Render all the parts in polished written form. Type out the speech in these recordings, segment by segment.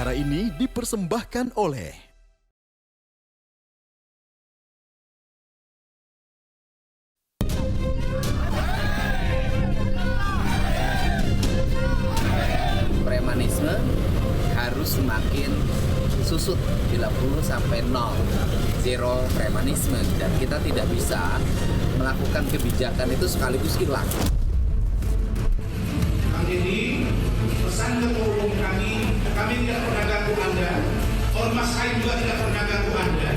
Acara ini dipersembahkan oleh premanisme harus semakin susut bila perlu sampai nol, zero premanisme, dan kita tidak bisa melakukan kebijakan itu sekaligus hilang. Jadi pesan ketua umum kami tidak pernah ganggu Anda, ormas lain juga tidak pernah ganggu Anda.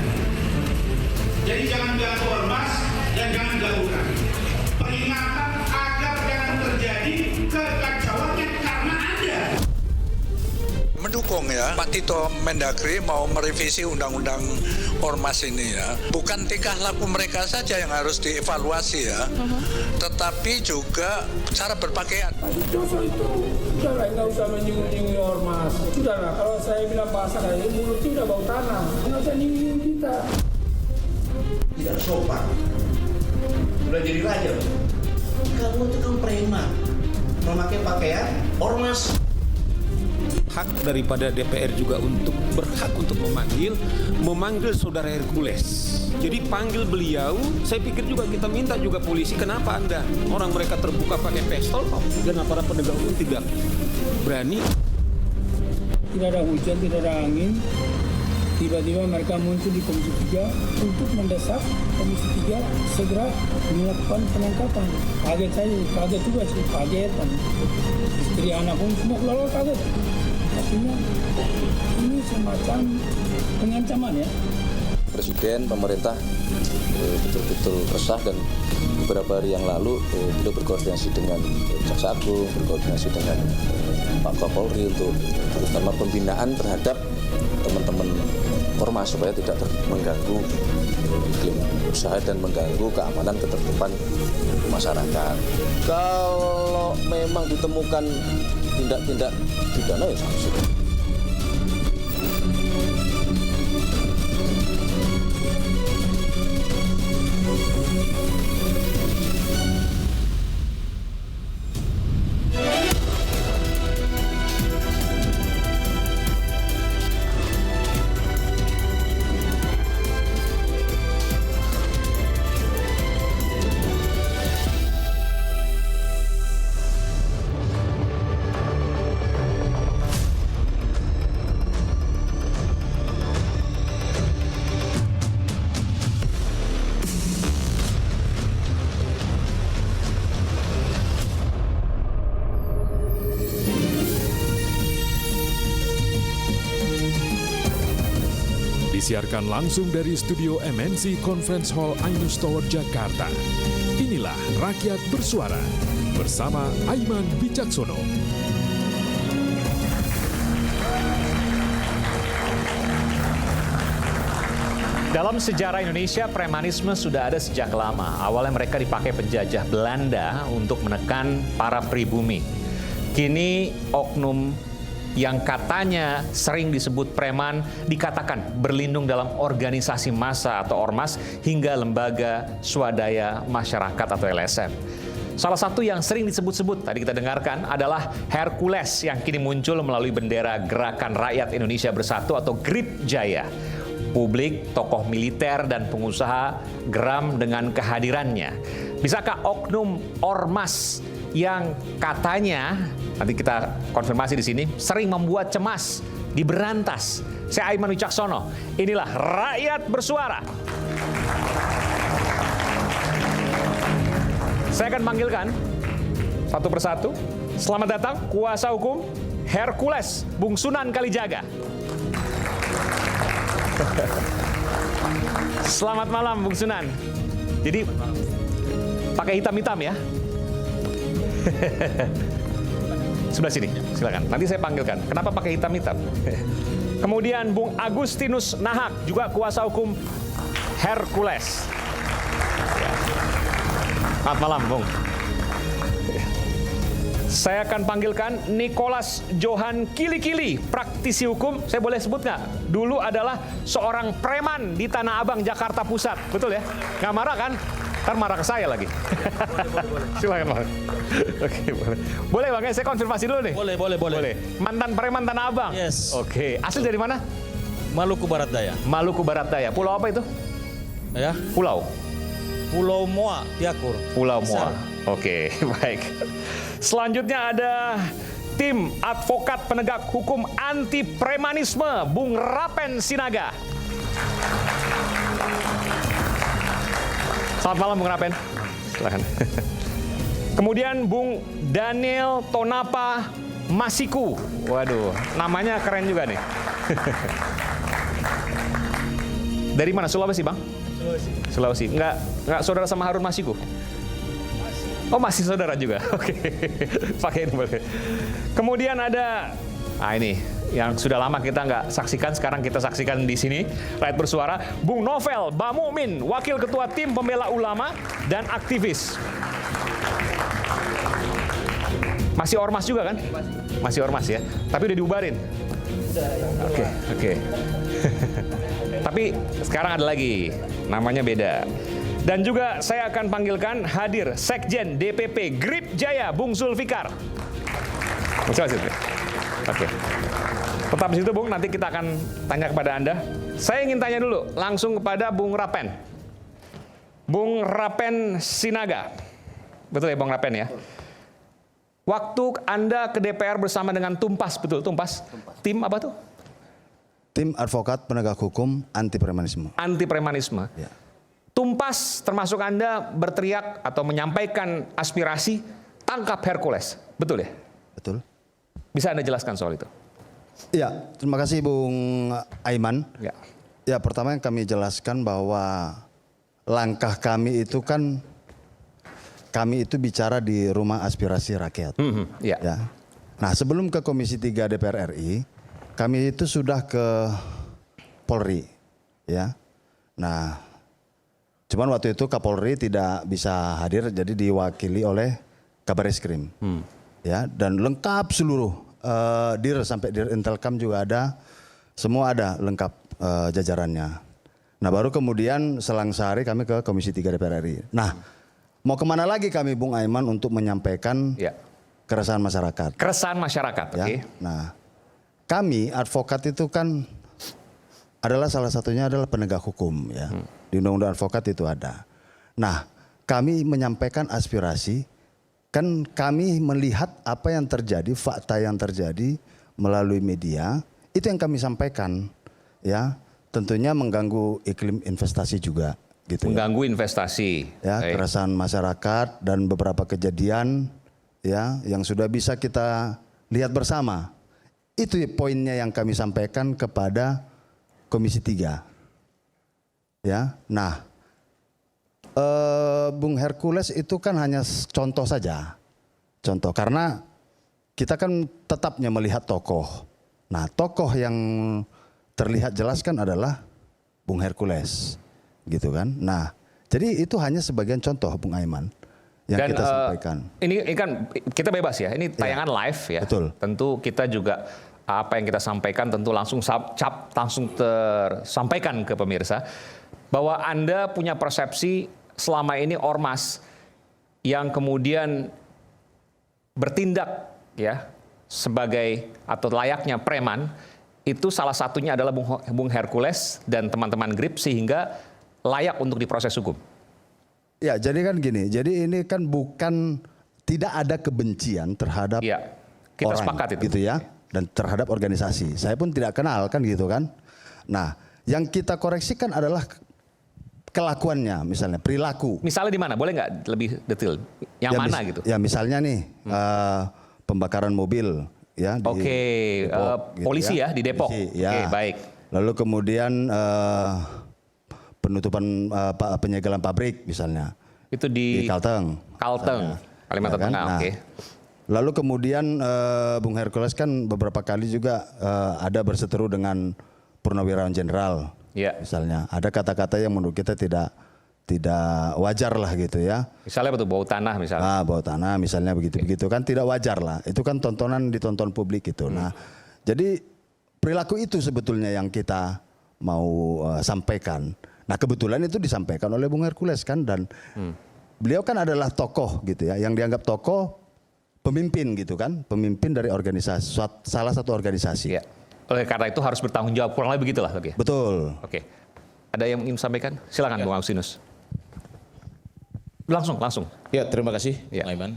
Jadi jangan ganggu ormas dan jangan ganggu kami. Peringatan agar jangan terjadi kekacauan karena Anda. Mendukung ya, Pak Tito Mendagri mau merevisi undang-undang ormas ini ya. Bukan tingkah laku mereka saja yang harus dievaluasi ya, tetapi juga cara berpakaian. Joso itu udahlah, nggak usah menyinggung-nyinggung ormas. Sudahlah, kalau saya bilang bahasa kayak ini, mulutnya udah bau tanah. Nggak usah nyinggung kita. Tidak sopan. Udah jadi raja. Kamu itu kan preman, memakai pakaian ormas. Hak daripada DPR juga untuk berhak untuk memanggil saudara Hercules. Jadi panggil beliau, saya pikir juga kita minta juga polisi, kenapa Anda? Orang mereka terbuka pakai pistol kok, dan para penegak hukum tidak berani. Tidak ada hujan, tidak ada angin. Tiba-tiba mereka muncul di Komisi 3 untuk mendesak Komisi 3 segera melakukan penangkapan. Kaget saya, kaget juga sih, kaget. Istri anak pun semua keluar kaget. Artinya ini semacam pengancaman ya. Presiden, pemerintah betul-betul resah, dan beberapa hari yang lalu beliau berkoordinasi dengan Jaksa Agung, berkoordinasi dengan Pak Kapolri untuk terutama pembinaan terhadap teman-teman ormas supaya tidak mengganggu iklim usaha dan mengganggu keamanan ketertiban masyarakat. Kalau memang ditemukan tindak-tindak pidana ya sanksi. Disiarkan langsung dari studio MNC Conference Hall Ainus Tower, Jakarta. Inilah Rakyat Bersuara bersama Aiman Wicaksono. Dalam sejarah Indonesia, premanisme sudah ada sejak lama. Awalnya mereka dipakai penjajah Belanda untuk menekan para pribumi. Kini oknum yang katanya sering disebut preman dikatakan berlindung dalam organisasi massa atau ormas hingga lembaga swadaya masyarakat atau LSM. Salah satu yang sering disebut-sebut tadi kita dengarkan adalah Hercules yang kini muncul melalui bendera Gerakan Rakyat Indonesia Bersatu atau GRIP Jaya. Publik, tokoh militer, dan pengusaha geram dengan kehadirannya. Bisakah oknum ormas yang katanya, nanti kita konfirmasi di sini, sering membuat cemas, diberantas? Saya Aiman Wicaksono, inilah Rakyat Bersuara. Saya akan panggilkan satu persatu. Selamat datang kuasa hukum Hercules, Bung Sunan Kalijaga. Selamat malam Bung Sunan. Jadi pakai hitam-hitam ya. Sebelah sini, silakan. Nanti saya panggilkan. Kenapa pakai hitam-hitam? Kemudian Bung Agustinus Nahak, juga kuasa hukum Hercules. Selamat malam, Bung. Saya akan panggilkan Nicholas Johan Kili-Kili, praktisi hukum. Saya boleh sebut nggak? Dulu adalah seorang preman di Tanah Abang, Jakarta Pusat. Betul ya? Nggak marah kan? Ntar marah ke saya lagi. Silakan Bang. Oke, boleh. Boleh Bang, saya konfirmasi dulu nih. Boleh. Mantan preman Tanah Abang. Yes. Oke, asli dari mana? Maluku Barat Daya. Maluku Barat Daya. Pulau apa itu? Ya. Pulau Moa, Tiakur. Pulau Besar. Moa. Oke, baik. Selanjutnya ada tim advokat penegak hukum anti premanisme, Bung Rapen Sinaga. Selamat malam Bung Rapen. Silakan. Kemudian Bung Daniel Tonapa Masiku. Waduh, namanya keren juga nih. Dari mana? Sulawesi, Bang? Sulawesi. Enggak saudara sama Harun Masiku? Oh, masih saudara juga. Oke. Pakai ini boleh. Kemudian ada ini yang sudah lama kita nggak saksikan, sekarang kita saksikan di sini. Rakyat Bersuara, Bung Novel Bamumin, Wakil Ketua Tim Pembela Ulama dan aktivis. Masih ormas juga kan? Masih ormas ya. Tapi udah diubarin. Oke. Tapi sekarang ada lagi, namanya beda. Dan juga saya akan panggilkan hadir Sekjen DPP Grip Jaya, Bung Zulfikar. Oke. Tetap di situ Bung, nanti kita akan tanya kepada Anda. Saya ingin tanya dulu langsung kepada Bung Rapen. Bung Rapen Sinaga. Betul ya Bung Rapen ya? Waktu Anda ke DPR bersama dengan Tumpas, betul Tumpas? Tim apa tuh? Tim Advokat Penegak Hukum Anti Premanisme. Anti Premanisme. Ya. Tumpas termasuk Anda berteriak atau menyampaikan aspirasi tangkap Hercules, betul ya? Betul. Bisa Anda jelaskan soal itu? Ya, terima kasih Bung Aiman. Ya, pertama yang kami jelaskan bahwa langkah kami itu kan, kami itu bicara di Rumah Aspirasi Rakyat. Ya. Nah, sebelum ke Komisi 3 DPR RI, kami itu sudah ke Polri, ya. Nah, cuman waktu itu Kapolri tidak bisa hadir, jadi diwakili oleh Kabareskrim, ya. Dan lengkap seluruh dir sampai dir Intelkam juga ada, semua ada lengkap jajarannya. Nah, baru kemudian selang sehari kami ke Komisi 3 DPR RI. Nah, mau kemana lagi kami Bung Aiman untuk menyampaikan keresahan masyarakat? Keresahan masyarakat, ya. Oke. Nah, kami advokat itu kan adalah salah satunya adalah penegak hukum ya. Di Undang-Undang Advokat itu ada. Nah, kami menyampaikan aspirasi, kan kami melihat apa yang terjadi, fakta yang terjadi melalui media, itu yang kami sampaikan ya. Tentunya mengganggu iklim investasi juga gitu. Mengganggu investasi. Ya, keresahan masyarakat dan beberapa kejadian ya yang sudah bisa kita lihat bersama. Itu poinnya yang kami sampaikan kepada Komisi 3. Ya, nah, Bung Hercules itu kan hanya contoh saja, contoh karena kita kan tetapnya melihat tokoh. Nah, tokoh yang terlihat jelas kan adalah Bung Hercules, gitu kan. Nah, jadi itu hanya sebagian contoh, Bung Aiman, yang Dan, kita sampaikan. Ini kan kita bebas ya, ini tayangan live ya. Betul. Tentu kita juga apa yang kita sampaikan tentu langsung tersampaikan ke pemirsa bahwa Anda punya persepsi selama ini ormas yang kemudian bertindak ya sebagai atau layaknya preman, itu salah satunya adalah Bung Hercules dan teman-teman Grip sehingga layak untuk diproses hukum. Ya, jadi kan gini, jadi ini kan bukan, tidak ada kebencian terhadap kita orang, sepakat itu. gitu ya, dan terhadap organisasi. Saya pun tidak kenal kan gitu kan. Nah, yang kita koreksikan adalah kelakuannya, misalnya perilaku. Misalnya di mana? Boleh nggak lebih detail? Yang ya, mana gitu? Ya misalnya nih pembakaran mobil ya. Oke, polisi ya di Depok. Polisi, ya. Oke, baik. Lalu kemudian penutupan penyegelan pabrik misalnya. Itu di Kalteng. Kalteng, Kalimantan Ya kan? Tengah. Nah, Oke. lalu kemudian Bung Hercules kan beberapa kali juga ada berseteru dengan purnawirawan jenderal. Ya. Misalnya ada kata-kata yang menurut kita tidak wajar lah gitu ya. Misalnya betul bau tanah misalnya. Bau tanah misalnya begitu-begitu kan tidak wajar lah. Itu kan tontonan ditonton publik itu. Nah, jadi perilaku itu sebetulnya yang kita mau sampaikan. Nah kebetulan itu disampaikan oleh Bung Hercules kan, dan beliau kan adalah tokoh gitu ya, yang dianggap tokoh pemimpin gitu kan, pemimpin dari organisasi, salah satu organisasi. Ya. Oleh karena itu harus bertanggung jawab, kurang lebih begitulah. Betul. Oke. Ada yang ingin sampaikan? Silakan Bung Agustinus. Langsung. Ya, terima kasih, Bang Aiman.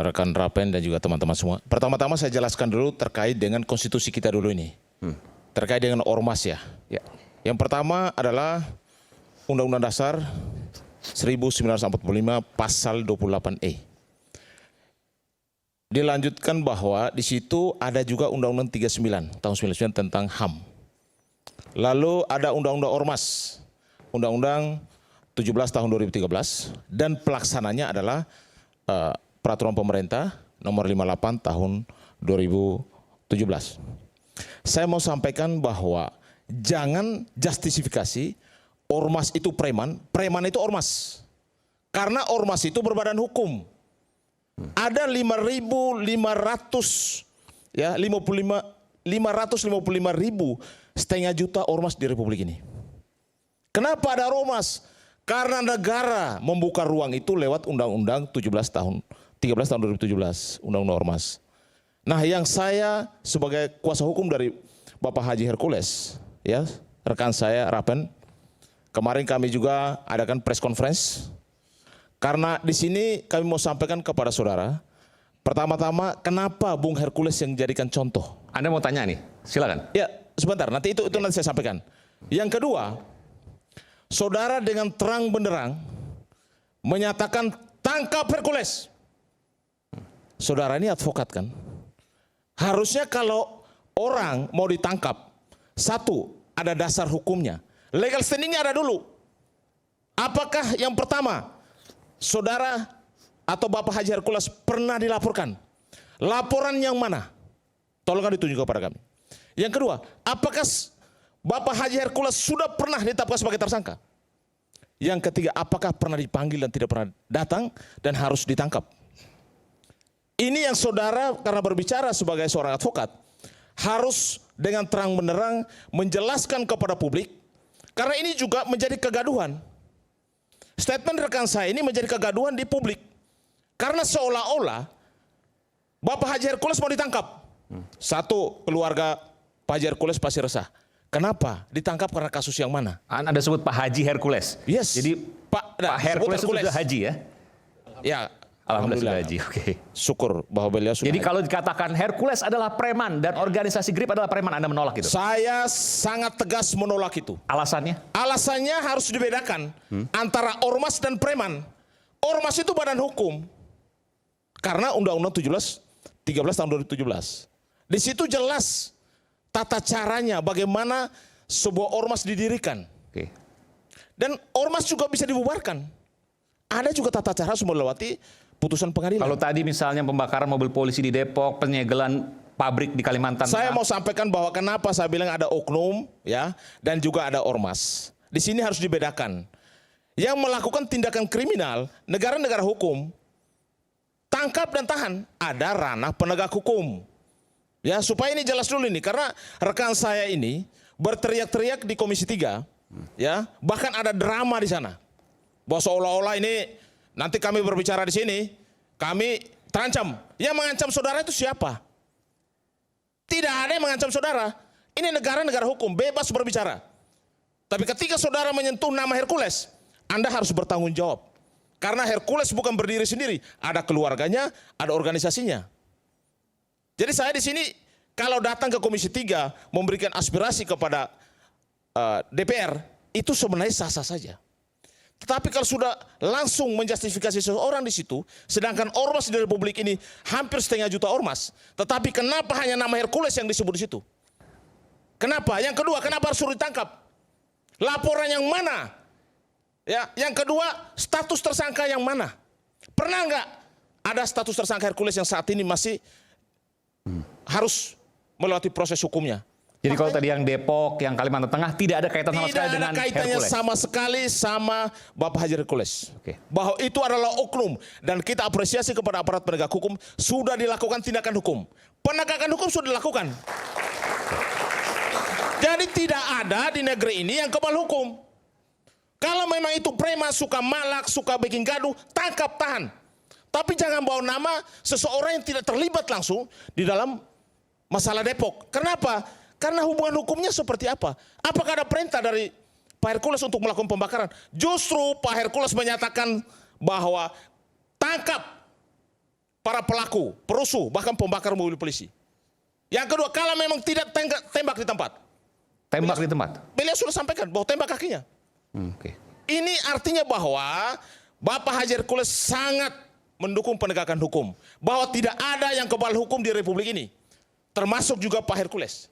Rekan Rapen dan juga teman-teman semua. Pertama-tama saya jelaskan dulu terkait dengan konstitusi kita dulu ini. Terkait dengan ormas ya. Yang pertama adalah Undang-Undang Dasar 1945 pasal 28E. Dilanjutkan bahwa di situ ada juga Undang-Undang 39 tahun 99 tentang HAM. Lalu ada Undang-Undang Ormas, Undang-Undang 17 tahun 2013, dan pelaksananya adalah Peraturan Pemerintah nomor 58 tahun 2017. Saya mau sampaikan bahwa jangan justifikasi ormas itu preman, preman itu ormas. Karena ormas itu berbadan hukum. Ada 555 ribu setengah juta ormas di Republik ini. Kenapa ada ormas? Karena negara membuka ruang itu lewat Undang-Undang 13 tahun 2017, Undang-Undang Ormas. Nah, yang saya sebagai kuasa hukum dari Bapak Haji Hercules, ya, rekan saya Rapen, kemarin kami juga adakan press conference. Karena di sini kami mau sampaikan kepada saudara, pertama-tama kenapa Bung Hercules yang jadikan contoh? Anda mau tanya nih, silakan. Ya, sebentar, nanti itu nanti saya sampaikan. Yang kedua, saudara dengan terang benderang menyatakan tangkap Hercules. Saudara ini advokat kan? Harusnya kalau orang mau ditangkap, satu, ada dasar hukumnya. Legal standingnya ada dulu. Apakah yang pertama, saudara atau Bapak Haji Hercules pernah dilaporkan? Laporan yang mana? Tolongkan ditunjuk kepada kami. Yang kedua, apakah Bapak Haji Hercules sudah pernah ditetapkan sebagai tersangka? Yang ketiga, apakah pernah dipanggil dan tidak pernah datang dan harus ditangkap? Ini yang saudara karena berbicara sebagai seorang advokat harus dengan terang benderang menjelaskan kepada publik, karena ini juga menjadi kegaduhan. Statement rekan saya ini menjadi kegaduhan di publik karena seolah-olah Bapak Haji Hercules mau ditangkap. Satu, keluarga Pak Haji Hercules pasti resah. Kenapa? Ditangkap karena kasus yang mana? Anda sebut Pak Haji Hercules. Yes. Jadi Pak Hercules itu sudah haji ya? Ya. Alhamdulillah sudah haji. Oke. Syukur bahwa beliau sudah. Jadi kalau dikatakan Hercules adalah preman dan organisasi GRIP adalah preman, Anda menolak itu? Saya sangat tegas menolak itu. Alasannya? Alasannya harus dibedakan antara ormas dan preman. Ormas itu badan hukum. Karena Undang-Undang 13 tahun 2017. Di situ jelas tata caranya bagaimana sebuah ormas didirikan. Oke. Dan ormas juga bisa dibubarkan. Ada juga tata cara harus melewati putusan pengadilan. Kalau tadi misalnya pembakaran mobil polisi di Depok, penyegelan pabrik di Kalimantan. Saya mau sampaikan bahwa kenapa saya bilang ada oknum ya dan juga ada ormas. Di sini harus dibedakan. Yang melakukan tindakan kriminal, negara-negara hukum tangkap dan tahan, ada ranah penegak hukum. Ya, supaya ini jelas dulu ini, karena rekan saya ini berteriak-teriak di Komisi 3, ya, bahkan ada drama di sana. Bahwa seolah-olah ini nanti kami berbicara di sini, kami terancam. Yang mengancam saudara itu siapa? Tidak ada yang mengancam saudara. Ini negara-negara hukum, bebas berbicara. Tapi ketika saudara menyentuh nama Hercules, Anda harus bertanggung jawab. Karena Hercules bukan berdiri sendiri, ada keluarganya, ada organisasinya. Jadi saya di sini kalau datang ke Komisi 3 memberikan aspirasi kepada DPR, itu sebenarnya sah-sah saja. Tetapi kalau sudah langsung menjustifikasi seseorang di situ, sedangkan ormas di Republik ini hampir setengah juta ormas, tetapi kenapa hanya nama Hercules yang disebut di situ? Kenapa? Yang kedua, kenapa harus suruh ditangkap? Laporan yang mana? Ya, yang kedua, status tersangka yang mana? Pernah nggak ada status tersangka Hercules yang saat ini masih harus melewati proses hukumnya? Jadi kalau tadi yang Depok, yang Kalimantan Tengah tidak ada kaitan sama sekali dengan Hercules. Tidak ada kaitannya sama sekali sama Bapak Haji Hercules. Oke. Bahwa itu adalah oknum dan kita apresiasi kepada aparat penegak hukum sudah dilakukan tindakan hukum. Penegakan hukum sudah dilakukan. Jadi tidak ada di negeri ini yang kebal hukum. Kalau memang itu preman, suka malak, suka bikin gaduh, tangkap, tahan. Tapi jangan bawa nama seseorang yang tidak terlibat langsung di dalam masalah Depok. Kenapa? Karena hubungan hukumnya seperti apa? Apakah ada perintah dari Pak Hercules untuk melakukan pembakaran? Justru Pak Hercules menyatakan bahwa tangkap para pelaku, perusuh, bahkan pembakar mobil polisi. Yang kedua, kalau memang tidak tembak di tempat. Tembak di tempat? Beliau sudah sampaikan bahwa tembak kakinya. Ini artinya bahwa Bapak Haji Hercules sangat mendukung penegakan hukum. Bahwa tidak ada yang kebal hukum di Republik ini. Termasuk juga Pak Hercules.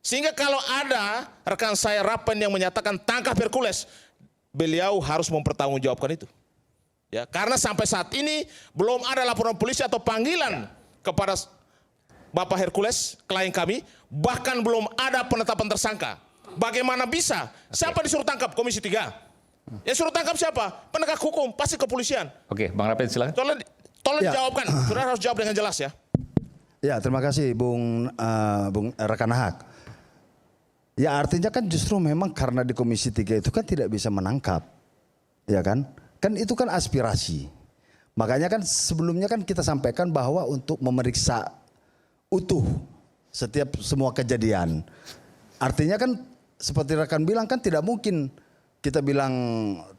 Sehingga kalau ada rekan saya Rapen yang menyatakan tangkap Hercules, beliau harus mempertanggungjawabkan itu. Ya, karena sampai saat ini belum ada laporan polisi atau panggilan kepada Bapak Hercules, klien kami, bahkan belum ada penetapan tersangka. Bagaimana bisa? Siapa disuruh tangkap? Komisi 3. Yang suruh tangkap siapa? Penegak hukum, pasti kepolisian. Oke, Bang Rapen silakan. Tolong dijawabkan. Saudara harus jawab dengan jelas ya. Ya, terima kasih Bung Rekan Hak. Ya, artinya kan justru memang karena di Komisi 3 itu kan tidak bisa menangkap. Ya kan? Kan itu kan aspirasi. Makanya kan sebelumnya kan kita sampaikan bahwa untuk memeriksa utuh semua kejadian. Artinya kan seperti rekan bilang kan tidak mungkin kita bilang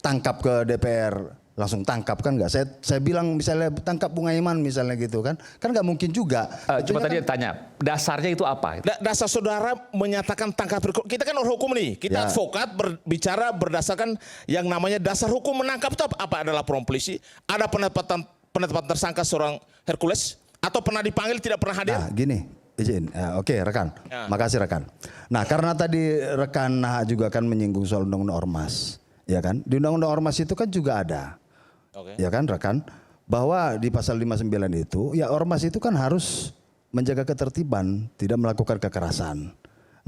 tangkap ke DPR langsung tangkap, kan enggak. Saya bilang misalnya tangkap Bung Aiman misalnya gitu kan nggak mungkin juga. Coba tadi tanya dasarnya itu apa? Dasar saudara menyatakan tangkap. Kita kan orang hukum nih, kita advokat berbicara berdasarkan yang namanya dasar hukum. Menangkap itu apa? Ada laporan polisi, ada penetapan tersangka seorang Hercules, atau pernah dipanggil tidak pernah hadir. Nah gini, izin. Oke rekan, makasih rekan. Nah karena tadi rekan juga kan menyinggung soal undang-undang ormas, ya kan? Di undang-undang ormas itu kan juga ada. Ya kan rekan, bahwa di pasal 59 itu ya ormas itu kan harus menjaga ketertiban, tidak melakukan kekerasan.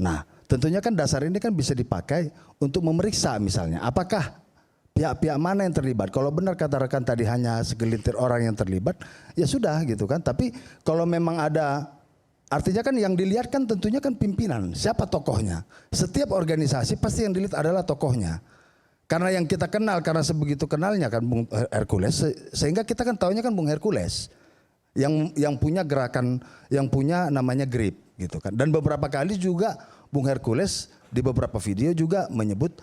Nah tentunya kan dasar ini kan bisa dipakai untuk memeriksa misalnya apakah pihak-pihak mana yang terlibat. Kalau benar kata rekan tadi hanya segelintir orang yang terlibat, ya sudah gitu kan. Tapi kalau memang ada, artinya kan yang dilihat kan tentunya kan pimpinan, siapa tokohnya. Setiap organisasi pasti yang dilihat adalah tokohnya. Karena yang kita kenal, karena sebegitu kenalnya kan Bung Hercules, sehingga kita kan taunya kan Bung Hercules yang punya gerakan, yang punya namanya grip gitu kan. Dan beberapa kali juga Bung Hercules di beberapa video juga menyebut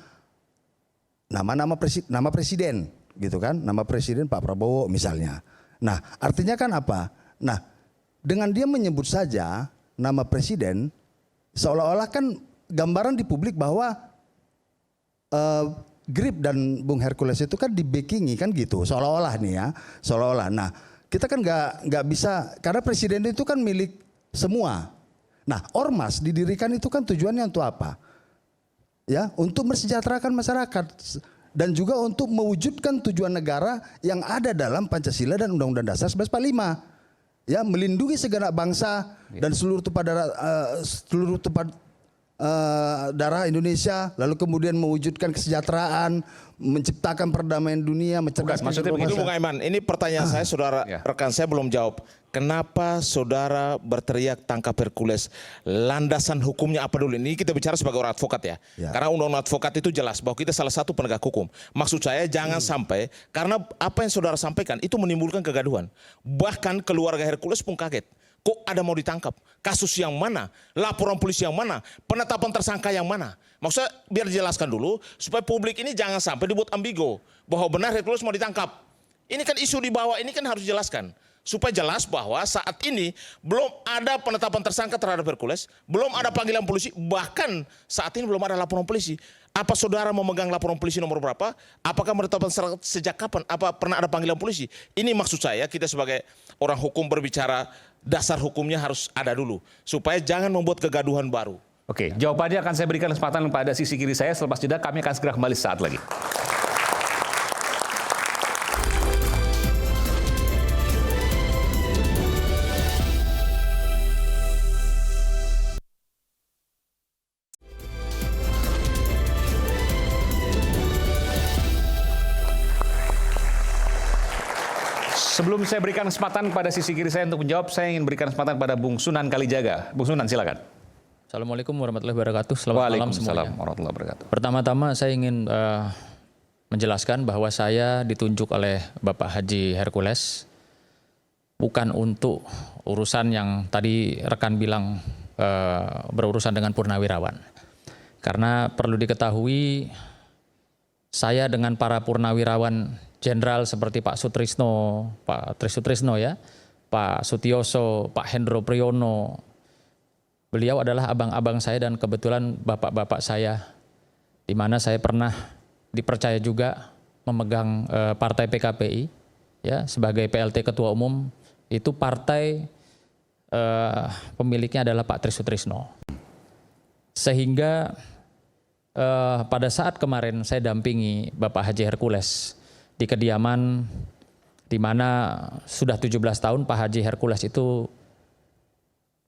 nama presiden gitu kan, nama presiden Pak Prabowo misalnya. Nah artinya kan apa? Nah dengan dia menyebut saja nama presiden, seolah-olah kan gambaran di publik bahwa Grip dan Bung Hercules itu kan di-backingi kan gitu, seolah-olah nih ya, seolah-olah. Nah kita kan nggak bisa, karena presiden itu kan milik semua. Nah ormas didirikan itu kan tujuannya untuk apa? Ya untuk mensejahterakan masyarakat dan juga untuk mewujudkan tujuan negara yang ada dalam Pancasila dan Undang-Undang Dasar 1945. Ya melindungi segenap bangsa dan seluruh tumpah darah Indonesia, lalu kemudian mewujudkan kesejahteraan, menciptakan perdamaian dunia, mencerdaskan itu Bung Aiman. Ini pertanyaan saya, saudara rekan saya belum jawab. Kenapa saudara berteriak tangkap Hercules? Landasan hukumnya apa dulu? Ini kita bicara sebagai orang advokat ya. Karena undang-undang advokat itu jelas bahwa kita salah satu penegak hukum. Maksud saya jangan sampai, karena apa yang saudara sampaikan itu menimbulkan kegaduhan. Bahkan keluarga Hercules pun kaget. Kok ada mau ditangkap? Kasus yang mana? Laporan polisi yang mana? Penetapan tersangka yang mana? Maksudnya biar dijelaskan dulu supaya publik ini jangan sampai dibuat ambigu bahwa benar Hercules mau ditangkap. Ini kan isu di bawah ini kan harus dijelaskan supaya jelas bahwa saat ini belum ada penetapan tersangka terhadap Hercules, belum ada panggilan polisi, bahkan saat ini belum ada laporan polisi. Apa saudara memegang laporan polisi nomor berapa? Apakah menetapkan sejak kapan? Apa pernah ada panggilan polisi? Ini maksud saya, kita sebagai orang hukum berbicara dasar hukumnya harus ada dulu supaya jangan membuat kegaduhan baru. Oke, jawabannya akan saya berikan kesempatan pada sisi kiri saya. Selepas jeda kami akan segera kembali saat lagi. Sebelum saya berikan kesempatan pada sisi kiri saya untuk menjawab, saya ingin berikan kesempatan pada Bung Sunan Kalijaga. Bung Sunan, silakan. Assalamualaikum warahmatullahi wabarakatuh. Selamat malam semuanya. Warahmatullahi wabarakatuh. Pertama-tama saya ingin menjelaskan bahwa saya ditunjuk oleh Bapak Haji Hercules bukan untuk urusan yang tadi rekan bilang berurusan dengan purnawirawan. Karena perlu diketahui saya dengan para purnawirawan jenderal seperti Pak Sutrisno, Pak Trisutrisno ya, Pak Sutioso, Pak Hendro Priyono, beliau adalah abang-abang saya dan kebetulan bapak-bapak saya, di mana saya pernah dipercaya juga memegang partai PKPI, ya sebagai PLT Ketua Umum. Itu partai pemiliknya adalah Pak Trisutrisno. Sehingga pada saat kemarin saya dampingi Bapak Haji Hercules di kediaman, di mana sudah 17 tahun Pak Haji Hercules itu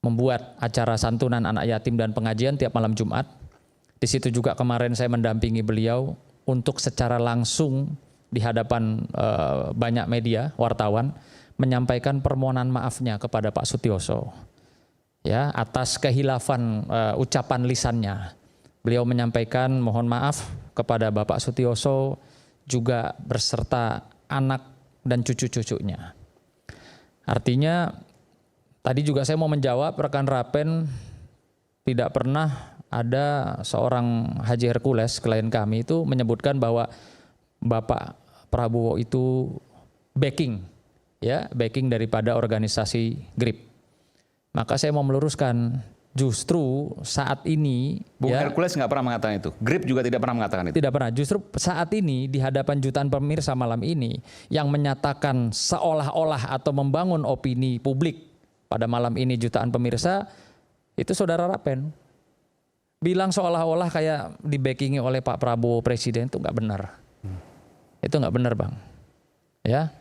membuat acara santunan anak yatim dan pengajian tiap malam Jumat. Di situ juga kemarin saya mendampingi beliau untuk secara langsung di hadapan banyak media, wartawan, menyampaikan permohonan maafnya kepada Pak Sutioso. Ya, atas kehilafan ucapan lisannya. Beliau menyampaikan mohon maaf kepada Bapak Sutioso juga berserta anak dan cucu-cucunya. Artinya tadi juga saya mau menjawab rekan Rapen, tidak pernah ada seorang Haji Hercules klien kami itu menyebutkan bahwa Bapak Prabowo itu backing daripada organisasi GRIP. Maka saya mau meluruskan, justru saat ini Bung Hercules nggak pernah mengatakan itu. GRIP juga tidak pernah mengatakan itu. Tidak pernah. Justru saat ini di hadapan jutaan pemirsa malam ini yang menyatakan seolah-olah atau membangun opini publik pada malam ini jutaan pemirsa itu saudara Rapen. Bilang seolah-olah kayak di-backingi oleh Pak Prabowo Presiden itu nggak benar. Itu nggak benar, Bang. Ya.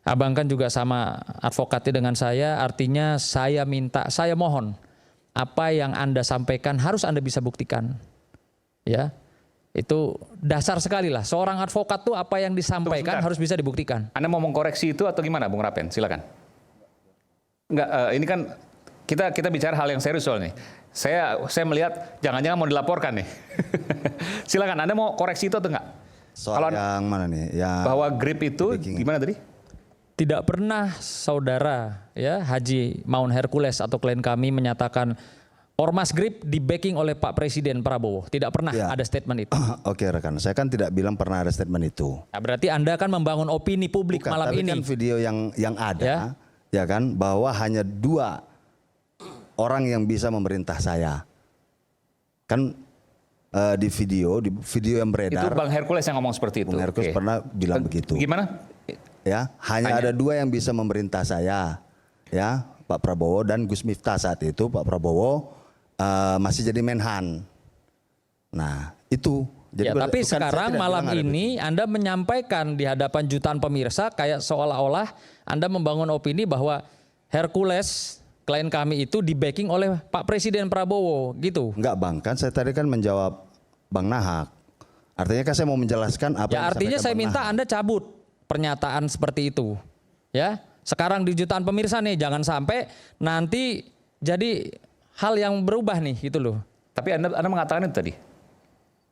Abang kan juga sama advokatnya dengan saya, artinya saya mohon apa yang Anda sampaikan harus Anda bisa buktikan. Ya. Itu dasar sekali lah. Seorang advokat tuh apa yang disampaikan harus bisa dibuktikan. Anda mau mengkoreksi itu atau gimana, Bung Rapen? Silakan. Enggak, ini kan kita bicara hal yang serius soal nih. Saya melihat jangan-jangan mau dilaporkan nih. Silakan, Anda mau koreksi itu atau enggak? Soal yang mana nih? Yang bahwa GRIP itu gimana tadi? Tidak pernah saudara ya Haji Maun Hercules atau klien kami menyatakan Ormas GRIP di-backing oleh Pak Presiden Prabowo. Tidak pernah ada statement itu. Oke rekan, saya kan tidak bilang pernah ada statement itu. Nah, berarti Anda kan membangun opini publik malam tapi ini. Kan video yang ada ya kan bahwa hanya 2 orang yang bisa memerintah saya. Kan di video yang beredar. Itu Bang Hercules yang ngomong seperti itu. Bang Hercules pernah bilang begitu. Gimana? Ya, hanya ada 2 yang bisa memerintah saya. Ya, Pak Prabowo dan Gus Miftah saat itu. Pak Prabowo masih jadi Menhan. Nah, itu. Jadi tapi sekarang malam ini Anda menyampaikan di hadapan jutaan pemirsa kayak seolah-olah Anda membangun opini bahwa Hercules klien kami itu di-backing oleh Pak Presiden Prabowo gitu. Enggak Bang, kan saya tadi kan menjawab Bang Nahak. Artinya kan saya mau menjelaskan apa ya, yang artinya saya minta Anda cabut pernyataan seperti itu. Ya, sekarang di jutaan pemirsa nih jangan sampai nanti jadi hal yang berubah nih gitu loh. Tapi Anda mengatakan itu tadi.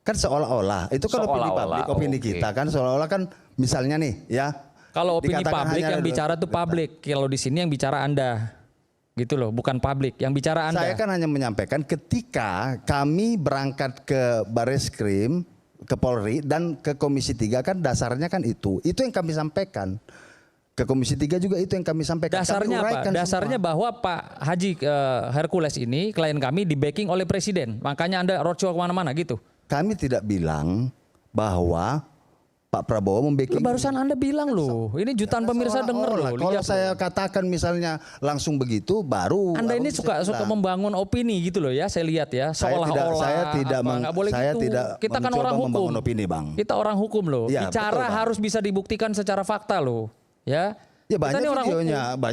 Kan seolah-olah, itu kan opini publik, opini kita kan seolah-olah kan misalnya nih ya. Kalau opini publik yang bicara itu publik, kalau di sini yang bicara Anda. Gitu loh, bukan publik, yang bicara Anda. Saya kan hanya menyampaikan ketika kami berangkat ke Bareskrim, ke Polri dan ke Komisi 3 kan dasarnya kan itu yang kami sampaikan. Ke Komisi 3 juga itu yang kami sampaikan. Dasarnya apa? Dasarnya bahwa Pak Haji Hercules ini klien kami di-backing oleh Presiden. Makanya Anda roadshow kemana-mana gitu. Kami tidak bilang bahwa Pak Prabowo membacking. Barusan Anda bilang loh, ini jutaan pemirsa dengar loh. Kalau saya katakan misalnya langsung begitu, baru. Anda ini suka membangun opini gitu loh ya, saya lihat ya. Seolah-olah. Saya tidak kita kan orang hukum. Opini, Bang. Kita orang hukum loh. Ya, bicara betul, harus bisa dibuktikan secara fakta loh. Ya. Ya banyak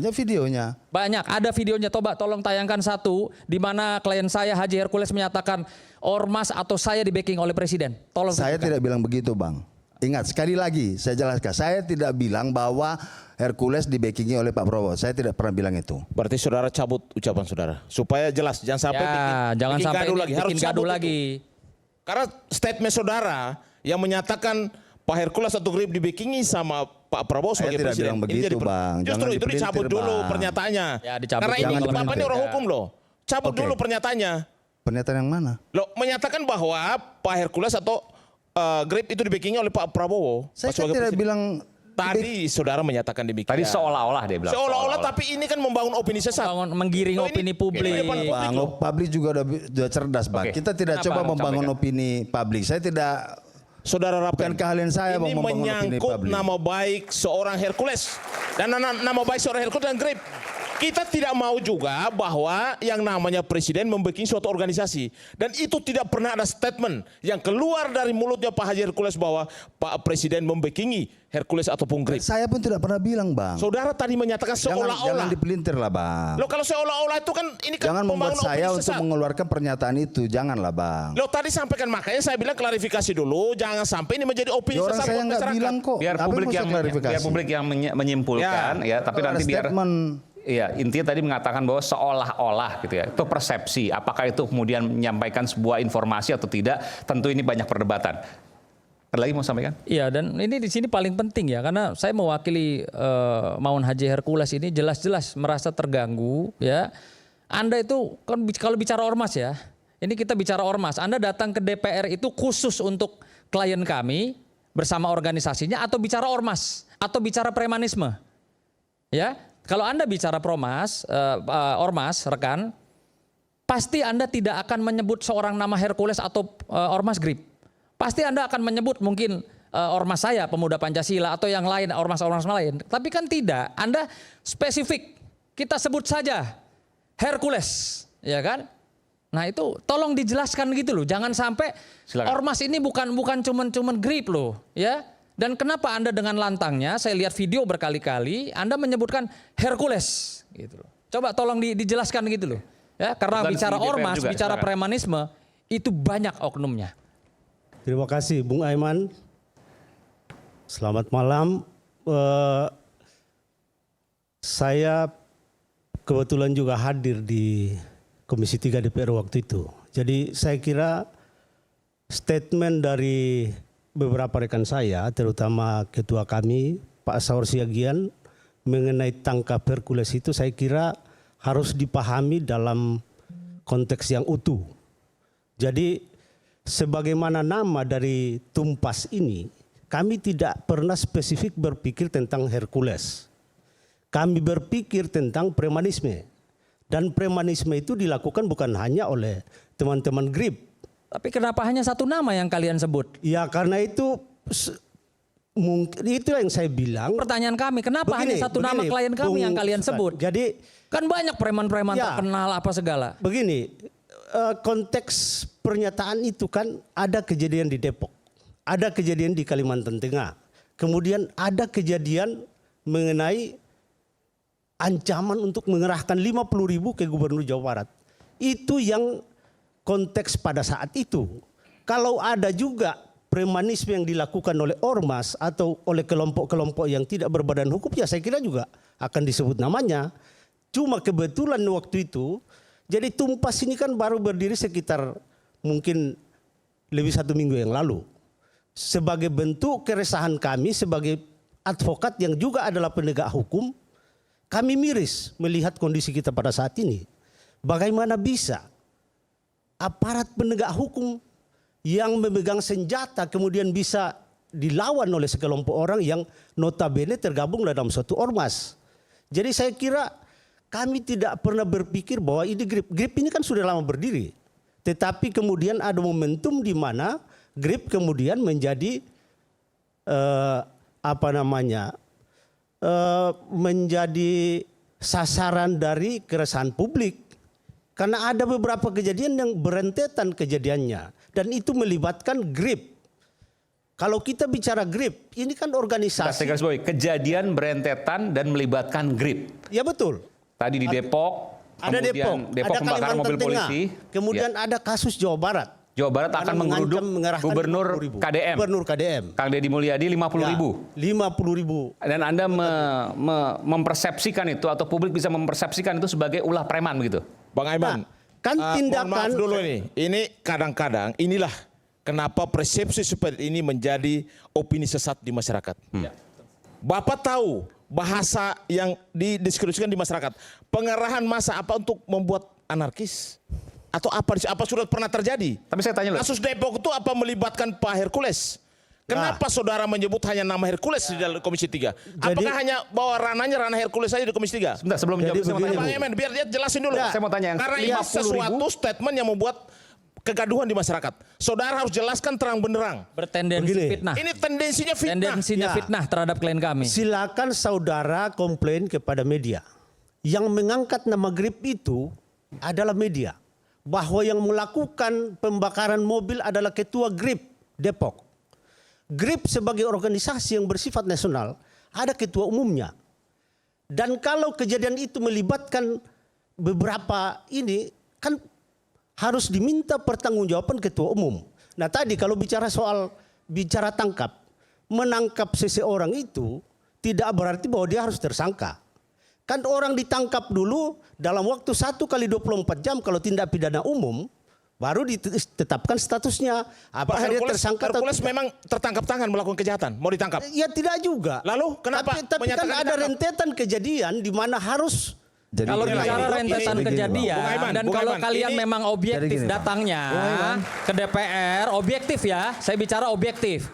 videonya, Banyak, ada videonya. Coba tolong tayangkan satu di mana klien saya Haji Hercules menyatakan ormas atau saya di-backing oleh Presiden. Tolong. Saya tidak bilang begitu, Bang. ingat sekali lagi saya jelaskan, saya tidak bilang bahwa Hercules dibackingi oleh Pak Prabowo. Saya tidak pernah bilang itu. Berarti saudara cabut ucapan saudara supaya jelas, jangan sampai jangan bikin sampai gaduh lagi. Harus bikin gaduh cabut lagi. Karena statement saudara yang menyatakan Pak Hercules atau Grip dibackingi sama Pak Prabowo sebagai tidak presiden. bilang begitu, Bang. Justru Jangan itu dicabut dipelintir, dulu Bang. pernyataannya. Ya, dicabut karena dulu ini kalau Bapak ini begitu. orang hukum loh. Cabut dulu pernyataannya. Pernyataan yang mana? Loh, menyatakan bahwa Pak Hercules atau Grip itu dibackingi oleh Pak Prabowo. Saya kan tidak bilang. Tadi saudara menyatakan demikian. Tadi seolah-olah dia bilang. Seolah-olah, tapi ini kan membangun opini sesat. Menggiring opini publik. Bang, publik juga udah cerdas, Bang. Kita tidak coba membangun opini publik. Saya tidak. Saudara Rapen, bukan keahlian saya ini membangun opini menyangkut publik. nama baik seorang Hercules dan nama baik seorang Hercules dan Grip. Kita tidak mau juga bahwa yang namanya presiden membacking suatu organisasi. Dan itu tidak pernah ada statement yang keluar dari mulutnya Pak Haji Hercules bahwa Pak Presiden membackingi Hercules ataupun Grip. Saya pun tidak pernah bilang, Bang. Saudara tadi menyatakan seolah-olah. Jangan dipelintir lah, Bang. Loh, kalau seolah-olah itu kan ini kan Jangan membuat pembangunan saya opini untuk sesat. mengeluarkan pernyataan itu. Janganlah, Bang. Loh, tadi sampaikan, makanya saya bilang klarifikasi dulu. Jangan sampai ini menjadi opini orang sesat saya buat nggak masyarakat. bilang kok. Biar publik yang menyimpulkan ya, tapi nanti biar iya, intinya tadi mengatakan bahwa seolah-olah gitu ya. Itu persepsi. Apakah itu kemudian menyampaikan sebuah informasi atau tidak? Tentu ini banyak perdebatan. Ada lagi mau sampaikan? Iya, dan ini di sini paling penting ya, karena saya mewakili Maun Haji Hercules ini jelas-jelas merasa terganggu ya. Anda itu kan kalau bicara ormas ya, ini kita bicara ormas. Anda datang ke DPR itu khusus untuk klien kami bersama organisasinya atau bicara ormas atau bicara premanisme, ya. Kalau Anda bicara ormas, rekan, pasti Anda tidak akan menyebut seorang nama Hercules atau ormas Grip. Pasti Anda akan menyebut mungkin ormas saya, Pemuda Pancasila, atau yang lain, ormas-ormas lain. Tapi kan tidak, Anda spesifik, kita sebut saja Hercules, ya kan? Nah itu tolong dijelaskan gitu loh, jangan sampai ormas ini bukan cuman Grip loh, ya. Dan kenapa Anda dengan lantangnya, saya lihat video berkali-kali, Anda menyebutkan Hercules, gitu loh. Coba tolong dijelaskan gitu loh, ya. Karena bicara ormas, bicara premanisme, itu banyak oknumnya. Terima kasih, Bung Aiman. Selamat malam. Saya kebetulan juga hadir di Komisi 3 DPR waktu itu. Jadi saya kira statement dari beberapa rekan saya, terutama ketua kami, Pak Saur Siagian, mengenai tangkap Hercules itu saya kira harus dipahami dalam konteks yang utuh. Jadi sebagaimana nama dari Tumpas ini, kami tidak pernah spesifik berpikir tentang Hercules. Kami berpikir tentang premanisme. Dan premanisme itu dilakukan bukan hanya oleh teman-teman Grip. Tapi kenapa hanya satu nama yang kalian sebut? Ya karena itu mungkin itu yang saya bilang. Pertanyaan kami, kenapa hanya satu nama klien kami yang kalian sebut? Jadi kan banyak preman-preman terkenal apa segala. Begini, konteks pernyataan itu kan ada kejadian di Depok, ada kejadian di Kalimantan Tengah, kemudian ada kejadian mengenai ancaman untuk mengerahkan 50.000 ke Gubernur Jawa Barat. Itu yang konteks pada saat itu. Kalau ada juga premanisme yang dilakukan oleh ormas atau oleh kelompok-kelompok yang tidak berbadan hukum, ya saya kira juga akan disebut namanya. Cuma kebetulan waktu itu, jadi Tumpas ini kan baru berdiri sekitar mungkin lebih 1 minggu yang lalu. Sebagai bentuk keresahan kami sebagai advokat yang juga adalah penegak hukum, kami miris melihat kondisi kita pada saat ini. Bagaimana bisa aparat penegak hukum yang memegang senjata kemudian bisa dilawan oleh sekelompok orang yang notabene tergabung dalam suatu ormas. Jadi saya kira kami tidak pernah berpikir bahwa ini Grip. Grip ini kan sudah lama berdiri. Tetapi kemudian ada momentum di mana Grip kemudian menjadi menjadi sasaran dari keresahan publik. Karena ada beberapa kejadian yang berentetan kejadiannya. Dan itu melibatkan Grip. Kalau kita bicara Grip, ini kan organisasi. Kejadian berentetan dan melibatkan Grip. Ya betul. Tadi di Depok, ada kemudian Depok, ada pembakaran mobil Kalimantan Tengah, polisi. Kemudian ada kasus Jawa Barat. Jawa Barat akan menggeruduk Gubernur KDM. Gubernur KDM. Kang Deddy Mulyadi 50.000. 50.000. Dan Anda mempersepsikan itu atau publik bisa mempersepsikan itu sebagai ulah preman begitu. Bang Aiman, kan tindakan mohon maaf dulu ini kadang-kadang inilah kenapa persepsi seperti ini menjadi opini sesat di masyarakat. Bapak tahu bahasa yang didiskusikan di masyarakat, pengerahan massa apa untuk membuat anarkis atau apa sudah pernah terjadi? Tapi saya tanya kasus Depok itu apa melibatkan Pak Hercules? Kenapa saudara menyebut hanya nama Hercules di dalam Komisi 3? Apakah hanya bawa ranah Hercules saja di Komisi 3? Sebentar, sebelum jawab saya mau tanya. Bang Emen, biar dia jelasin dulu. Saya mau tanya yang karena ini sesuatu statement yang membuat kegaduhan di masyarakat. Saudara harus jelaskan terang benderang. Bertendensi fitnah. Ini tendensinya fitnah. Tendensinya fitnah terhadap klien kami. Silakan saudara komplain kepada media. Yang mengangkat nama GRIP itu adalah media. Bahwa yang melakukan pembakaran mobil adalah ketua GRIP Depok. GRIP sebagai organisasi yang bersifat nasional ada ketua umumnya. Dan kalau kejadian itu melibatkan beberapa ini kan harus diminta pertanggungjawaban ketua umum. Nah tadi kalau bicara tangkap, menangkap seseorang itu tidak berarti bahwa dia harus tersangka. Kan orang ditangkap dulu dalam waktu 1 kali 24 jam kalau tindak pidana umum, baru ditetapkan statusnya. Apakah dia tersangka atau Hercules memang tertangkap tangan melakukan kejahatan, mau ditangkap? Ya tidak juga. Lalu kenapa? Tapi kan ada rentetan kejadian di mana harus. Kalau bicara rentetan kejadian dan kalau kalian memang objektif datangnya ke DPR, objektif ya, saya bicara objektif.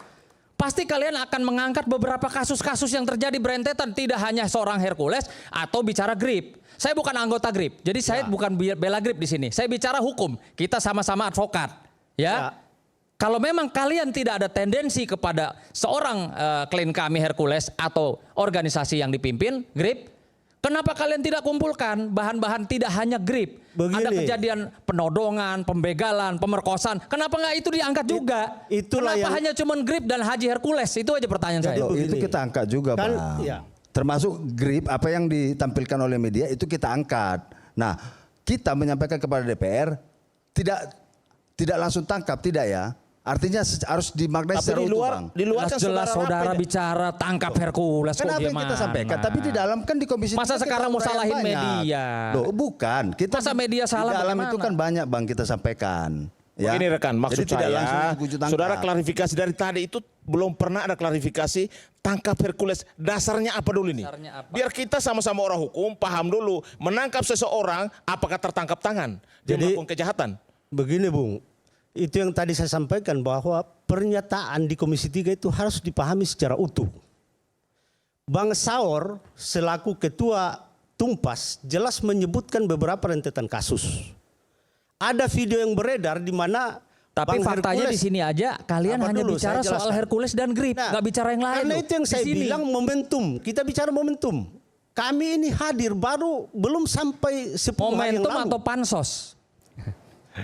Pasti kalian akan mengangkat beberapa kasus-kasus yang terjadi berentetan, tidak hanya seorang Hercules atau bicara GRIP. Saya bukan anggota GRIP, jadi saya bukan bela GRIP di sini. Saya bicara hukum, kita sama-sama advokat, ya. Kalau memang kalian tidak ada tendensi kepada seorang klien kami Hercules atau organisasi yang dipimpin GRIP, kenapa kalian tidak kumpulkan bahan-bahan tidak hanya GRIP? Ada kejadian penodongan, pembegalan, pemerkosaan. Kenapa nggak itu diangkat juga? Kenapa hanya cuman GRIP dan Haji Hercules? Itu aja pertanyaan saya. Itu kita angkat juga, kan, Bang. ya. Termasuk GRIP apa yang ditampilkan oleh media itu kita angkat. Nah, kita menyampaikan kepada DPR tidak langsung tangkap, tidak ya. Artinya harus dimaknai secara utuh, Bang. Di luar kan jelas saudara bicara tangkap Hercules. Kenapa yang kita sampaikan? Tapi di dalam kan di komisi. Masa sekarang mau salahin media? Loh, bukan. Kita masa media salah? Di dalam itu kan banyak, Bang, kita sampaikan. Ya. Begini rekan, maksud saya, saudara tangkap. klarifikasi dari tadi itu belum pernah ada klarifikasi tangkap Hercules. Dasarnya apa dulu ini? Biar kita sama-sama orang hukum paham dulu. Menangkap seseorang apakah tertangkap tangan? Dia melakukan kejahatan. Begini Bung, itu yang tadi saya sampaikan bahwa pernyataan di Komisi 3 itu harus dipahami secara utuh. Bang Saur selaku ketua Tumpas jelas menyebutkan beberapa rentetan kasus. Ada video yang beredar di mana tapi Bang faktanya Hercules, di sini aja kalian hanya bicara soal Hercules dan GRIP, nggak bicara yang lain. Karena itu yang saya bilang momentum. Kita bicara momentum. Kami ini hadir baru belum sampai 10 hari yang lalu. Momentum atau pansos?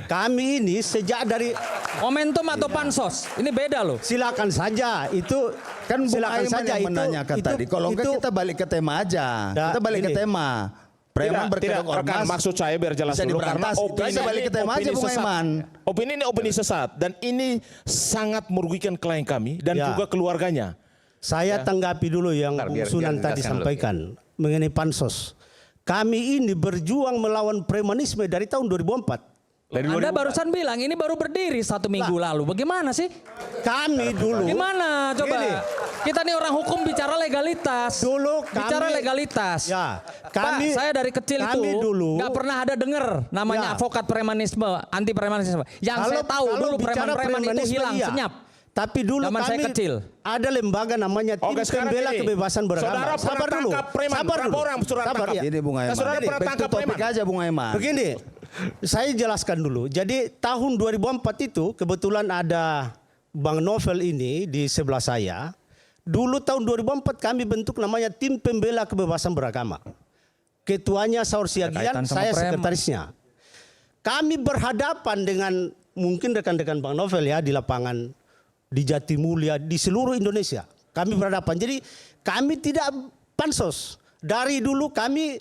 Kami ini sejak dari momentum atau pansos, ini beda loh. Silakan saja itu kan silakan saja yang menanyakan tadi. Kalau enggak kita balik ke tema aja. Kita balik ke tema. Preman berkedok ormas. Maksud saya biar jelas dulu karena opini balik ke tema aja, Bung Aiman. Opini ini opini sesat dan ini sangat merugikan klien kami dan juga keluarganya. Saya tanggapi dulu yang Bung Sunan tadi sampaikan mengenai pansos. Kami ini berjuang melawan premanisme dari tahun 2004. Anda barusan bilang ini baru berdiri 1 minggu lalu. Bagaimana sih? Kami dulu. Gimana? Coba. Gini. Kita nih orang hukum bicara legalitas. Dulu kami. Bicara legalitas. Ya. Kami. Pak, saya dari kecil itu nggak pernah ada dengar namanya advokat premanisme, anti premanisme. Yang saya tahu dulu preman-preman itu hilang senyap. Tapi dulu zaman kami saya kecil ada lembaga namanya Tim Pembela Kebebasan Beragama. Sabar dulu. Sabar dulu. Sabar. Ini Bung Aiman. Saudara pernah tangkap topik aja Bung Aiman. Begini, saya jelaskan dulu. Jadi tahun 2004 itu kebetulan ada Bang Novel ini di sebelah saya. Dulu tahun 2004 kami bentuk namanya Tim Pembela Kebebasan Beragama. Ketuanya Saur Siagian, saya sekretarisnya. Kami berhadapan dengan mungkin rekan-rekan Bang Novel ya di lapangan di Jatimulya, di seluruh Indonesia. Kami berhadapan. Jadi kami tidak pansos. Dari dulu kami,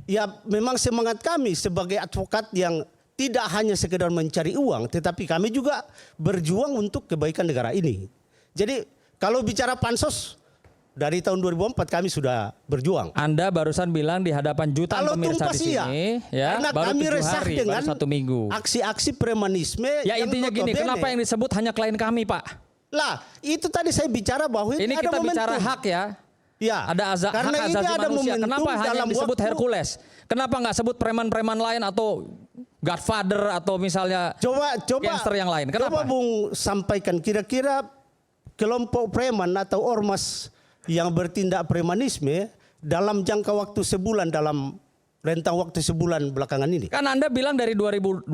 ya memang semangat kami sebagai advokat yang tidak hanya sekedar mencari uang, tetapi kami juga berjuang untuk kebaikan negara ini. Jadi kalau bicara pansos, dari tahun 2004 kami sudah berjuang. Anda barusan bilang di hadapan jutaan pemirsa di sini, ya, karena baru kami 7 resah hari, dengan baru 1 minggu. Aksi-aksi premanisme. Ya intinya gini, kenapa yang disebut hanya klien kami, Pak? Lah, itu tadi saya bicara bahwa ini ada kita momentum. bicara hak ya. Ya, ada karena hak ini asasi ada manusia. momentum Kenapa hanya dalam disebut waktu- Hercules? Kenapa nggak sebut preman-preman lain atau Godfather atau misalnya gangster yang lain? Kenapa? Coba Bung sampaikan kira-kira kelompok preman atau ormas yang bertindak premanisme dalam jangka waktu sebulan, dalam rentang waktu sebulan belakangan ini. Kan Anda bilang dari 2004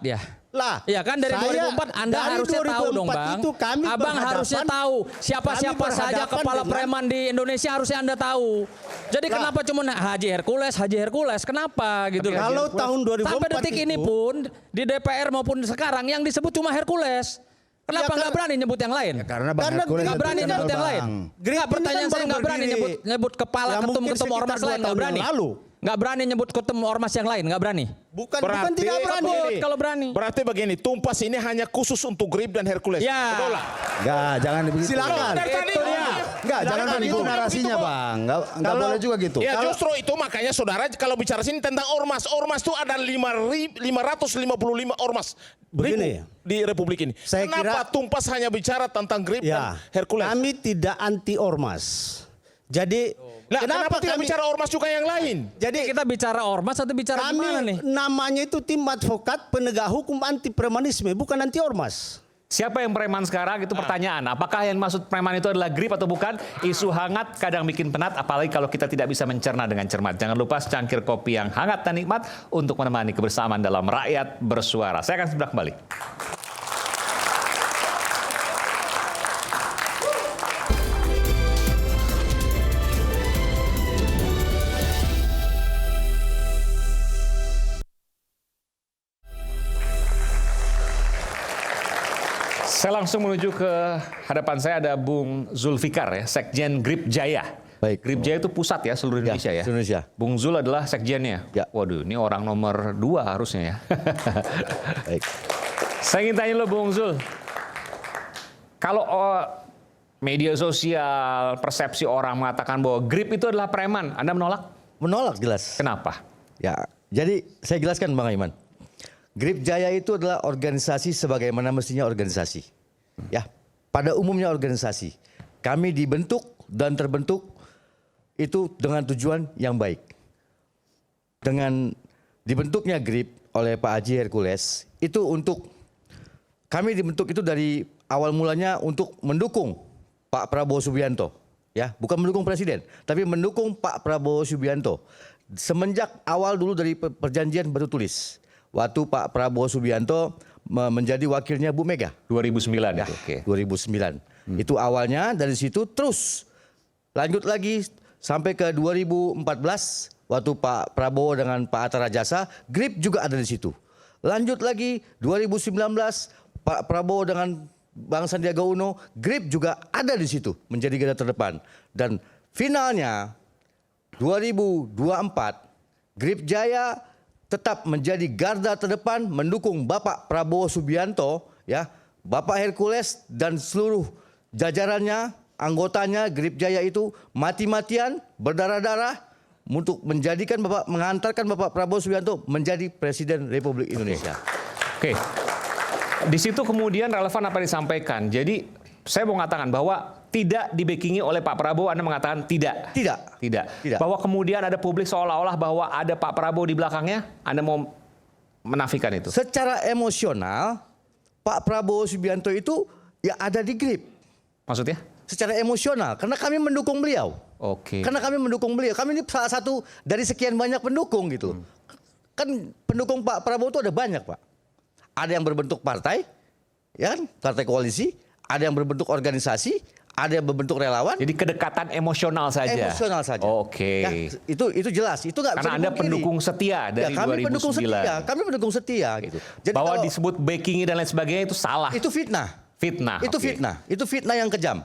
ya. Lah, ya kan dari 2004 Anda dari harusnya tahu 2004 dong Bang. itu kami Abang harusnya tahu siapa-siapa saja kepala preman di Indonesia harusnya Anda tahu. Jadi kenapa cuma Haji Hercules? Kenapa gitu loh. Kalau tahun 2004 sampai detik ini pun di DPR maupun sekarang yang disebut cuma Hercules. Kenapa nggak berani nyebut yang lain? Karena Bang Hercules nggak berani itu nyebut yang lain. Nggak, pertanyaan saya nggak berani nyebut kepala ketum ormas lain, nggak berani. Nggak berani nyebut ketum ormas yang lain, nggak berani. Bukan tidak berani. Kalau berani. Berarti begini, Tumpas ini hanya khusus untuk Grip dan Hercules. Ya. Betul lah. Enggak, jangan begitu. Silakan. Enggak, jangan begitu narasinya, Bang. Enggak boleh juga gitu. Ya justru itu makanya saudara kalau bicara sini tentang ormas. Ormas itu ada 555 ormas. Begini di Republik ini. Kenapa Tumpas hanya bicara tentang Grip dan Hercules? Kami tidak anti ormas. Jadi kenapa tidak bicara ormas juga yang lain? Jadi kita bicara ormas atau bicara gimana nih? Namanya itu tim advokat penegak hukum anti premanisme, bukan anti ormas. Siapa yang preman sekarang itu pertanyaan. Apakah yang maksud preman itu adalah Grip atau bukan? Isu hangat kadang bikin penat, apalagi kalau kita tidak bisa mencerna dengan cermat. Jangan lupa secangkir kopi yang hangat dan nikmat untuk menemani kebersamaan dalam Rakyat Bersuara. Saya akan segera kembali. Saya langsung menuju ke hadapan saya ada Bung Zulfikar ya, Sekjen Grip Jaya. Baik. Grip Jaya itu pusat ya seluruh Indonesia ya. Indonesia. Bung Zul adalah sekjennya. Ya. Waduh, ini orang nomor 2 harusnya ya. Baik. Saya ingin tanya lo Bung Zul. Kalau media sosial, persepsi orang mengatakan bahwa Grip itu adalah preman, Anda menolak? Menolak jelas. Kenapa? Ya, jadi saya jelaskan Bang Aiman. Grip Jaya itu adalah organisasi sebagaimana mestinya organisasi. Ya, pada umumnya organisasi. Kami dibentuk dan terbentuk itu dengan tujuan yang baik. Dengan dibentuknya Grip oleh Pak Haji Hercules, itu untuk kami dibentuk itu dari awal mulanya untuk mendukung Pak Prabowo Subianto. Ya, bukan mendukung presiden, tapi mendukung Pak Prabowo Subianto. Semenjak awal dulu dari perjanjian batu tulis. Waktu Pak Prabowo Subianto menjadi wakilnya Bu Mega. 2009 ya, itu. Okay. 2009. Itu awalnya, dari situ terus lanjut lagi sampai ke 2014 waktu Pak Prabowo dengan Pak Hatta Rajasa, Grip juga ada di situ. Lanjut lagi 2019 Pak Prabowo dengan Bang Sandiaga Uno, Grip juga ada di situ menjadi garda terdepan. Dan finalnya 2024 Grip Jaya tetap menjadi garda terdepan mendukung Bapak Prabowo Subianto, ya, Bapak Hercules dan seluruh jajarannya, anggotanya Grip Jaya itu mati-matian, berdarah-darah untuk mengantarkan Bapak Prabowo Subianto menjadi Presiden Republik Indonesia. Oke. Di situ kemudian relevan apa disampaikan. Jadi saya mau mengatakan bahwa tidak dibackingi oleh Pak Prabowo, Anda mengatakan tidak. Tidak. Bahwa kemudian ada publik seolah-olah bahwa ada Pak Prabowo di belakangnya, Anda mau menafikan itu? Secara emosional, Pak Prabowo Subianto itu ya ada di Grip. Maksudnya? Secara emosional, karena kami mendukung beliau. Oke. Karena kami mendukung beliau. Kami ini salah satu dari sekian banyak pendukung gitu. Kan pendukung Pak Prabowo itu ada banyak, Pak. Ada yang berbentuk partai, ya kan? Partai koalisi, ada yang berbentuk organisasi, ada yang berbentuk relawan. Jadi kedekatan emosional saja. Emosional saja. Oke. Ya, itu jelas. Itu nggak bisa karena Anda dipungkiri. pendukung setia dari kami 2009. pendukung setia. Kami pendukung setia gitu. Jadi bahwa kalau disebut backingi dan lain sebagainya itu salah. itu fitnah. Fitnah. Itu oke. fitnah. Itu fitnah yang kejam.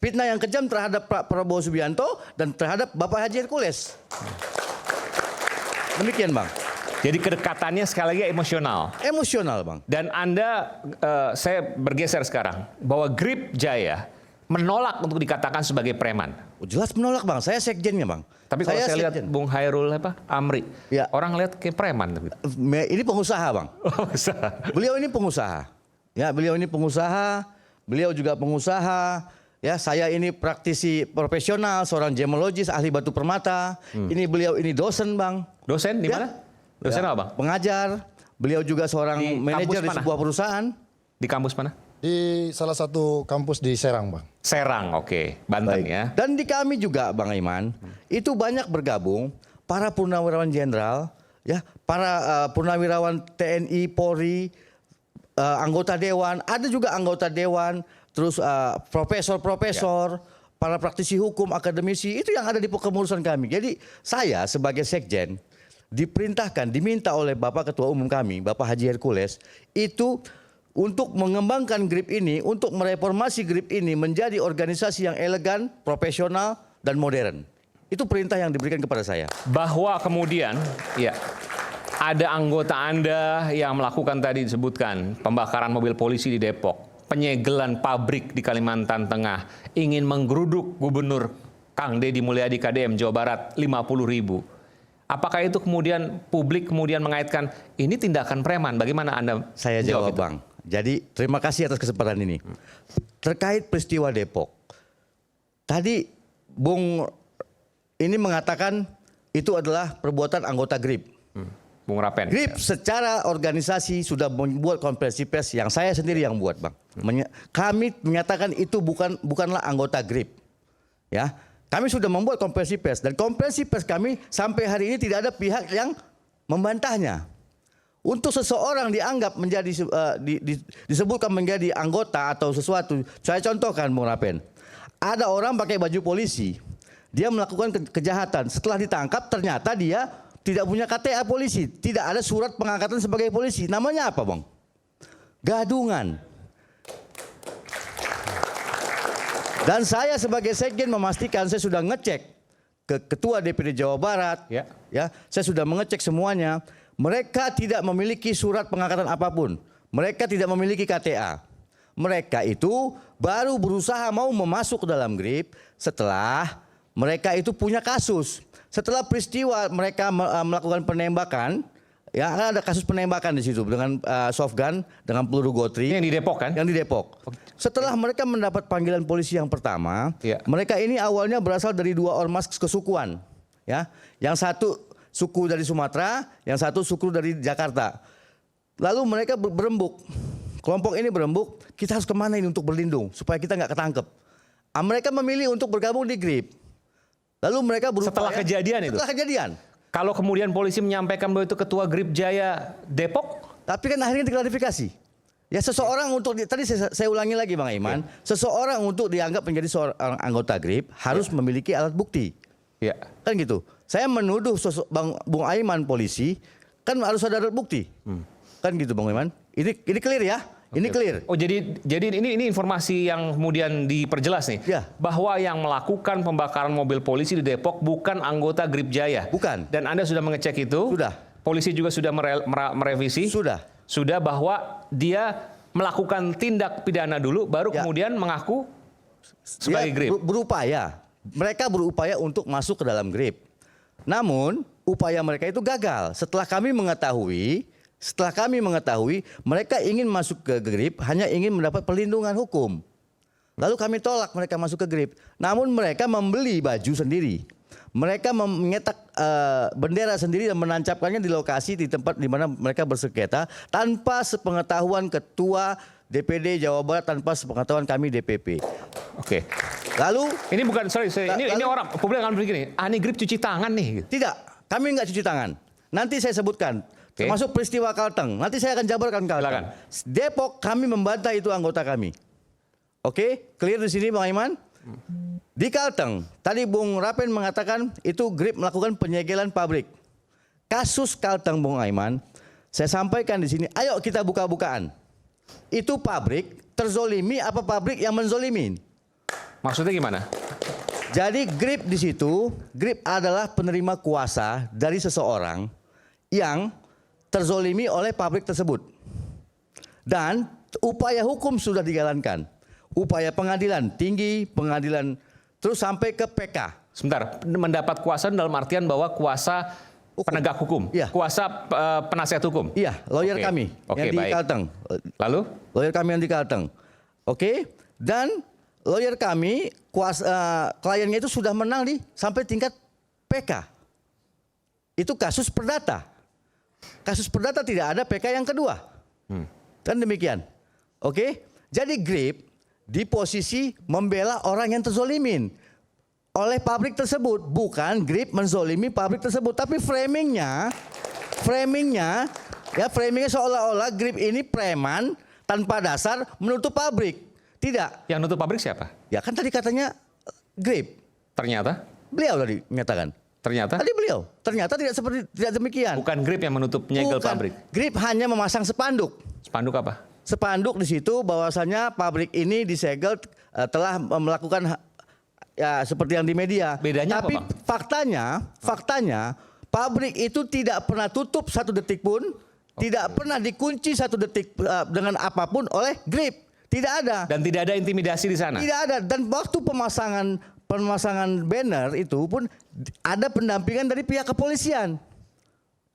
Fitnah yang kejam terhadap Pak Prabowo Subianto dan terhadap Bapak Haji Hercules. Demikian, Bang. Jadi kedekatannya sekali lagi emosional. Emosional, Bang. Dan Anda, saya bergeser sekarang, bahwa Grip Jaya menolak untuk dikatakan sebagai preman. Jelas menolak, Bang. Saya sekjennya, Bang. Tapi kalau saya lihat Bung Hairul Amri, ya, orang lihat kayak preman. Ini pengusaha, Bang. Beliau ini pengusaha. Ya, beliau ini pengusaha. Beliau juga pengusaha. Ya, saya ini praktisi profesional, seorang gemologis, ahli batu permata. Ini beliau ini dosen, Bang. Dosen di mana? Dosen apa, Bang? Pengajar. Beliau juga seorang manajer di sebuah perusahaan. Di kampus mana? Di salah satu kampus di Serang, Bang. Serang, oke. Banten ya. Dan di kami juga, Bang Aiman, itu banyak bergabung para purnawirawan jenderal, ya, para purnawirawan TNI, Polri, anggota dewan, ada juga anggota dewan, terus profesor-profesor, para praktisi hukum, akademisi, itu yang ada di kepengurusan kami. Jadi saya sebagai sekjen diperintahkan, diminta oleh Bapak Ketua Umum kami, Bapak Haji Hercules, itu untuk mengembangkan GRIP ini, untuk mereformasi GRIP ini menjadi organisasi yang elegan, profesional, dan modern. Itu perintah yang diberikan kepada saya. Bahwa kemudian, ya, ada anggota Anda yang melakukan tadi disebutkan, pembakaran mobil polisi di Depok, penyegelan pabrik di Kalimantan Tengah, ingin menggeruduk Gubernur Kang Deddy Mulyadi KDM Jawa Barat 50.000. Apakah itu kemudian publik kemudian mengaitkan ini tindakan preman? Bagaimana Anda Saya jawab, Bang. Jadi terima kasih atas kesempatan ini. Terkait peristiwa Depok, tadi Bung ini mengatakan itu adalah perbuatan anggota GRIP. Bung Rapen. GRIP secara organisasi sudah membuat konferensi pers yang saya sendiri yang buat, Bang. Kami menyatakan itu bukanlah anggota GRIP. Ya, kami sudah membuat konferensi pers dan konferensi pers kami sampai hari ini tidak ada pihak yang membantahnya. Untuk seseorang dianggap menjadi disebutkan menjadi anggota atau sesuatu, saya contohkan, Bung Rapen. Ada orang pakai baju polisi, dia melakukan kejahatan. Setelah ditangkap ternyata dia tidak punya KTA polisi, tidak ada surat pengangkatan sebagai polisi. Namanya apa, Bang? Gadungan. Dan saya sebagai sekjen memastikan, saya sudah ngecek ke Ketua DPD Jawa Barat, ya, saya sudah mengecek semuanya. Mereka tidak memiliki surat pengangkatan apapun. Mereka tidak memiliki KTA. Mereka itu baru berusaha mau memasuk ke dalam GRIP setelah mereka itu punya kasus. Setelah peristiwa mereka melakukan penembakan, ya, ada kasus penembakan di situ dengan soft gun, dengan peluru gotri. Yang di Depok kan? Yang di Depok. Setelah mereka mendapat panggilan polisi yang pertama, mereka ini awalnya berasal dari 2 ormas kesukuan, ya. Yang satu suku dari Sumatera, yang satu suku dari Jakarta. Lalu mereka berembuk. Kelompok ini berembuk, kita harus kemana ini untuk berlindung supaya kita nggak ketangkep. Mereka memilih untuk bergabung di GRIP. Lalu mereka berupaya. Setelah kejadian itu? Setelah kejadian. Kalau kemudian polisi menyampaikan bahwa itu Ketua GRIP Jaya Depok? Tapi kan akhirnya diklarifikasi. Ya, seseorang untuk, tadi saya ulangi lagi, Bang Iman. Seseorang untuk dianggap menjadi seorang anggota GRIP harus memiliki alat bukti. Ya. Kan gitu. Saya menuduh Bung Aiman polisi, kan harus ada alat bukti. Kan gitu, Bang Aiman. Ini clear ya? Ini clear. Oh, jadi ini informasi yang kemudian diperjelas nih. Ya. Bahwa yang melakukan pembakaran mobil polisi di Depok bukan anggota GRIP Jaya. Bukan. Dan Anda sudah mengecek itu? Sudah. Polisi juga sudah merevisi? Sudah. Sudah, bahwa dia melakukan tindak pidana dulu baru kemudian mengaku sebagai GRIP. Berupaya. Mereka berupaya untuk masuk ke dalam GRIP. Namun upaya mereka itu gagal. Setelah kami mengetahui mereka ingin masuk ke GRIP hanya ingin mendapat perlindungan hukum. Lalu kami tolak mereka masuk ke GRIP. Namun mereka membeli baju sendiri. Mereka menyetak bendera sendiri dan menancapkannya di lokasi di tempat di mana mereka bersengketa tanpa sepengetahuan Ketua DPD Jawa Barat, tanpa sepengetahuan kami DPP. Oke. Lalu ini bukan ini orang publik akan begini. Ini GRIP cuci tangan nih. Tidak, kami nggak cuci tangan. Nanti saya sebutkan. Termasuk peristiwa Kalteng. Nanti saya akan jabarkan Kalteng. Depok kami membantah itu anggota kami. Oke, clear di sini, Bang Aiman? Di Kalteng, tadi Bung Rapen mengatakan itu GRIP melakukan penyegelan pabrik. Kasus Kalteng, Bung Aiman, saya sampaikan di sini. Ayo kita buka-bukaan. Itu pabrik terzolimi apa pabrik yang menzolimin? Maksudnya gimana? Jadi GRIP di situ, GRIP adalah penerima kuasa dari seseorang yang terzolimi oleh pabrik tersebut. Dan upaya hukum sudah dijalankan. Upaya pengadilan tinggi, pengadilan terus sampai ke PK. Sebentar, mendapat kuasa dalam artian bahwa kuasa penegak hukum, kuasa penasihat hukum. Iya, lawyer kami yang di Kalteng. Lalu? Lawyer kami yang di Kalteng. Oke, dan lawyer kami kliennya itu sudah menang sampai tingkat PK. Itu kasus perdata. Kasus perdata tidak ada PK yang kedua. Dan demikian. Oke, jadi Grip di posisi membela orang yang terzolimin oleh pabrik tersebut, bukan Grip menzolimi pabrik tersebut, tapi framingnya seolah-olah Grip ini preman tanpa dasar menutup pabrik. Tidak. Yang nutup pabrik siapa? Ya kan tadi katanya Grip. Ternyata? Beliau tadi menyatakan. Ternyata? Tadi beliau. Ternyata tidak demikian. Bukan Grip yang menutup nyegel pabrik. Grip hanya memasang spanduk. Spanduk apa? Spanduk di situ bahwasanya pabrik ini disegel telah melakukan ya seperti yang di media. Bedanya tapi apa, Bang? faktanya pabrik itu tidak pernah tutup 1 detik pun, tidak pernah dikunci 1 detik dengan apapun oleh Grip. Tidak ada. Dan tidak ada intimidasi di sana. Tidak ada. Dan waktu pemasangan banner itu pun ada pendampingan dari pihak kepolisian.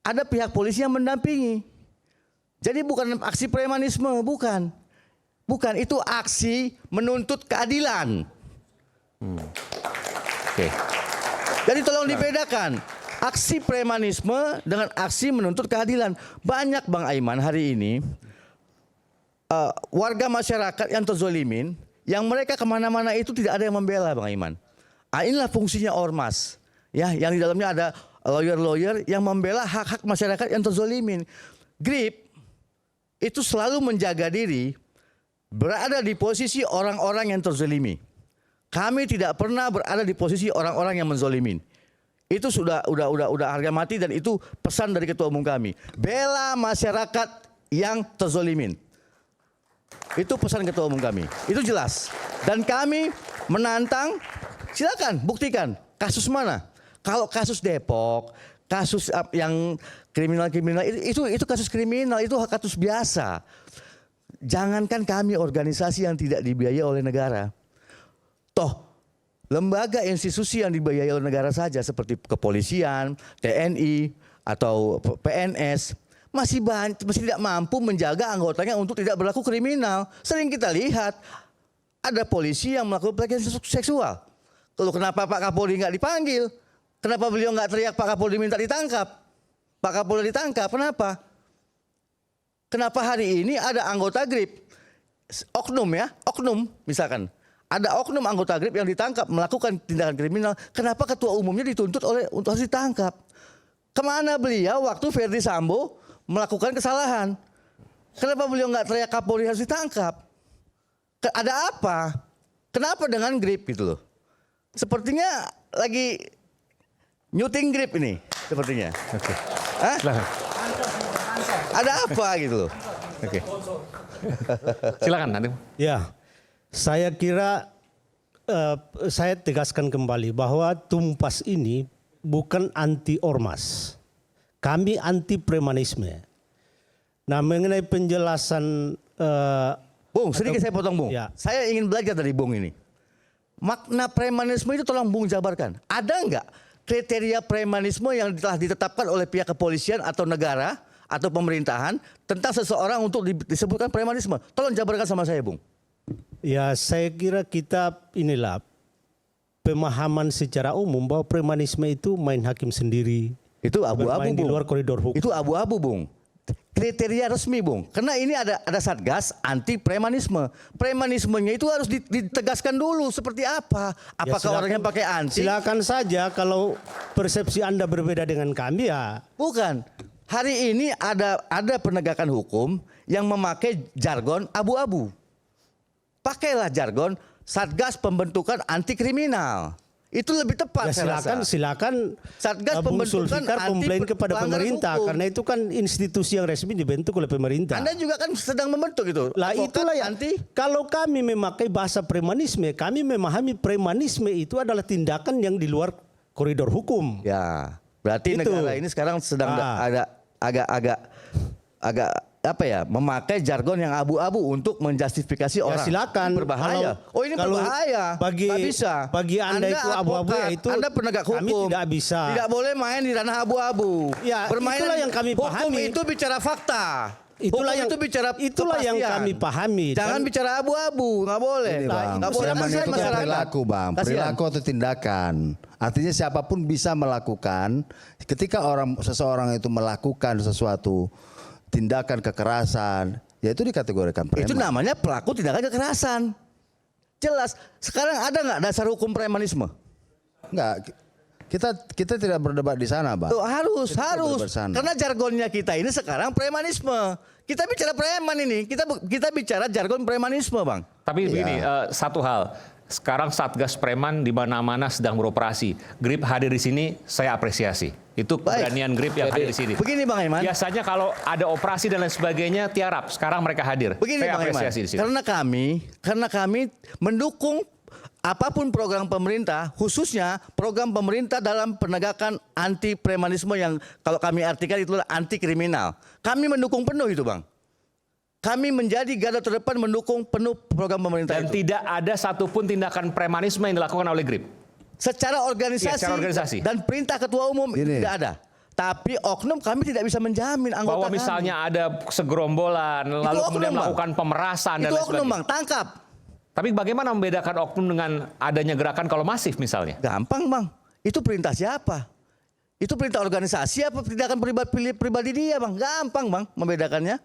Ada pihak polisi yang mendampingi. Jadi bukan aksi premanisme, bukan. Bukan, itu aksi menuntut keadilan. Oke. Jadi tolong dibedakan aksi premanisme dengan aksi menuntut keadilan. Banyak Bang Aiman hari ini warga masyarakat yang terzolimin, yang mereka kemana-mana itu tidak ada yang membela Bang Aiman. Inilah fungsinya ormas, ya, yang di dalamnya ada lawyer-lawyer yang membela hak-hak masyarakat yang terzolimin. Grip itu selalu menjaga diri berada di posisi orang-orang yang terzolimi. Kami tidak pernah berada di posisi orang-orang yang menzolimin. Itu sudah harga mati dan itu pesan dari ketua umum kami. Bela masyarakat yang terzolimin. Itu pesan ketua umum kami. Itu jelas. Dan kami menantang, silakan buktikan kasus mana. Kalau kasus Depok, kasus yang kriminal-kriminal itu kasus kriminal, itu kasus biasa. Jangankan kami organisasi yang tidak dibiayai oleh negara. Toh, lembaga institusi yang dibiayai oleh negara saja seperti kepolisian, TNI, atau PNS masih tidak mampu menjaga anggotanya untuk tidak berlaku kriminal. Sering kita lihat ada polisi yang melakukan pelecehan seksual. Lalu kenapa Pak Kapolri nggak dipanggil? Kenapa beliau nggak teriak Pak Kapolri minta ditangkap? Pak Kapolri ditangkap, kenapa? Kenapa hari ini ada anggota Grip, oknum misalkan. Ada oknum anggota Grip yang ditangkap melakukan tindakan kriminal. Kenapa ketua umumnya dituntut untuk harus ditangkap? Kemana beliau waktu Ferdi Sambo melakukan kesalahan? Kenapa beliau nggak teriak Kapolri harus ditangkap? Ada apa? Kenapa dengan Grip gitu loh? Sepertinya lagi nyuting Grip ini, sepertinya. Oke. Ada apa gitu loh? Oke. Silakan nanti. Ya. Saya kira saya tegaskan kembali bahwa Tumpas ini bukan anti ormas. Kami anti premanisme. Nah, mengenai penjelasan Bung, sedikit saya potong Bung. Ya. Saya ingin belajar dari Bung ini. Makna premanisme itu tolong Bung jabarkan. Ada enggak kriteria premanisme yang telah ditetapkan oleh pihak kepolisian atau negara atau pemerintahan tentang seseorang untuk disebutkan premanisme? Tolong jabarkan sama saya Bung. Ya, saya kira kita inilah pemahaman secara umum bahwa premanisme itu main hakim sendiri. Itu abu-abu Bung. Di luar koridor hukum. Itu abu-abu Bung. Kriteria resmi Bung. Karena ini ada Satgas anti premanisme. Premanismenya itu harus ditegaskan dulu seperti apa. Apakah orangnya pakai anti? Silakan saja kalau persepsi Anda berbeda dengan kami ya. Bukan. Hari ini ada penegakan hukum yang memakai jargon abu-abu. Pakailah jargon Satgas Pembentukan Anti Kriminal. Itu lebih tepat ya, silakan Satgas Bung Pembentukan Sulfikar komplain kepada pemerintah hukum. karena itu kan institusi yang resmi dibentuk oleh pemerintah. Anda juga kan sedang membentuk itu. Lah itulah ya. Kalau kami memakai bahasa premanisme, kami memahami premanisme itu adalah tindakan yang di luar koridor hukum. Ya, berarti itu. Negara ini sekarang sedang ada agak memakai jargon yang abu-abu untuk menjustifikasi orang. Silakan. Berbahaya. Ini berbahaya. Nggak bisa. Bagi Anda itu abu-abu ya itu Anda penegak hukum. Kami tidak bisa. Tidak boleh main di ranah abu-abu. Ya, bermain itulah yang kami hukum pahami. itu bicara fakta. Itulah hukum yang itu bicara itulah yang kepastian. kami pahami. Jangan bicara abu-abu, nggak boleh. Nggak boleh. Preman itu kan perilaku, Bang. Kasihan. Perilaku atau tindakan. Artinya siapapun bisa melakukan. Ketika seseorang itu melakukan sesuatu tindakan kekerasan, ya itu dikategorikan preman. Itu namanya pelaku tindakan kekerasan. Jelas. Sekarang ada nggak dasar hukum premanisme? Enggak. Kita tidak berdebat di sana, Bang. Tuh, harus. Karena jargonnya kita ini sekarang premanisme. Kita bicara preman ini. Kita bicara jargon premanisme, Bang. Tapi begini, satu hal. Sekarang Satgas Preman di mana-mana sedang beroperasi. Grip hadir di sini, saya apresiasi. Itu keberanian Grip yang hadir di sini. Begini, Bang Iman. Biasanya kalau ada operasi dan lain sebagainya tiarap. Sekarang mereka hadir. Begini, saya Bang apresiasi Iman. di sini. Karena kami mendukung apapun program pemerintah, khususnya program pemerintah dalam penegakan anti premanisme yang kalau kami artikan itu anti kriminal. Kami mendukung penuh itu, Bang. Kami menjadi garda terdepan mendukung penuh program pemerintah Dan itu. tidak ada satupun tindakan premanisme yang dilakukan oleh Grip. Secara organisasi, dan perintah ketua umum tidak ada. Tapi oknum kami tidak bisa menjamin anggota bahwa misalnya ada segerombolan lalu kemudian melakukan pemerasan dan lain sebagainya. Itu oknum, Bang, tangkap. Tapi bagaimana membedakan oknum dengan adanya gerakan kalau masif misalnya? Gampang, Bang. Itu perintah siapa? Itu perintah organisasi apa tindakan pribadi dia, Bang? Gampang, Bang, membedakannya.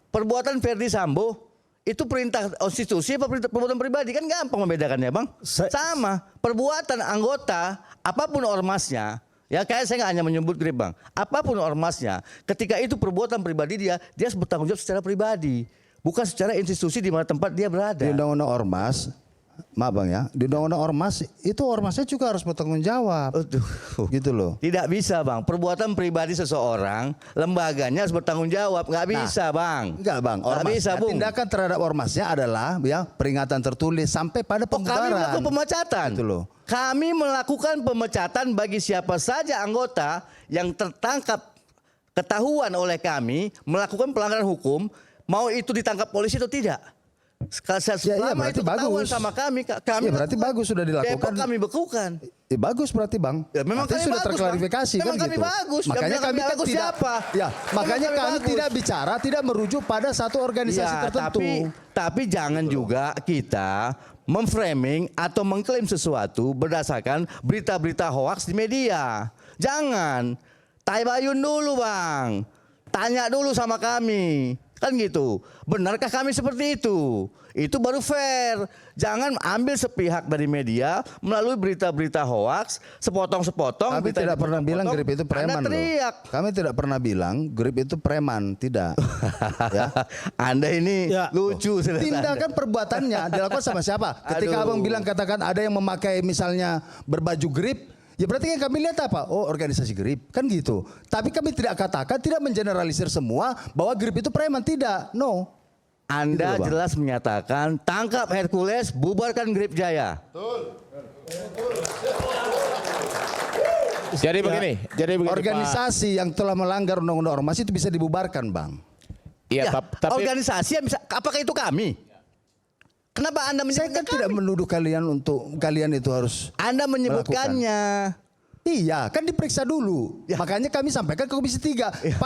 Perbuatan Verdi Sambo itu perintah konstitusi apa perbuatan pribadi, kan gampang membedakannya, Bang. Sama, perbuatan anggota apapun ormasnya, ya kayak saya nggak hanya menyebut Grip, Bang. Apapun ormasnya, ketika itu perbuatan pribadi dia harus bertanggung jawab secara pribadi, bukan secara institusi di mana tempat dia berada. Di Undang-Undang Ormas, maaf Bang ya, di Undang-Undang Ormas itu ormasnya juga harus bertanggung jawab. Gitu loh. Tidak bisa, Bang. Perbuatan pribadi seseorang, lembaganya harus bertanggung jawab. Nggak bisa, Bang. Enggak, Bang. Nggak bisa, Bung. Tindakan terhadap ormasnya adalah ya peringatan tertulis sampai pada pembubaran. Kami melakukan pemecatan. Gitu loh. Kami melakukan pemecatan bagi siapa saja anggota yang tertangkap ketahuan oleh kami melakukan pelanggaran hukum, mau itu ditangkap polisi atau tidak. Selama itu ketahuan sama kami ya, berarti bagus sudah dilakukan. Depok kami bekukan. Ya, bagus berarti, Bang. Ya, memang kami sudah bagus, terklarifikasi Bang. kan Memang kami gitu. bagus. Makanya kami kan bagus tidak siapa? Ya, makanya kami tidak bicara, tidak merujuk pada satu organisasi ya, tertentu. Tapi jangan juga kita memframing atau mengklaim sesuatu berdasarkan berita-berita hoaks di media. Jangan. Tabayun dulu, Bang. Tanya dulu sama kami. Kan gitu. Benarkah kami seperti itu? Itu baru fair. Jangan ambil sepihak dari media melalui berita-berita hoaks, sepotong-sepotong. Kami tidak pernah bilang Grip itu preman loh. Kami tidak pernah bilang Grip itu preman, tidak. Ya. Anda ini lucu. Tindakan perbuatannya dilakukan sama siapa? Ketika Abang bilang katakan ada yang memakai misalnya berbaju Grip, ya berarti yang kami lihat apa? Oh, organisasi Grip, kan gitu. Tapi kami tidak katakan, tidak mengeneralisir semua bahwa Grip itu preman, tidak. No. Anda gitu, jelas menyatakan tangkap Hercules, bubarkan Grip Jaya. Jadi begini, organisasi yang telah melanggar undang-undang ormas itu bisa dibubarkan, Bang. Iya, tapi organisasi yang bisa, apakah itu kami? Kenapa Anda menyebutkan? Saya kan tidak menuduh kalian untuk kalian itu harus Anda menyebutkannya. Iya, kan diperiksa dulu. Ya. Makanya kami sampaikan ke Komisi 3.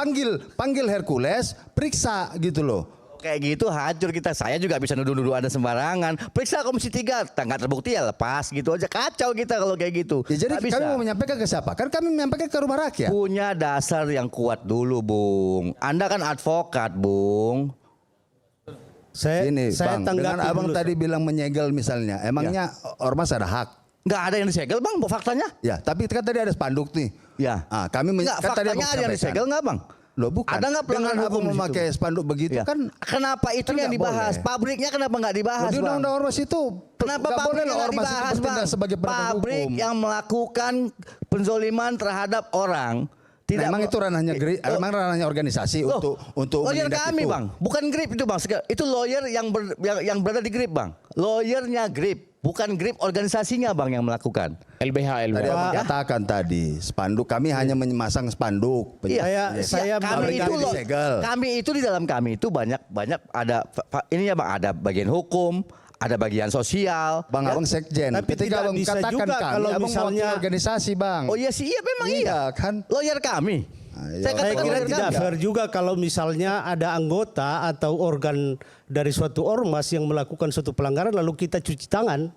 Panggil Hercules, periksa gitu loh. Kayak gitu hancur kita. Saya juga bisa nuduh-nuduh Anda sembarangan. Periksa Komisi 3, nggak terbukti ya lepas gitu aja. Kacau kita kalau kayak gitu. Ya, jadi kami mau menyampaikan ke siapa? Kan kami menyampaikan ke rumah rakyat. Punya dasar yang kuat dulu, Bung. Anda kan advokat, Bung. Saya dengan Abang tadi bilang menyegel misalnya. Emangnya ormas ada hak? Nggak ada yang disegel, Bang, faktanya. Ya, tapi kan tadi ada spanduk nih. Ya. Kami kan faktanya ada yang disegel nggak, Bang? Loh bukan. Ada nggak pelanggaran hukum memakai spanduk begitu kan? Kenapa itu yang dibahas? Boleh. Pabriknya kenapa nggak dibahas, Di Undang-Undang Ormas itu kenapa pabriknya nggak dibahas, Bang? Sebagai pabrik yang melakukan penzoliman terhadap orang memang itu ranahnya memang ranahnya organisasi untuk lawyer menindak kami itu. Bang, bukan GRIP itu Bang. Itu lawyer yang berada di GRIP Bang. Lawyernya GRIP, bukan GRIP organisasinya Bang yang melakukan. Tadi Abang katakan tadi spanduk, kami hanya memasang spanduk. Kami itu di dalam kami itu banyak ada ini ya Bang, ada bagian hukum, ada bagian sosial. Bang, Abang sekjen. Tapi ketika Abang bisa katakan juga kami, kalau Abang misalnya organisasi Bang. Oh iya sih, iya memang iya. Kan? Lawyer kami. Saya kira tidak fair juga kalau misalnya ada anggota atau organ dari suatu ormas yang melakukan suatu pelanggaran lalu kita cuci tangan.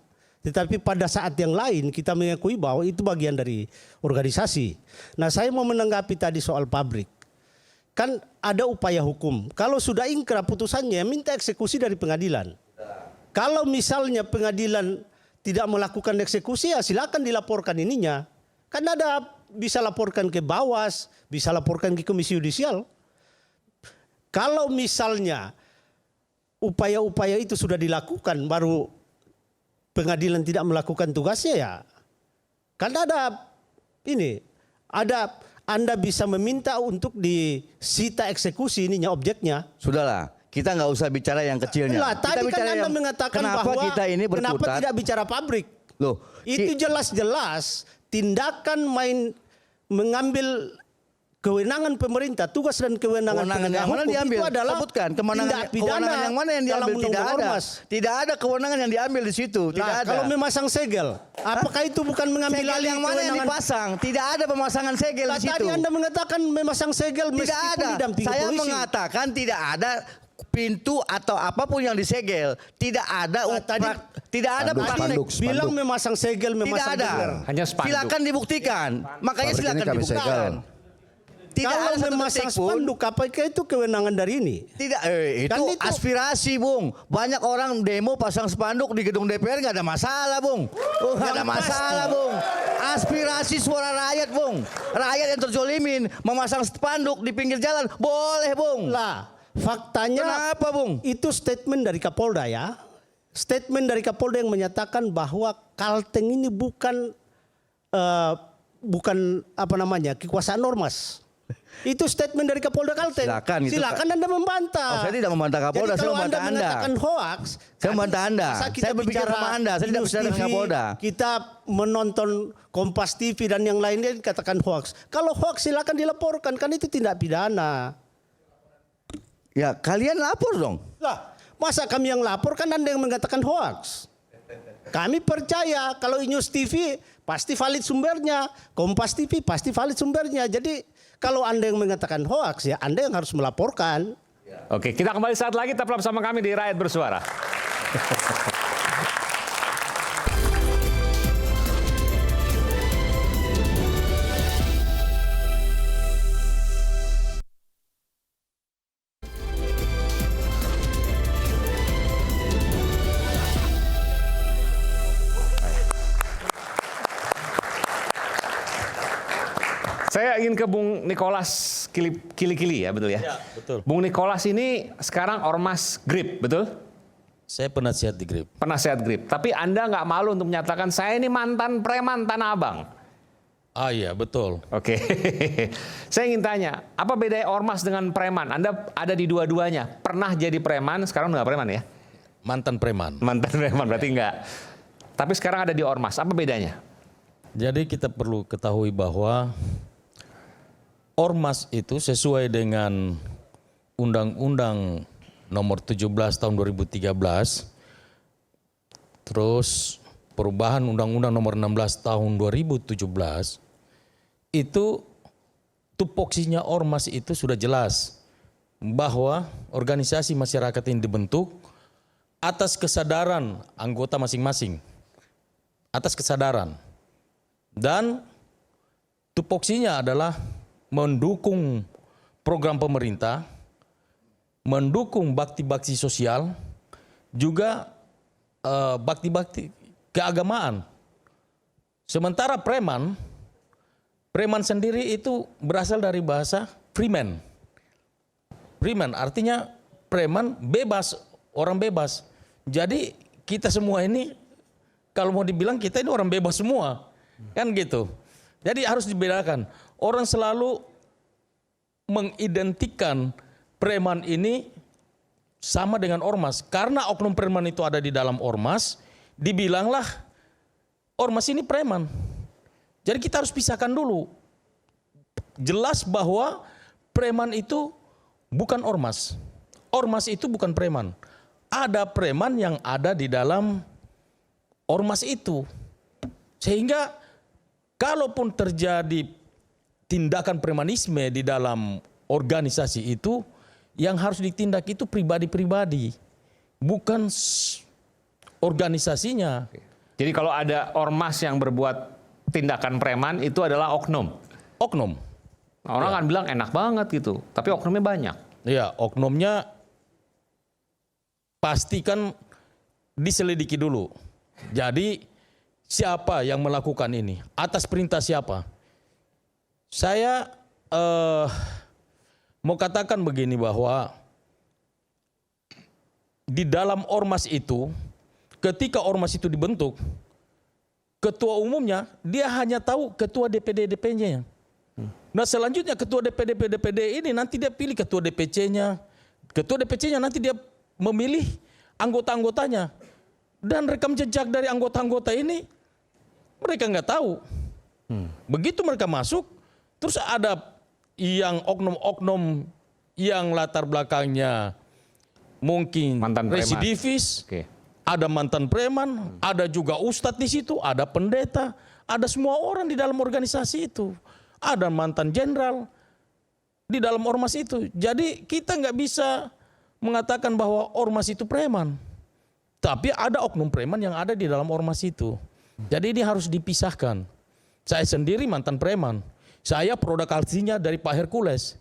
Tetapi pada saat yang lain kita mengakui bahwa itu bagian dari organisasi. Nah, saya mau menanggapi tadi soal pabrik. Kan ada upaya hukum. Kalau sudah ingkrah putusannya, minta eksekusi dari pengadilan. Kalau misalnya pengadilan tidak melakukan eksekusi, ya silakan dilaporkan ininya. Kan ada bisa laporkan ke Bawas, bisa laporkan ke Komisi Yudisial. Kalau misalnya upaya-upaya itu sudah dilakukan, baru pengadilan tidak melakukan tugasnya, ya kan ada Anda bisa meminta untuk disita eksekusi ininya objeknya. Sudahlah, kita nggak usah bicara yang kecilnya. Lah, tadi kita kan Anda mengatakan kenapa bahwa kita ini berkutat, kenapa tidak bicara pabrik? Loh, itu jelas-jelas tindakan mengambil kewenangan pemerintah, tugas dan kewenangan penegak hukum diambil, itu adalah sebutkan tindak pidana. Kewenangan yang mana yang diambil? Tidak ada kewenangan yang diambil di situ. Tidak ada. Kalau memasang segel, apakah itu bukan mengambil alih yang mana yang dipasang? Tidak ada pemasangan segel di situ. Tadi Anda mengatakan memasang segel meskipun didampingi polisi. Saya mengatakan tidak ada pintu atau apapun yang disegel. Tidak ada tidak ada spanduk. Bilang memasang segel, memasang segel. Hanya spanduk. Silakan dibuktikan. Makanya silakan dibuktikan. Kalau memasang spanduk, apakah itu kewenangan dari ini? Tidak, itu aspirasi, Bung. Banyak orang demo pasang spanduk di gedung DPR nggak ada masalah, Bung. Nggak ada masalah, Bung. Aspirasi suara rakyat, Bung. Rakyat yang terzolimin memasang spanduk di pinggir jalan, boleh, Bung. Lah, faktanya kenapa, Bung? Itu statement dari Kapolda ya. Statement dari Kapolda yang menyatakan bahwa Kalteng ini bukan kekuasaan ormas. Itu statement dari Kapolda Kalteng. Silakan Anda membantah. Saya tidak membantah Kapolda, saya membantah Anda. Mengatakan hoax, saya membantah Anda. Saya berbicara sama Anda, saya tidak bicara dengan Kapolda. Kita menonton Kompas TV dan yang lainnya dikatakan hoax. Kalau hoax silakan dilaporkan, kan itu tindak pidana. Ya, kalian lapor dong. Lah, masa kami yang lapor, kan Anda yang mengatakan hoax. Kami percaya kalau News TV pasti valid sumbernya, Kompas TV pasti valid sumbernya. Jadi kalau Anda yang mengatakan hoax, ya Anda yang harus melaporkan. Oke, kita kembali saat lagi, tetap bersama kami di Rakyat Bersuara. Saya ingin ke Bung Nikolas Kili-Kili ya, betul ya? Ya, betul. Bung Nikolas ini sekarang ormas GRIP, betul? Saya penasihat di GRIP. Penasihat GRIP. Tapi Anda nggak malu untuk menyatakan saya ini mantan preman Tanah Abang? Ah iya, betul. Oke. Saya ingin tanya, apa bedanya ormas dengan preman? Anda ada di dua-duanya. Pernah jadi preman, sekarang nggak preman ya? Mantan preman. Mantan preman, berarti enggak. Tapi sekarang ada di ormas. Apa bedanya? Jadi kita perlu ketahui bahwa ormas itu sesuai dengan Undang-Undang Nomor 17 Tahun 2013, terus perubahan Undang-Undang Nomor 16 Tahun 2017, itu tupoksinya ormas itu sudah jelas bahwa organisasi masyarakat ini dibentuk atas kesadaran anggota masing-masing, atas kesadaran, dan tupoksinya adalah mendukung program pemerintah, mendukung bakti-bakti sosial, juga bakti-bakti keagamaan. Sementara preman sendiri itu berasal dari bahasa freeman. Freeman artinya preman bebas, orang bebas. Jadi kita semua ini kalau mau dibilang kita ini orang bebas semua, kan gitu. Jadi harus dibedakan. Orang selalu mengidentikan preman ini sama dengan ormas. Karena oknum preman itu ada di dalam ormas, dibilanglah ormas ini preman. Jadi kita harus pisahkan dulu. Jelas bahwa preman itu bukan ormas. Ormas itu bukan preman. Ada preman yang ada di dalam ormas itu. Sehingga kalaupun terjadi tindakan premanisme di dalam organisasi itu, yang harus ditindak itu pribadi-pribadi, bukan organisasinya. Jadi kalau ada ormas yang berbuat tindakan preman itu adalah oknum. Oknum. Orang kan bilang enak banget gitu, tapi oknumnya banyak. Ya, oknumnya pastikan diselidiki dulu. Jadi siapa yang melakukan ini? Atas perintah siapa? Saya mau katakan begini, bahwa di dalam ormas itu, ketika ormas itu dibentuk, ketua umumnya dia hanya tahu ketua DPD-DPD-nya. Nah selanjutnya ketua DPD ini nanti dia pilih ketua DPC-nya. Ketua DPC-nya nanti dia memilih anggota-anggotanya. Dan rekam jejak dari anggota-anggota ini mereka nggak tahu. Begitu mereka masuk, terus ada yang oknum-oknum yang latar belakangnya mungkin mantan residivis, ada mantan preman, ada juga ustadz di situ, ada pendeta, ada semua orang di dalam organisasi itu, ada mantan jenderal di dalam ormas itu. Jadi kita nggak bisa mengatakan bahwa ormas itu preman, tapi ada oknum preman yang ada di dalam ormas itu. Jadi ini harus dipisahkan. Saya sendiri mantan preman. Saya produk aslinya dari Pak Hercules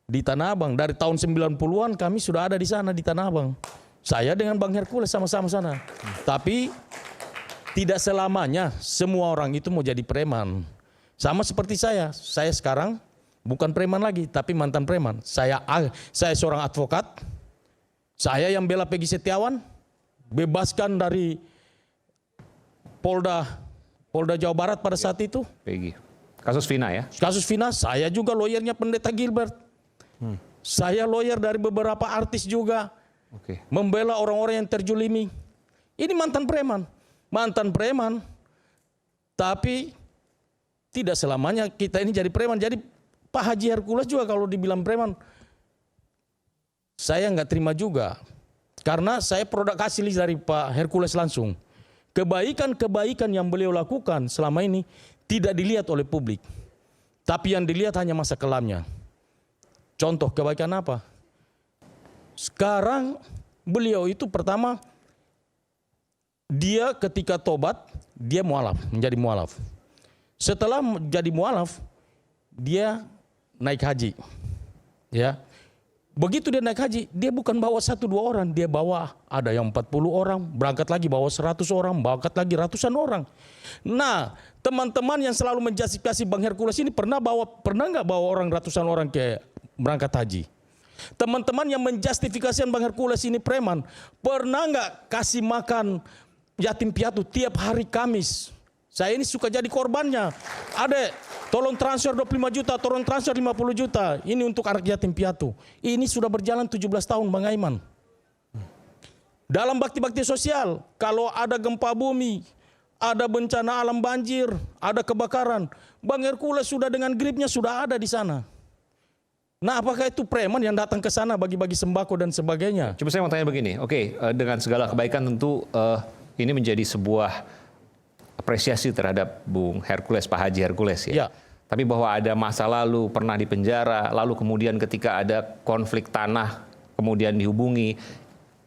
di Tanah Abang. Dari tahun 90-an kami sudah ada di sana di Tanah Abang. Saya dengan Bang Hercules sama-sama sana. Tapi tidak selamanya semua orang itu mau jadi preman. Sama seperti saya sekarang bukan preman lagi, tapi mantan preman. Saya seorang advokat. Saya yang bela Peggy Setiawan, bebaskan dari Polda Jawa Barat pada saat itu. Peggy. Kasus Vina ya? Kasus Vina, saya juga lawyernya Pendeta Gilbert. Saya lawyer dari beberapa artis juga. Membela orang-orang yang terjulimi. Ini mantan preman. Mantan preman, tapi tidak selamanya kita ini jadi preman. Jadi Pak Haji Hercules juga kalau dibilang preman, saya nggak terima juga. Karena saya produk asli dari Pak Hercules langsung. Kebaikan-kebaikan yang beliau lakukan selama ini tidak dilihat oleh publik. Tapi yang dilihat hanya masa kelamnya. Contoh kebaikan apa? Sekarang beliau itu pertama, dia ketika tobat, dia mualaf, menjadi mualaf. Setelah menjadi mualaf, dia naik haji. Ya. Begitu dia naik haji, dia bukan bawa 1-2 orang, dia bawa ada yang 40 orang, berangkat lagi bawa 100 orang, berangkat lagi ratusan orang. Nah, teman-teman yang selalu menjustifikasi Bang Hercules ini pernah nggak bawa orang ratusan orang ke berangkat haji? Teman-teman yang menjustifikasi Bang Hercules ini preman, pernah nggak kasih makan yatim piatu tiap hari Kamis? Saya ini suka jadi korbannya. Ada, tolong transfer 25 juta, tolong transfer 50 juta. Ini untuk anak yatim piatu. Ini sudah berjalan 17 tahun Bang Aiman. Dalam bakti-bakti sosial, kalau ada gempa bumi, ada bencana alam banjir, ada kebakaran, Bang Hercules sudah dengan gripnya sudah ada di sana. Nah, apakah itu preman yang datang ke sana bagi-bagi sembako dan sebagainya? Coba saya mau tanya begini, dengan segala kebaikan tentu ini menjadi sebuah apresiasi terhadap Bung Hercules, Pak Haji Hercules ya. Tapi bahwa ada masa lalu pernah di penjara, lalu kemudian ketika ada konflik tanah kemudian dihubungi,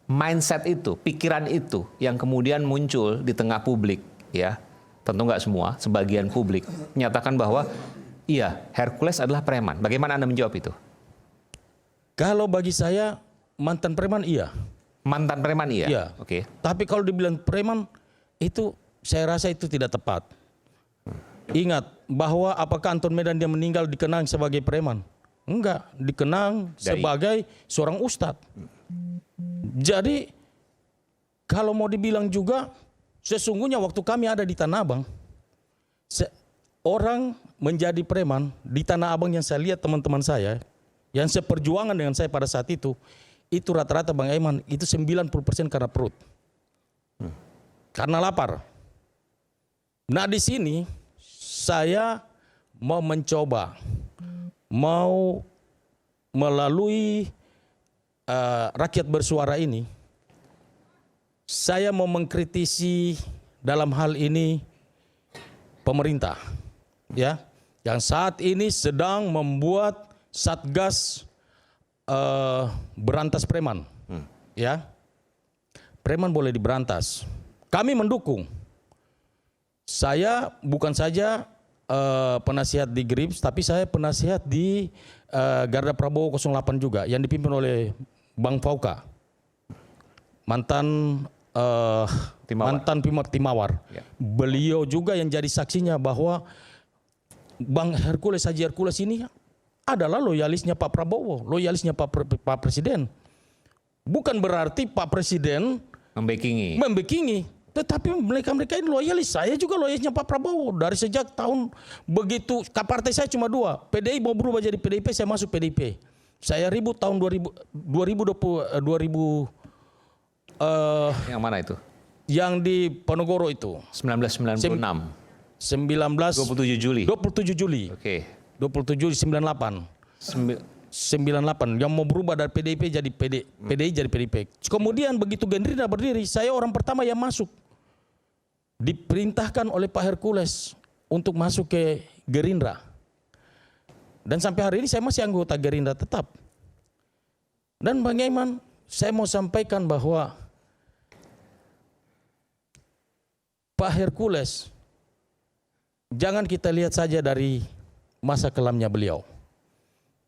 mindset itu, pikiran itu yang kemudian muncul di tengah publik ya. Tentu nggak semua, sebagian publik menyatakan bahwa iya, Hercules adalah preman. Bagaimana Anda menjawab itu? Kalau bagi saya mantan preman iya. Mantan preman iya? Iya. Oke. Tapi kalau dibilang preman itu saya rasa itu tidak tepat. Ingat bahwa apakah Anton Medan dia meninggal dikenang sebagai preman? Enggak, dikenang sebagai seorang ustadz. Jadi kalau mau dibilang juga, sesungguhnya waktu kami ada di Tanah Abang, orang menjadi preman di Tanah Abang yang saya lihat teman-teman saya, yang seperjuangan dengan saya pada saat itu rata-rata Bang Aiman itu 90% karena perut. Karena lapar. Nah di sini saya mau mencoba, mau melalui rakyat bersuara ini, saya mau mengkritisi dalam hal ini pemerintah, ya, yang saat ini sedang membuat Satgas berantas preman, ya, preman boleh diberantas. Kami mendukung. Saya bukan saja penasihat di GRIPS, tapi saya penasihat di Garda Prabowo 08 juga, yang dipimpin oleh Bang Fauka, mantan Timawar. Ya. Beliau juga yang jadi saksinya bahwa Bang Haji Hercules ini adalah loyalisnya Pak Prabowo, loyalisnya Pak Presiden. Bukan berarti Pak Presiden membekingi, tetapi mereka ini loyalis. Saya juga loyalisnya Pak Prabowo dari sejak tahun begitu. Partai saya cuma 2, PDI mau berubah jadi PDIP, saya masuk PDIP. Saya ribut tahun 2020. Yang mana itu? Yang di Ponorogo itu. 1996. 27 Juli. 27 Juli. Oke. 27 Juli 98. 98 yang mau berubah dari PDIP jadi PDI jadi PDIP. Kemudian begitu Gerindra berdiri, saya orang pertama yang masuk. Diperintahkan oleh Pak Hercules untuk masuk ke Gerindra. Dan sampai hari ini saya masih anggota Gerindra tetap. Dan Bang Aiman, saya mau sampaikan bahwa Pak Hercules jangan kita lihat saja dari masa kelamnya beliau.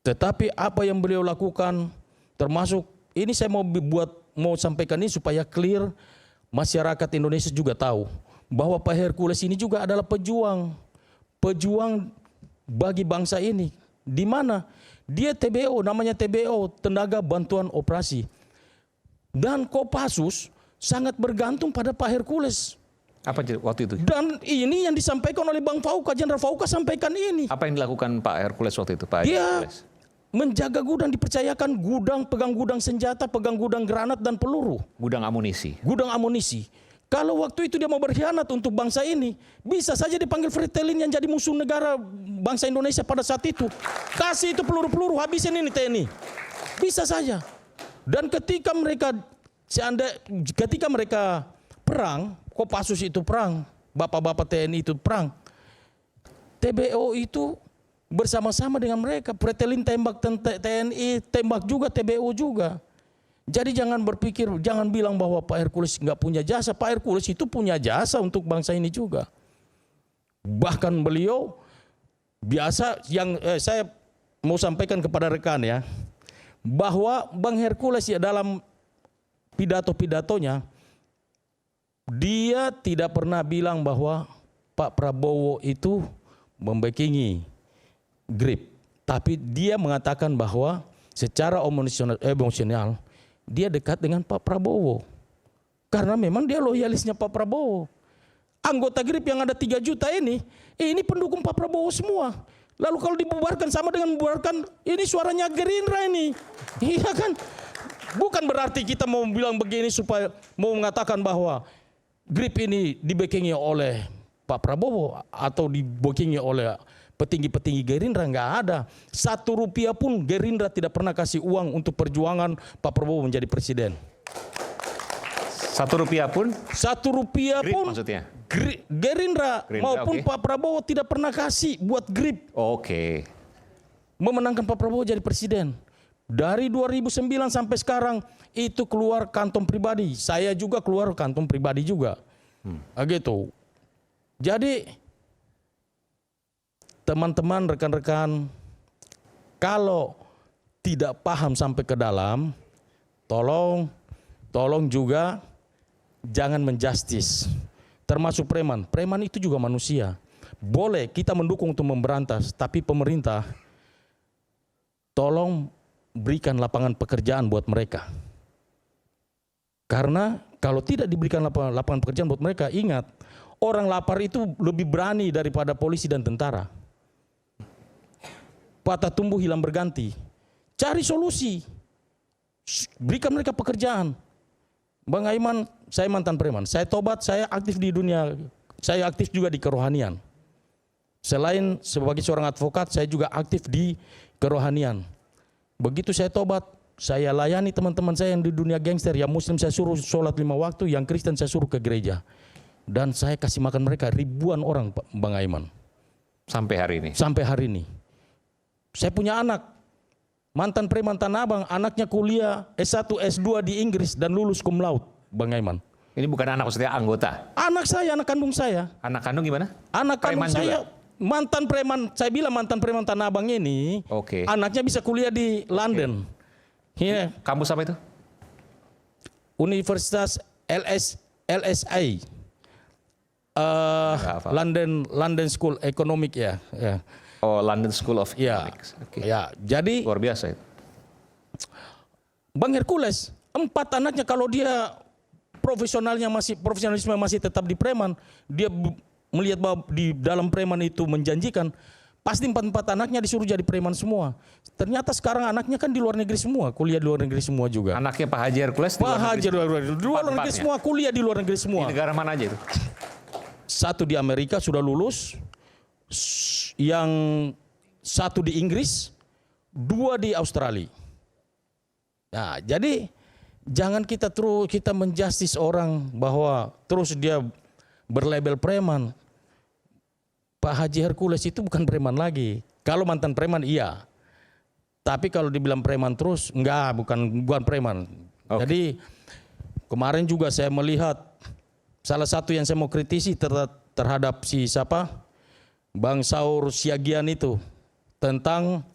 Tetapi apa yang beliau lakukan, termasuk ini saya mau sampaikan ini supaya clear, masyarakat Indonesia juga tahu bahwa Pak Hercules ini juga adalah pejuang bagi bangsa ini. Di mana dia TBO, namanya TBO, Tenaga Bantuan Operasi. Dan Kopassus sangat bergantung pada Pak Hercules. Apa waktu itu? Dan ini yang disampaikan oleh Bang Fauka, Jenderal Fauka sampaikan ini. Apa yang dilakukan Pak Hercules waktu itu, Pak? Dia menjaga gudang, dipercayakan gudang, pegang gudang senjata, pegang gudang granat dan peluru. Gudang amunisi. Gudang amunisi. Kalau waktu itu dia mau berkhianat untuk bangsa ini, bisa saja dipanggil Fretilin yang jadi musuh negara bangsa Indonesia pada saat itu. Kasih itu peluru-peluru, habisin ini TNI. Bisa saja. Dan ketika mereka perang, Kopassus itu perang, bapak-bapak TNI itu perang, TBO itu bersama-sama dengan mereka. Fretilin tembak TNI, tembak juga TBO juga. Jadi jangan berpikir, jangan bilang bahwa Pak Hercules nggak punya jasa. Pak Hercules itu punya jasa untuk bangsa ini juga. Bahkan beliau biasa yang saya mau sampaikan kepada rekan ya, bahwa Bang Hercules ya dalam pidato-pidatonya dia tidak pernah bilang bahwa Pak Prabowo itu membekingi GRIP, tapi dia mengatakan bahwa secara emosional dia dekat dengan Pak Prabowo karena memang dia loyalisnya Pak Prabowo. Anggota GRIP yang ada 3 juta ini pendukung Pak Prabowo semua. Lalu kalau dibubarkan sama dengan membubarkan ini suaranya Gerindra ini, iya kan? Bukan berarti kita mau bilang begini supaya mau mengatakan bahwa GRIP ini dibekingi oleh Pak Prabowo atau dibekingi oleh petinggi-petinggi Gerindra, nggak ada. 1 rupiah pun Gerindra tidak pernah kasih uang untuk perjuangan Pak Prabowo menjadi presiden. 1 rupiah pun? 1 rupiah GRIP pun maksudnya? Gerindra maupun Pak Prabowo tidak pernah kasih buat GRIP. Oke. Memenangkan Pak Prabowo jadi presiden. Dari 2009 sampai sekarang itu keluar kantong pribadi. Saya juga keluar kantong pribadi juga. Gitu. Jadi teman-teman, rekan-rekan, kalau tidak paham sampai ke dalam, tolong juga jangan menjustis. Termasuk preman. Preman itu juga manusia. Boleh kita mendukung untuk memberantas, tapi pemerintah tolong berikan lapangan pekerjaan buat mereka. Karena kalau tidak diberikan lapangan pekerjaan buat mereka, ingat, orang lapar itu lebih berani daripada polisi dan tentara. Patah tumbuh hilang berganti. Cari solusi. Berikan mereka pekerjaan. Bang Aiman, saya mantan preman. Saya tobat, saya aktif di dunia, saya aktif juga di kerohanian. Selain sebagai seorang advokat, saya juga aktif di kerohanian. Begitu saya tobat, saya layani teman-teman saya yang di dunia gangster. Yang Muslim saya suruh sholat 5 waktu, yang Kristen saya suruh ke gereja. Dan saya kasih makan mereka ribuan orang, Bang Aiman. Sampai hari ini? Sampai hari ini. Saya punya anak, mantan preman Tanah Abang, anaknya kuliah S1, S2 di Inggris dan lulus cum laude, Bang Aiman. Ini bukan anak, maksudnya anggota? Anak saya, anak kandung saya. Anak kandung gimana? Anak kandung preman saya, juga? mantan preman, saya bilang mantan preman Tanah Abang ini, anaknya bisa kuliah di London. Yeah. Kampus apa itu? Universitas LSI. London School Economic ya. Oh, London School of Economics. Ya, jadi luar biasa itu. Bang Hercules, 4 anaknya kalau dia profesionalisme masih tetap di preman, dia melihat bahwa di dalam preman itu menjanjikan, pasti 4 anaknya disuruh jadi preman semua. Ternyata sekarang anaknya kan di luar negeri semua, kuliah di luar negeri semua juga. Anaknya Pak Haji Hercules di luar negeri semua, kuliah di luar negeri semua. Di negara mana aja itu? 1 di Amerika sudah lulus, yang 1 di Inggris, 2 di Australia. Nah, jadi jangan kita menjustis orang bahwa terus dia berlabel preman. Pak Haji Hercules itu bukan preman lagi. Kalau mantan preman iya. Tapi kalau dibilang preman terus, enggak, bukan preman. Jadi kemarin juga saya melihat salah satu yang saya mau kritisi terhadap si siapa? Bang Saur Siagian itu. Tentang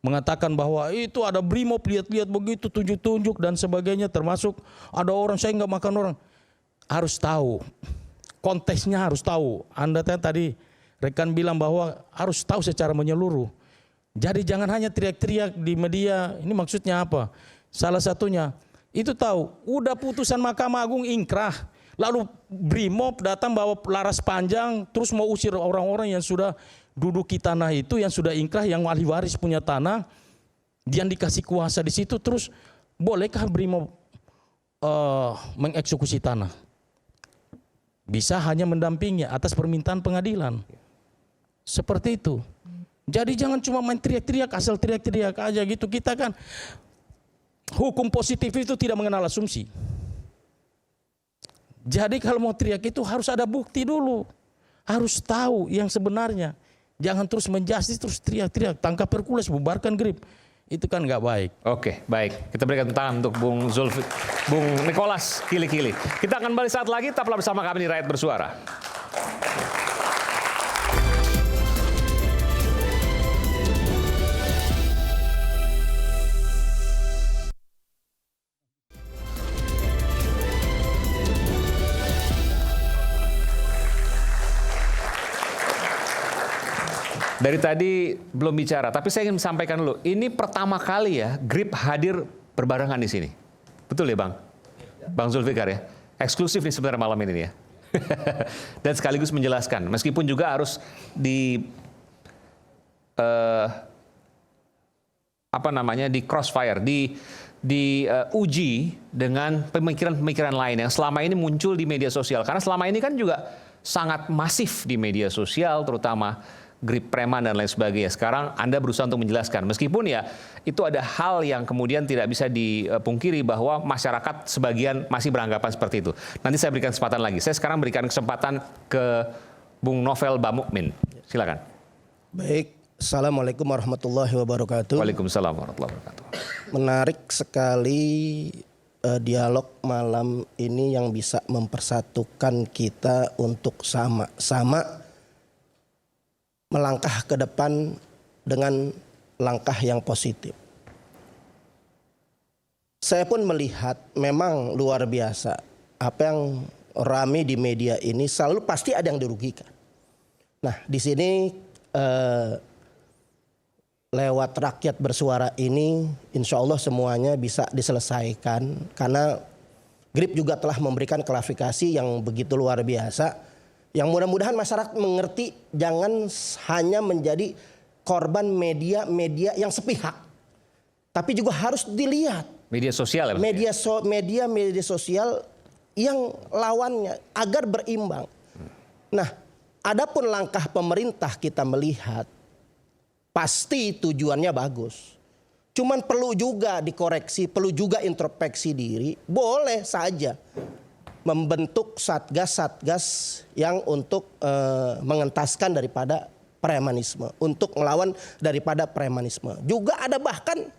mengatakan bahwa itu ada brimob, lihat-lihat begitu, tunjuk-tunjuk dan sebagainya. Termasuk ada orang, saya enggak makan orang. Harus tahu. Konteksnya harus tahu. Anda tadi rekan bilang bahwa harus tahu secara menyeluruh. Jadi jangan hanya teriak-teriak di media, ini maksudnya apa? Salah satunya, itu tahu, udah putusan Mahkamah Agung ingkrah, lalu Brimob datang bawa laras panjang, terus mau usir orang-orang yang sudah duduki tanah itu, yang sudah ingkrah, yang ahli waris punya tanah, yang dikasih kuasa di situ, terus bolehkah Brimob mengeksekusi tanah? Bisa hanya mendampingi atas permintaan pengadilan. Seperti itu. Jadi jangan cuma main teriak-teriak, asal teriak-teriak aja gitu. Kita kan hukum positif itu tidak mengenal asumsi. Jadi kalau mau teriak itu harus ada bukti dulu. Harus tahu yang sebenarnya. Jangan terus menjustis, terus teriak-teriak. Tangkap Hercules, bubarkan Grip. Itu kan nggak baik. Oke, baik. Kita berikan tangan untuk Bung Nicholas Kili-Kili. Kita akan balik saat lagi, tetaplah bersama kami di Rakyat Bersuara. Dari tadi belum bicara, tapi saya ingin sampaikan dulu. Ini pertama kali ya Grip hadir berbarengan di sini. Betul ya Bang? Bang Zulfikar ya? Eksklusif nih sebenarnya malam ini ya. Dan sekaligus menjelaskan. Meskipun juga harus di crossfire, diuji dengan pemikiran-pemikiran lain yang selama ini muncul di media sosial. Karena selama ini kan juga sangat masif di media sosial, terutama Grip preman dan lain sebagainya. Sekarang Anda berusaha untuk menjelaskan. Meskipun ya itu ada hal yang kemudian tidak bisa dipungkiri bahwa masyarakat sebagian masih beranggapan seperti itu. Nanti saya berikan kesempatan lagi. Saya sekarang berikan kesempatan ke Bung Novel Bamukmin. Silakan. Baik. Assalamualaikum warahmatullahi wabarakatuh. Waalaikumsalam warahmatullahi wabarakatuh. Menarik sekali dialog malam ini yang bisa mempersatukan kita untuk sama-sama melangkah ke depan dengan langkah yang positif. Saya pun melihat memang luar biasa apa yang ramai di media ini selalu pasti ada yang dirugikan. Nah di sini lewat Rakyat Bersuara ini insya Allah semuanya bisa diselesaikan karena Grip juga telah memberikan klarifikasi yang begitu luar biasa. Yang mudah-mudahan masyarakat mengerti jangan hanya menjadi korban media-media yang sepihak. Tapi juga harus dilihat media sosial ya, media sosial yang lawannya agar berimbang. Nah, adapun langkah pemerintah kita melihat pasti tujuannya bagus. Cuman perlu juga dikoreksi, perlu juga introspeksi diri. Boleh saja membentuk satgas-satgas yang untuk mengentaskan daripada premanisme, untuk melawan daripada premanisme. Juga ada bahkan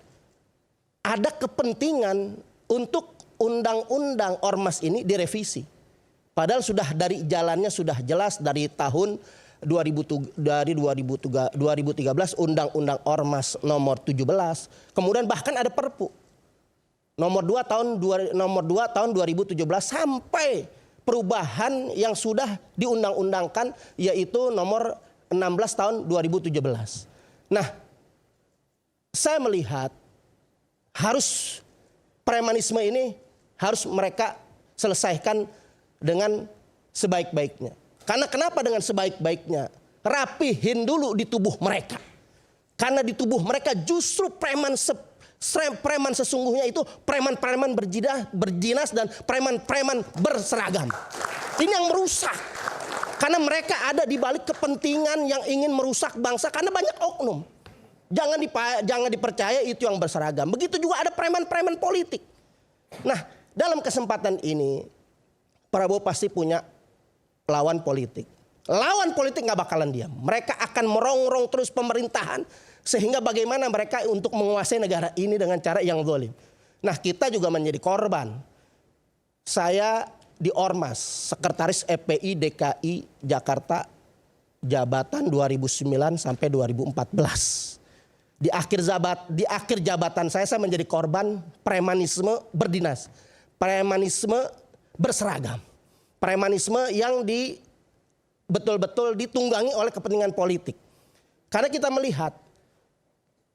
ada kepentingan untuk undang-undang ormas ini direvisi. Padahal sudah dari jalannya sudah jelas dari tahun 2013 Undang-Undang Ormas nomor 17. Kemudian bahkan ada Perpu nomor 2 tahun 2017 sampai perubahan yang sudah diundang-undangkan yaitu nomor 16 tahun 2017. Nah, saya melihat harus premanisme ini harus mereka selesaikan dengan sebaik-baiknya. Karena kenapa dengan sebaik-baiknya? Rapihin dulu di tubuh mereka. Karena di tubuh mereka justru preman sesungguhnya itu preman-preman berdinas dan preman-preman berseragam. Ini yang merusak. Karena mereka ada di balik kepentingan yang ingin merusak bangsa karena banyak oknum. Jangan dipercaya itu yang berseragam. Begitu juga ada preman-preman politik. Nah, dalam kesempatan ini Prabowo pasti punya lawan politik. Lawan politik nggak bakalan diam. Mereka akan merongrong terus pemerintahan sehingga bagaimana mereka untuk menguasai negara ini dengan cara yang zalim. Nah, kita juga menjadi korban. Saya di Ormas, Sekretaris FPI DKI Jakarta, jabatan 2009 sampai 2014. Di akhir jabatan saya menjadi korban premanisme berdinas, premanisme berseragam, premanisme yang betul-betul ditunggangi oleh kepentingan politik. Karena kita melihat,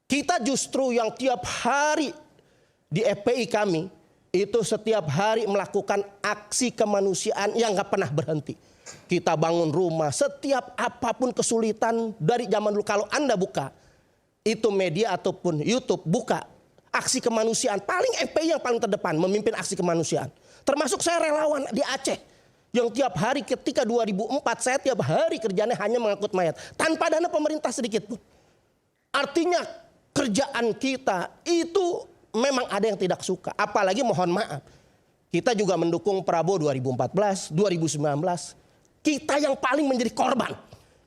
kita justru yang tiap hari di FPI kami itu setiap hari melakukan aksi kemanusiaan yang gak pernah berhenti. Kita bangun rumah, setiap apapun kesulitan dari zaman dulu. Kalau Anda buka itu media ataupun YouTube, buka aksi kemanusiaan, paling FPI yang paling terdepan memimpin aksi kemanusiaan. Termasuk saya relawan di Aceh yang tiap hari ketika 2004 saya tiap hari kerjanya hanya mengangkut mayat tanpa dana pemerintah sedikit pun. Artinya kerjaan kita itu memang ada yang tidak suka. Apalagi mohon maaf, kita juga mendukung Prabowo 2014, 2019. Kita yang paling menjadi korban.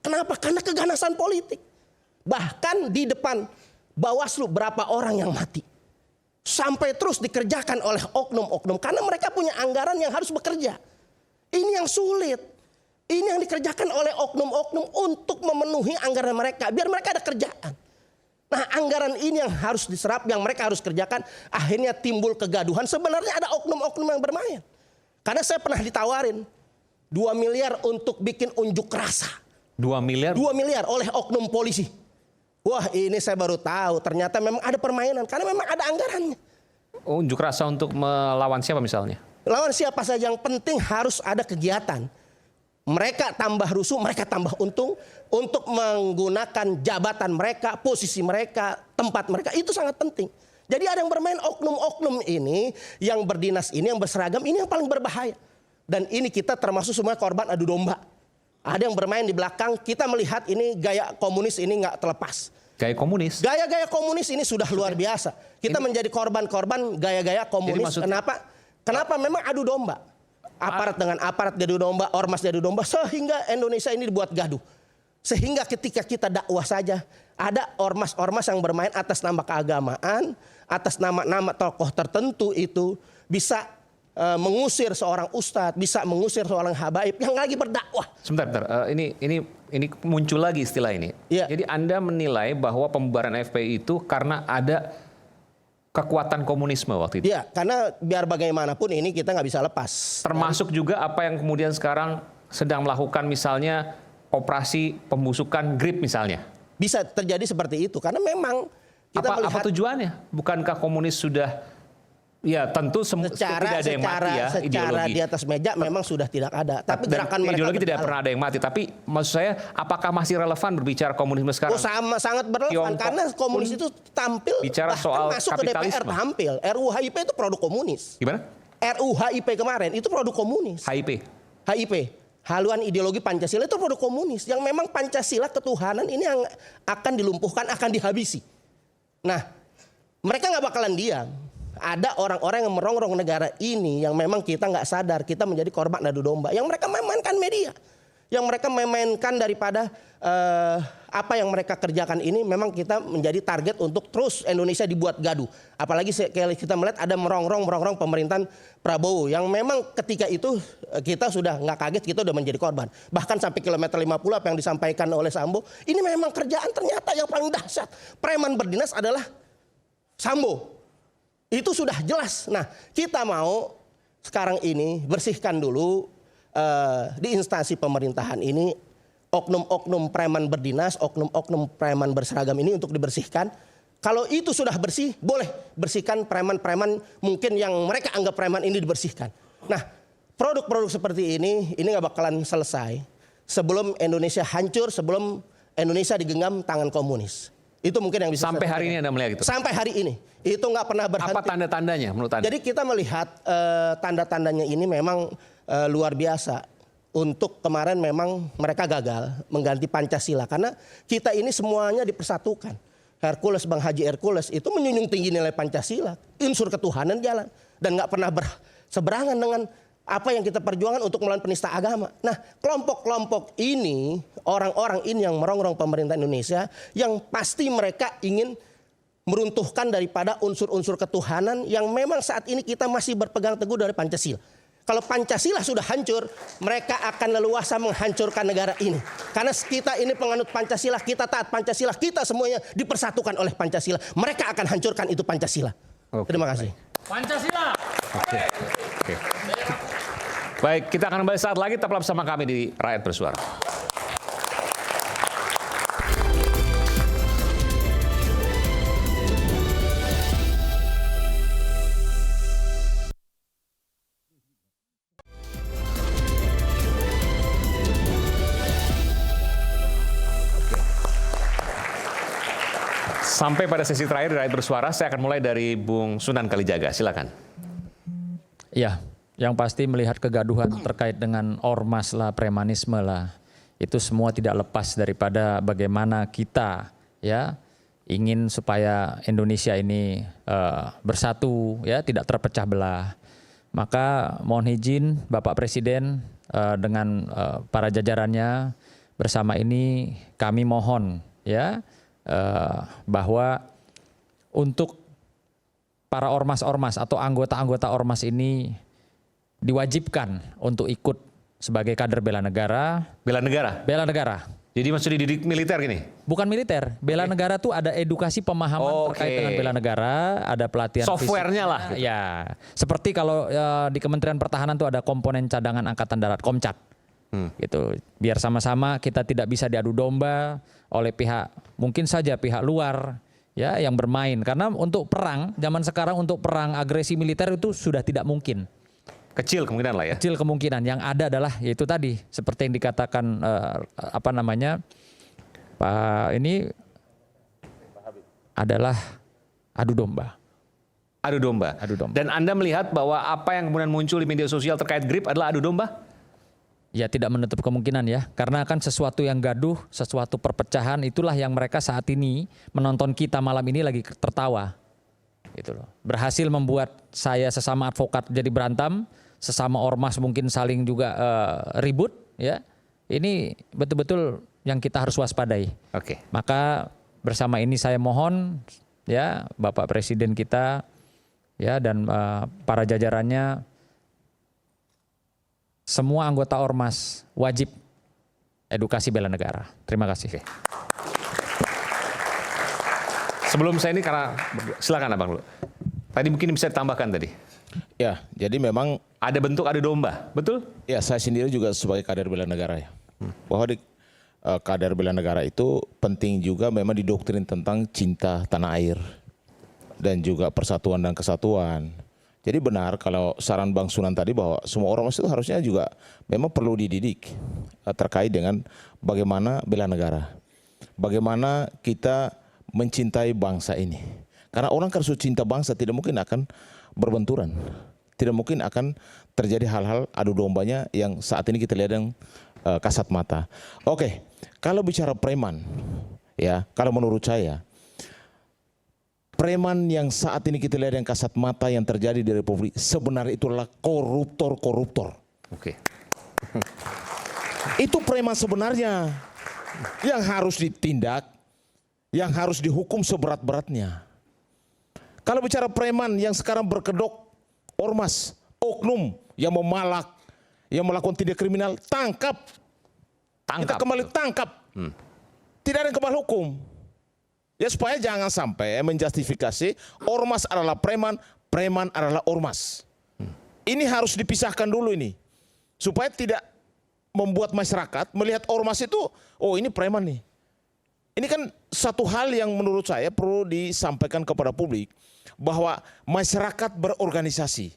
Kenapa? Karena keganasan politik. Bahkan di depan Bawaslu berapa orang yang mati. Sampai terus dikerjakan oleh oknum-oknum. Karena mereka punya anggaran yang harus bekerja. Ini yang sulit. Ini yang dikerjakan oleh oknum-oknum untuk memenuhi anggaran mereka. Biar mereka ada kerjaan. Nah, anggaran ini yang harus diserap, yang mereka harus kerjakan. Akhirnya timbul kegaduhan. Sebenarnya ada oknum-oknum yang bermain. Karena saya pernah ditawarin 2 miliar untuk bikin unjuk rasa. 2 miliar? 2 miliar oleh oknum polisi. Wah, ini saya baru tahu. Ternyata memang ada permainan. Karena memang ada anggarannya. Unjuk rasa untuk melawan siapa misalnya? Lawan siapa saja, yang penting harus ada kegiatan. Mereka tambah rusuh, mereka tambah untung untuk menggunakan jabatan mereka, posisi mereka, tempat mereka. Itu sangat penting. Jadi ada yang bermain oknum-oknum ini, yang berdinas ini, yang berseragam ini yang paling berbahaya. Dan ini kita termasuk semua korban adu domba. Ada yang bermain di belakang, kita melihat ini gaya komunis ini nggak terlepas. Gaya komunis? Gaya-gaya komunis ini sudah luar biasa. Kita menjadi korban-korban gaya-gaya komunis. Kenapa? Kenapa? Memang adu domba. Aparat dengan aparat adu domba, ormas adu domba, sehingga Indonesia ini dibuat gaduh. Sehingga ketika kita dakwah saja, ada ormas-ormas yang bermain atas nama keagamaan, atas nama-nama tokoh tertentu itu bisa mengusir seorang ustadz, bisa mengusir seorang habaib yang lagi berdakwah. Sebentar. Ini muncul lagi istilah ini. Ya. Jadi Anda menilai bahwa pembubaran FPI itu karena ada kekuatan komunisme waktu itu? Iya, karena biar bagaimanapun ini kita nggak bisa lepas. Termasuk juga apa yang kemudian sekarang sedang melakukan misalnya operasi pembusukan GRIP misalnya? Bisa terjadi seperti itu, karena memang kita apa tujuannya? Bukankah komunis sudah Ya tentu tidak ada yang mati ya, secara ideologi. di atas meja memang sudah tidak ada. Tapi Dan gerakan mereka ideologi tidak berjalan. pernah ada yang mati. Tapi maksud saya, apakah masih relevan berbicara komunisme sekarang? Oh, sangat berrelevan Tiongkok karena komunis itu tampil bicara bahkan soal masuk ke DPR kapitalisme. tampil. RUU HIP itu produk komunis. Gimana? RUU HIP kemarin itu produk komunis. HIP. Haluan ideologi Pancasila itu produk komunis. Yang memang Pancasila ketuhanan ini yang akan dilumpuhkan, akan dihabisi. Nah, mereka nggak bakalan diam. Ada orang-orang yang merongrong negara ini yang memang kita nggak sadar kita menjadi korban adu domba. Yang mereka memainkan media, yang mereka memainkan daripada apa yang mereka kerjakan ini memang kita menjadi target untuk terus Indonesia dibuat gaduh. Apalagi kita melihat ada merongrong pemerintahan Prabowo yang memang ketika itu kita sudah nggak kaget, kita udah menjadi korban. Bahkan sampai kilometer 50 apa yang disampaikan oleh Sambo, ini memang kerjaan ternyata yang paling dahsyat. Preman berdinas adalah Sambo. Itu sudah jelas. Nah, kita mau sekarang ini bersihkan dulu di instansi pemerintahan ini oknum-oknum preman berdinas, oknum-oknum preman berseragam ini untuk dibersihkan. Kalau itu sudah bersih, boleh bersihkan preman-preman mungkin yang mereka anggap preman ini dibersihkan. Nah, produk-produk seperti ini nggak bakalan selesai sebelum Indonesia hancur, sebelum Indonesia digenggam tangan komunis. Itu mungkin yang bisa sampai hari ini Anda melihat itu. Sampai hari ini itu nggak pernah berhenti. Apa tanda-tandanya menurut Anda? Jadi kita melihat tanda-tandanya ini memang luar biasa. Untuk kemarin memang mereka gagal mengganti Pancasila karena kita ini semuanya dipersatukan. Hercules, Bang Haji Hercules itu menjunjung tinggi nilai Pancasila, unsur ketuhanan jalan dan nggak pernah berseberangan dengan apa yang kita perjuangkan untuk melawan penista agama. Nah, kelompok-kelompok ini, orang-orang ini yang merongrong pemerintah Indonesia, yang pasti mereka ingin meruntuhkan daripada unsur-unsur ketuhanan yang memang saat ini kita masih berpegang teguh dari Pancasila. Kalau Pancasila sudah hancur, mereka akan leluasa menghancurkan negara ini. Karena kita ini penganut Pancasila, kita taat Pancasila, kita semuanya dipersatukan oleh Pancasila. Mereka akan hancurkan itu Pancasila. Terima kasih. Pancasila. Oke. Baik, kita akan kembali saat lagi. Tetaplah bersama kami di Rakyat Bersuara. Sampai pada sesi terakhir Rakyat Bersuara, saya akan mulai dari Bung Sunan Kalijaga. Silakan. Ya, yang pasti melihat kegaduhan terkait dengan ormas lah, premanisme lah, itu semua tidak lepas daripada bagaimana kita ya ingin supaya Indonesia ini bersatu, ya tidak terpecah belah. Maka mohon izin Bapak Presiden dengan para jajarannya bersama ini kami mohon ya bahwa untuk para ormas-ormas atau anggota-anggota ormas ini diwajibkan untuk ikut sebagai kader bela negara. Bela negara? Bela negara. Jadi maksudnya dididik militer gini? Bukan militer. Bela negara tuh ada edukasi pemahaman terkait dengan bela negara, ada pelatihan softwarenya lah. Gitu. Ya, seperti kalau di Kementerian Pertahanan tuh ada komponen cadangan Angkatan Darat, Komcat. Gitu. Biar sama-sama kita tidak bisa diadu domba oleh pihak, mungkin saja pihak luar ya yang bermain. Karena untuk perang, zaman sekarang untuk perang agresi militer itu sudah tidak mungkin. Kecil kemungkinan lah ya. Kecil kemungkinan. Yang ada adalah yaitu tadi seperti yang dikatakan Pak ini adalah adu domba. Adu domba. Adu domba. Dan Anda melihat bahwa apa yang kemudian muncul di media sosial terkait GRIP adalah adu domba? Ya tidak menutup kemungkinan ya. Karena kan sesuatu yang gaduh, sesuatu perpecahan itulah yang mereka saat ini menonton kita malam ini lagi tertawa. Gitu loh. Berhasil membuat saya sesama advokat jadi berantem, sesama ormas mungkin saling juga ribut ya. Ini betul-betul yang kita harus waspadai. Oke. Maka bersama ini saya mohon ya Bapak Presiden kita ya dan para jajarannya, semua anggota ormas wajib edukasi bela negara. Terima kasih. Sebelum saya ini karena silakan Abang dulu. Tadi mungkin bisa ditambahkan tadi. Ya, jadi memang ada bentuk adu domba, betul? Ya, saya sendiri juga sebagai kader bela negara ya. Bahwa di kader bela negara itu penting juga memang didoktrin tentang cinta tanah air dan juga persatuan dan kesatuan. Jadi benar kalau saran Bang Sunan tadi bahwa semua ormas itu harusnya juga memang perlu dididik terkait dengan bagaimana bela negara. Bagaimana kita mencintai bangsa ini. Karena orang kalau sudah cinta bangsa tidak mungkin akan berbenturan. Tidak mungkin akan terjadi hal-hal adu dombanya yang saat ini kita lihat yang kasat mata. Oke, kalau bicara preman, ya kalau menurut saya, preman yang saat ini kita lihat yang kasat mata yang terjadi di Republik sebenarnya itu adalah koruptor-koruptor. Oke. Itu preman sebenarnya yang harus ditindak, yang harus dihukum seberat-beratnya. Kalau bicara preman yang sekarang berkedok ormas, oknum yang memalak, yang melakukan tindak kriminal, tangkap. Kita kembali tangkap. Tidak ada yang kebal hukum. Ya supaya jangan sampai menjustifikasi ormas adalah preman, preman adalah ormas. Ini harus dipisahkan dulu ini. Supaya tidak membuat masyarakat melihat ormas itu, oh ini preman nih. Ini kan satu hal yang menurut saya perlu disampaikan kepada publik. Bahwa masyarakat berorganisasi,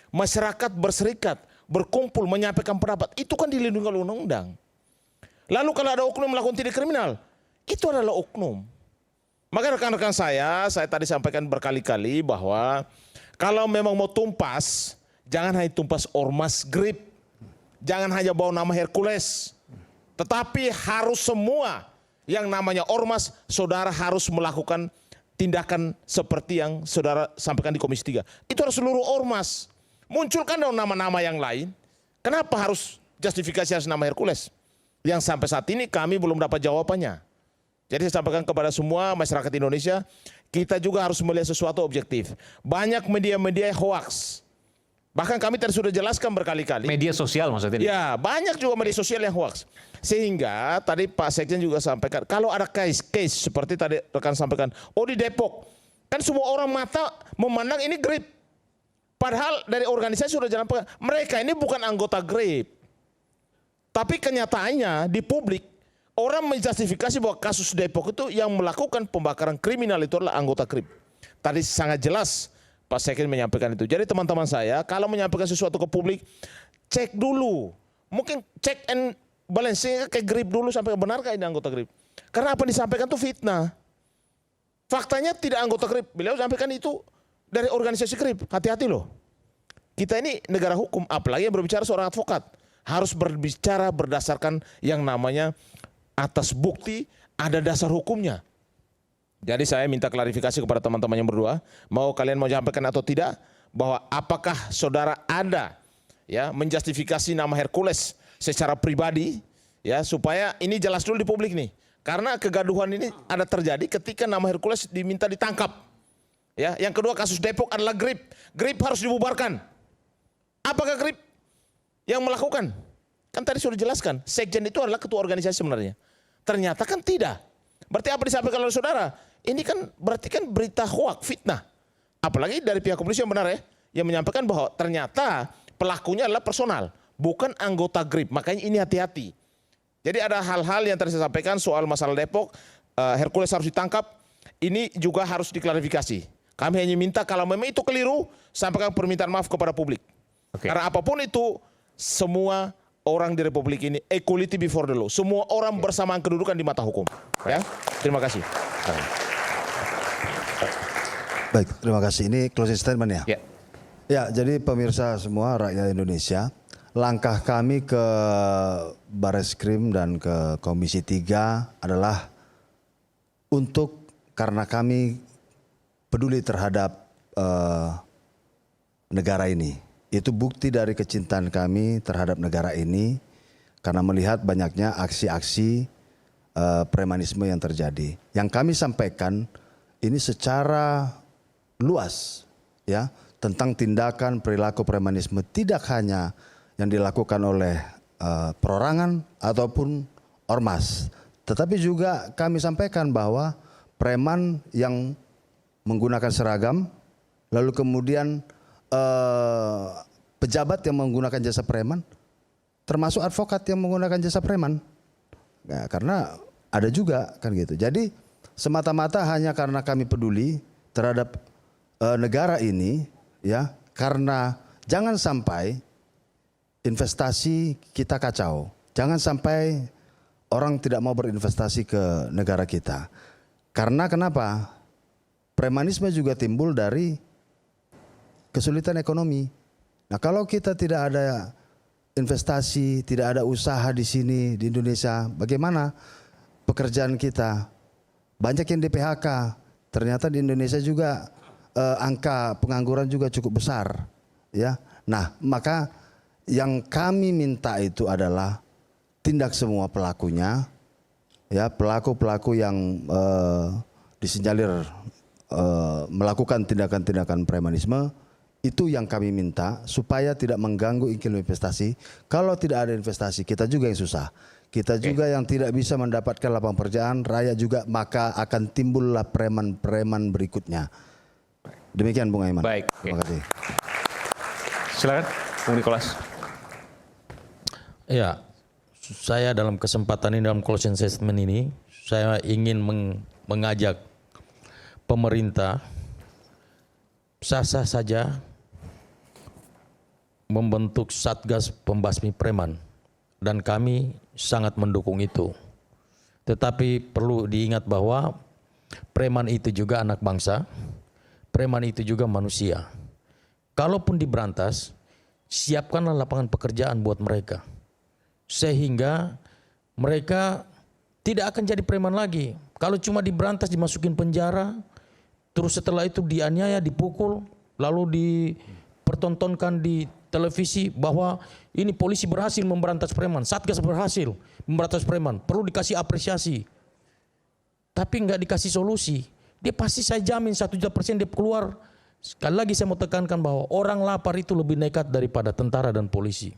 masyarakat berserikat, berkumpul, menyampaikan pendapat. Itu kan dilindungi oleh undang-undang. Lalu kalau ada oknum melakukan tindak kriminal, itu adalah oknum. Maka rekan-rekan saya tadi sampaikan berkali-kali bahwa kalau memang mau tumpas, jangan hanya tumpas ormas GRIP, jangan hanya bawa nama Hercules, tetapi harus semua yang namanya ormas, saudara harus melakukan tindakan seperti yang saudara sampaikan di Komisi 3. Itu harus seluruh ormas. Munculkan dong nama-nama yang lain. Kenapa harus justifikasi harus nama Hercules? Yang sampai saat ini kami belum dapat jawabannya. Jadi saya sampaikan kepada semua masyarakat Indonesia, kita juga harus melihat sesuatu objektif. Banyak media-media hoax. Bahkan kami tadi sudah jelaskan berkali-kali. Media sosial maksudnya? Ya, banyak juga media sosial yang hoax. Sehingga tadi Pak Sekjen juga sampaikan, kalau ada case seperti tadi rekan sampaikan, oh di Depok, kan semua orang mata memandang ini GRIP. Padahal dari organisasi sudah jalan pegang. Mereka ini bukan anggota GRIP. Tapi kenyataannya di publik, orang menjustifikasi bahwa kasus Depok itu yang melakukan pembakaran kriminal itu adalah anggota GRIP. Tadi sangat jelas Pak Sekjen menyampaikan itu. Jadi teman-teman saya, kalau menyampaikan sesuatu ke publik, cek dulu. Mungkin cek and balance ke GRIP dulu sampai benarkah ini anggota GRIP. Karena apa yang disampaikan itu fitnah. Faktanya tidak anggota GRIP. Beliau sampaikan itu dari organisasi GRIP. Hati-hati loh. Kita ini negara hukum, apalagi yang berbicara seorang advokat. Harus berbicara berdasarkan yang namanya atas bukti, ada dasar hukumnya. Jadi saya minta klarifikasi kepada teman-teman yang berdua, kalian mau sampaikan atau tidak, bahwa apakah saudara ada ya menjustifikasi nama Hercules secara pribadi, ya supaya ini jelas dulu di publik nih. Karena kegaduhan ini ada terjadi ketika nama Hercules diminta ditangkap. Ya, yang kedua kasus Depok adalah GRIP. GRIP harus dibubarkan. Apakah GRIP yang melakukan? Kan tadi sudah dijelaskan, Sekjen itu adalah ketua organisasi sebenarnya. Ternyata kan tidak. Berarti apa disampaikan oleh saudara? Ini kan berarti kan berita hoak, fitnah. Apalagi dari pihak kepolisian benar ya, yang menyampaikan bahwa ternyata pelakunya adalah personal, bukan anggota GRIP. Makanya ini hati-hati. Jadi ada hal-hal yang tadi saya sampaikan soal masalah Depok, Hercules harus ditangkap, ini juga harus diklarifikasi. Kami hanya minta kalau memang itu keliru, sampaikan permintaan maaf kepada publik. Karena apapun itu, semua orang di Republik ini equality before the law. Semua orang bersamaan kedudukan di mata hukum. Ya, terima kasih. Baik, terima kasih. Ini closing statement ya? Ya, jadi pemirsa semua rakyat Indonesia, langkah kami ke Bareskrim dan ke Komisi 3 adalah karena kami peduli terhadap negara ini. Itu bukti dari kecintaan kami terhadap negara ini karena melihat banyaknya aksi-aksi premanisme yang terjadi. Yang kami sampaikan ini secara luas ya tentang tindakan perilaku premanisme tidak hanya yang dilakukan oleh perorangan ataupun ormas, tetapi juga kami sampaikan bahwa preman yang menggunakan seragam lalu kemudian pejabat yang menggunakan jasa preman, termasuk advokat yang menggunakan jasa preman. Ya, karena ada juga kan gitu. Jadi semata-mata hanya karena kami peduli terhadap negara ini, ya Karena jangan sampai investasi kita kacau. Jangan sampai orang tidak mau berinvestasi ke negara kita. Karena kenapa? Premanisme juga timbul dari kesulitan ekonomi. Nah, kalau kita tidak ada investasi, tidak ada usaha di sini di Indonesia, bagaimana pekerjaan kita? Banyak yang di PHK. Ternyata di Indonesia juga angka pengangguran juga cukup besar, ya. Nah, maka yang kami minta itu adalah tindak semua pelakunya, ya, pelaku-pelaku yang disinyalir melakukan tindakan-tindakan premanisme. Itu yang kami minta supaya tidak mengganggu iklim investasi. Kalau tidak ada investasi, kita juga yang susah. Kita juga yang tidak bisa mendapatkan lapangan pekerjaan, rakyat juga, maka akan timbullah preman-preman berikutnya. Demikian Bung Aiman. Baik. Terima kasih. Silakan Bung Nikolas. Ya, saya dalam kesempatan ini, dalam closing statement ini, saya ingin mengajak pemerintah sah-sah saja membentuk Satgas Pembasmi Preman, dan kami sangat mendukung itu. Tetapi perlu diingat bahwa preman itu juga anak bangsa, preman itu juga manusia. Kalaupun diberantas, siapkanlah lapangan pekerjaan buat mereka, sehingga mereka tidak akan jadi preman lagi. Kalau cuma diberantas, dimasukin penjara, terus setelah itu dianiaya, dipukul, lalu dipertontonkan di televisi bahwa ini polisi berhasil memberantas preman, Satgas berhasil memberantas preman, perlu dikasih apresiasi. Tapi nggak dikasih solusi, dia pasti saya jamin 100% dia keluar. Sekali lagi saya mau tekankan bahwa orang lapar itu lebih nekat daripada tentara dan polisi.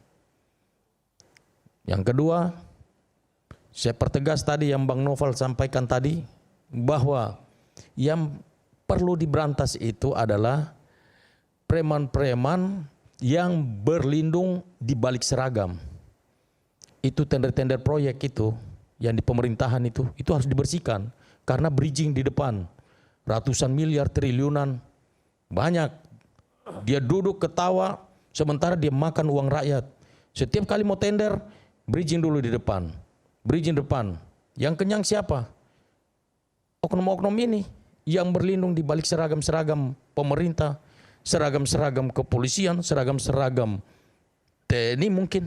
Yang kedua, saya pertegas tadi yang Bang Noval sampaikan tadi, bahwa yang perlu diberantas itu adalah preman-preman yang berlindung di balik seragam. Itu tender-tender proyek itu yang di pemerintahan itu harus dibersihkan, karena bridging di depan ratusan miliar, triliunan, banyak. Dia duduk ketawa sementara dia makan uang rakyat. Setiap kali mau tender, bridging dulu di depan, bridging depan. Yang kenyang siapa? Oknum-oknum ini yang berlindung di balik seragam-seragam pemerintah, seragam-seragam kepolisian, seragam-seragam TNI mungkin.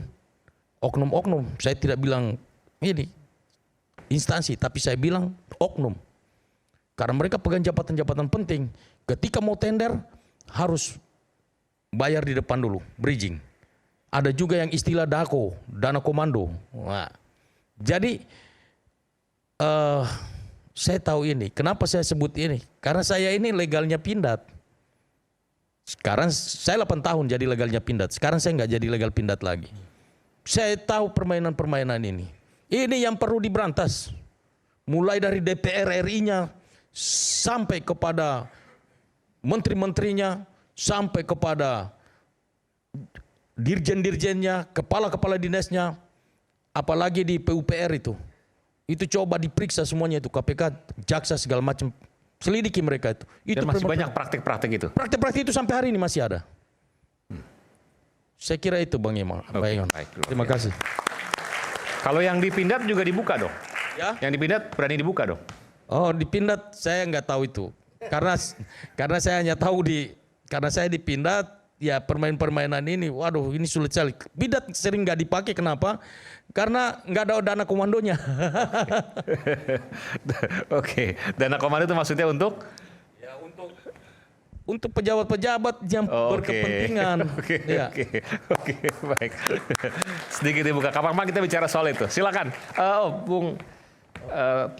Oknum-oknum, saya tidak bilang ini instansi, tapi saya bilang oknum. Karena mereka pegang jabatan-jabatan penting. Ketika mau tender, harus bayar di depan dulu, bridging. Ada juga yang istilah DAKO, dana komando. Nah, jadi saya tahu ini. Kenapa saya sebut ini? Karena saya ini legalnya Pindad. Sekarang saya 8 tahun jadi legalnya Pindad. Sekarang saya nggak jadi legal Pindad lagi. Saya tahu permainan-permainan ini. Ini yang perlu diberantas. Mulai dari DPR RI-nya sampai kepada menteri-menterinya, sampai kepada dirjen-dirjennya, kepala-kepala dinasnya, apalagi di PUPR itu. Itu coba diperiksa semuanya itu, KPK, jaksa segala macam, selidiki mereka itu. Dan masih banyak praktik-praktik itu. Praktik-praktik itu sampai hari ini masih ada. Saya kira itu Bang Iman. Baik, terima kasih. Kalau yang di Pindad juga dibuka dong? Ya? Yang di Pindad berani dibuka dong? Oh, di Pindad saya nggak tahu itu. Karena saya hanya tahu karena saya di Pindad, ya permainan ini, waduh ini sulit sekali. Pindad sering nggak dipakai, kenapa? Karena nggak ada dana komandonya. Oke, dana komando itu maksudnya untuk? Ya untuk pejabat-pejabat yang berkepentingan. Oke, baik. Sedikit dibuka. Kapan kita bicara soal itu? Silakan. Bung.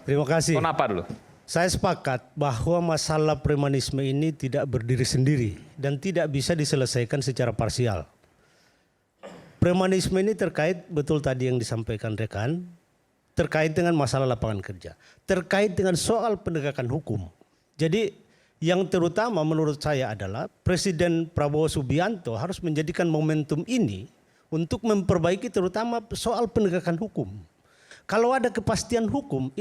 Terima kasih. Kenapa dulu? Saya sepakat bahwa masalah premanisme ini tidak berdiri sendiri dan tidak bisa diselesaikan secara parsial. Premanisme ini terkait, betul tadi yang disampaikan rekan, terkait dengan masalah lapangan kerja, terkait dengan soal penegakan hukum. Jadi yang terutama menurut saya adalah Presiden Prabowo Subianto harus menjadikan momentum ini untuk memperbaiki terutama soal penegakan hukum. Kalau ada kepastian hukum,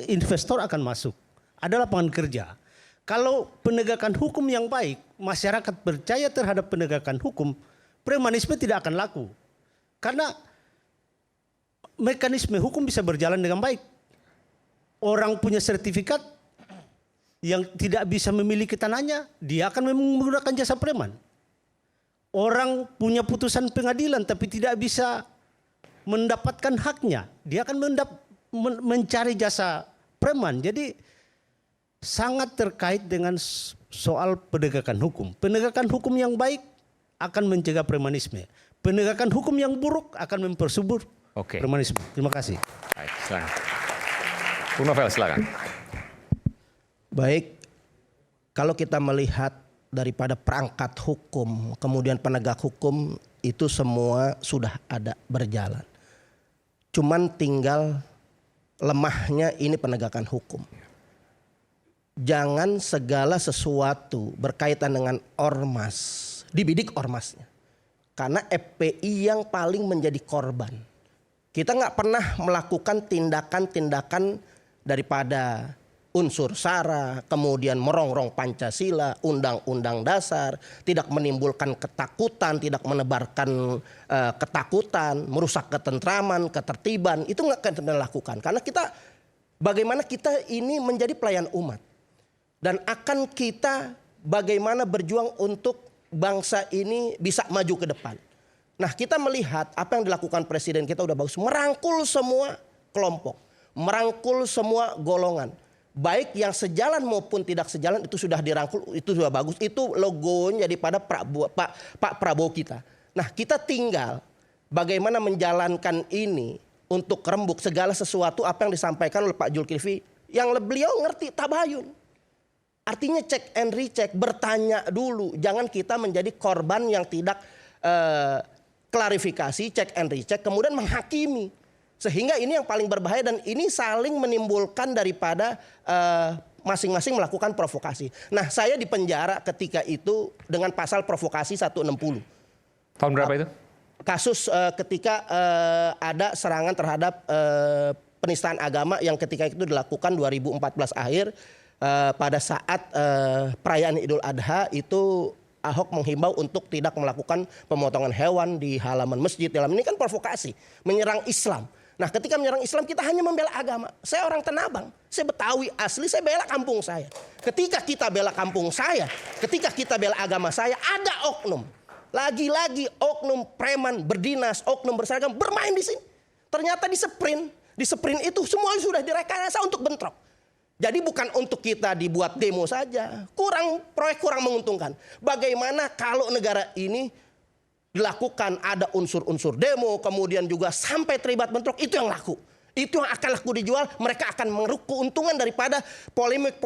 investor akan masuk. Ada lapangan kerja. Kalau penegakan hukum yang baik, masyarakat percaya terhadap penegakan hukum, premanisme tidak akan laku. Karena mekanisme hukum bisa berjalan dengan baik. Orang punya sertifikat yang tidak bisa memiliki tanahnya, dia akan menggunakan jasa preman. Orang punya putusan pengadilan tapi tidak bisa mendapatkan haknya, dia akan mencari jasa preman. Jadi sangat terkait dengan soal penegakan hukum. Penegakan hukum yang baik akan mencegah premanisme. Penegakan hukum yang buruk akan mempersubur premanisme. Terima kasih. Baik, silakan. Bung Novel, silakan. Baik, kalau kita melihat daripada perangkat hukum, kemudian penegak hukum, itu semua sudah ada berjalan. Cuman tinggal lemahnya ini penegakan hukum. Jangan segala sesuatu berkaitan dengan ormas, dibidik ormasnya. Karena FPI yang paling menjadi korban. Kita nggak pernah melakukan tindakan-tindakan daripada unsur SARA, kemudian merongrong Pancasila, Undang-Undang Dasar, tidak menimbulkan ketakutan, tidak menebarkan ketakutan, merusak ketentraman, ketertiban, itu nggak akan kita lakukan. Karena kita, bagaimana kita ini menjadi pelayan umat. Dan akan kita bagaimana berjuang untuk bangsa ini bisa maju ke depan. Nah, kita melihat apa yang dilakukan Presiden kita udah bagus, merangkul semua kelompok, merangkul semua golongan. Baik yang sejalan maupun tidak sejalan itu sudah dirangkul, itu sudah bagus. Itu logonya daripada Pak Prabowo kita. Nah, kita tinggal bagaimana menjalankan ini untuk rembuk segala sesuatu apa yang disampaikan oleh Pak Zulkifli. Yang beliau ngerti tabayun. Artinya cek and recheck, bertanya dulu. Jangan kita menjadi korban yang tidak klarifikasi, cek and recheck, kemudian menghakimi. Sehingga ini yang paling berbahaya dan ini saling menimbulkan daripada masing-masing melakukan provokasi. Nah, saya di penjara ketika itu dengan pasal provokasi 160. Tahun berapa itu? Kasus ketika ada serangan terhadap penistaan agama yang ketika itu dilakukan 2014 akhir pada saat perayaan Idul Adha itu Ahok menghimbau untuk tidak melakukan pemotongan hewan di halaman masjid. Dalam ini kan provokasi, menyerang Islam. Nah, ketika menyerang Islam kita hanya membela agama. Saya orang Tanabang, saya Betawi asli, saya bela kampung saya. Ketika kita bela kampung saya, ketika kita bela agama saya, ada oknum. Lagi-lagi oknum preman berdinas, oknum berseragam bermain di sini. Ternyata di sprint itu semua sudah direkayasa untuk bentrok. Jadi bukan untuk kita dibuat demo saja, proyek kurang menguntungkan. Bagaimana kalau negara ini dilakukan ada unsur-unsur demo, kemudian juga sampai terlibat bentrok, itu yang laku. Itu yang akan laku dijual, mereka akan mengeruk keuntungan daripada polemik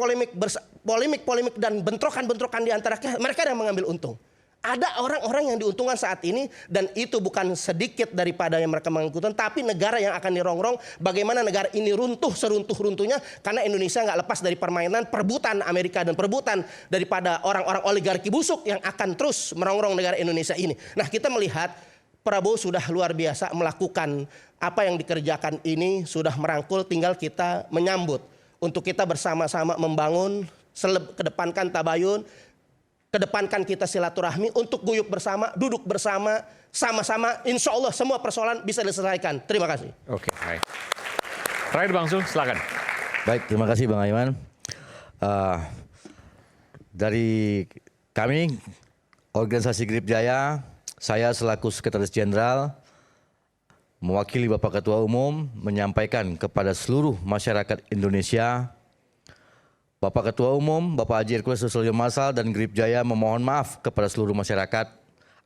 dan bentrokan-bentrokan di antara mereka yang mengambil untung. Ada orang-orang yang diuntungkan saat ini dan itu bukan sedikit daripada yang mereka menguntungkan, tapi negara yang akan dirongrong. Bagaimana negara ini runtuh seruntuh-runtuhnya karena Indonesia nggak lepas dari permainan perebutan Amerika dan perebutan daripada orang-orang oligarki busuk yang akan terus merongrong negara Indonesia ini. Nah, kita melihat Prabowo sudah luar biasa melakukan apa yang dikerjakan ini, sudah merangkul, tinggal kita menyambut untuk kita bersama-sama membangun, kedepankan tabayun, kedepankan kita silaturahmi untuk guyup bersama, duduk bersama, sama-sama, insya Allah semua persoalan bisa diselesaikan. Terima kasih. Oke, baik. Terakhir Bang Zul, silakan. Baik, terima kasih Bang Aiman. Dari kami, organisasi Grip Jaya, saya selaku Sekretaris Jenderal, mewakili Bapak Ketua Umum, menyampaikan kepada seluruh masyarakat Indonesia, Bapak Ketua Umum, Bapak Haji Hercules Susilo Masal dan Grip Jaya memohon maaf kepada seluruh masyarakat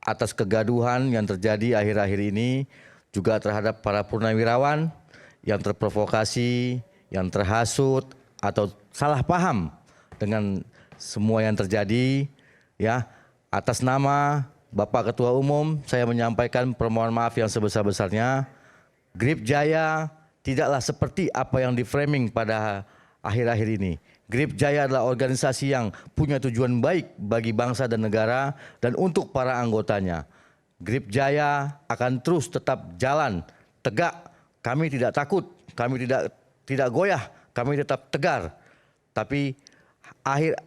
atas kegaduhan yang terjadi akhir-akhir ini, juga terhadap para purnawirawan yang terprovokasi, yang terhasut atau salah paham dengan semua yang terjadi. Ya, atas nama Bapak Ketua Umum, saya menyampaikan permohonan maaf yang sebesar-besarnya. Grip Jaya tidaklah seperti apa yang di-framing pada akhir-akhir ini. Grip Jaya adalah organisasi yang punya tujuan baik bagi bangsa dan negara dan untuk para anggotanya. Grip Jaya akan terus tetap jalan tegak. Kami tidak takut, kami tidak goyah, kami tetap tegar. Tapi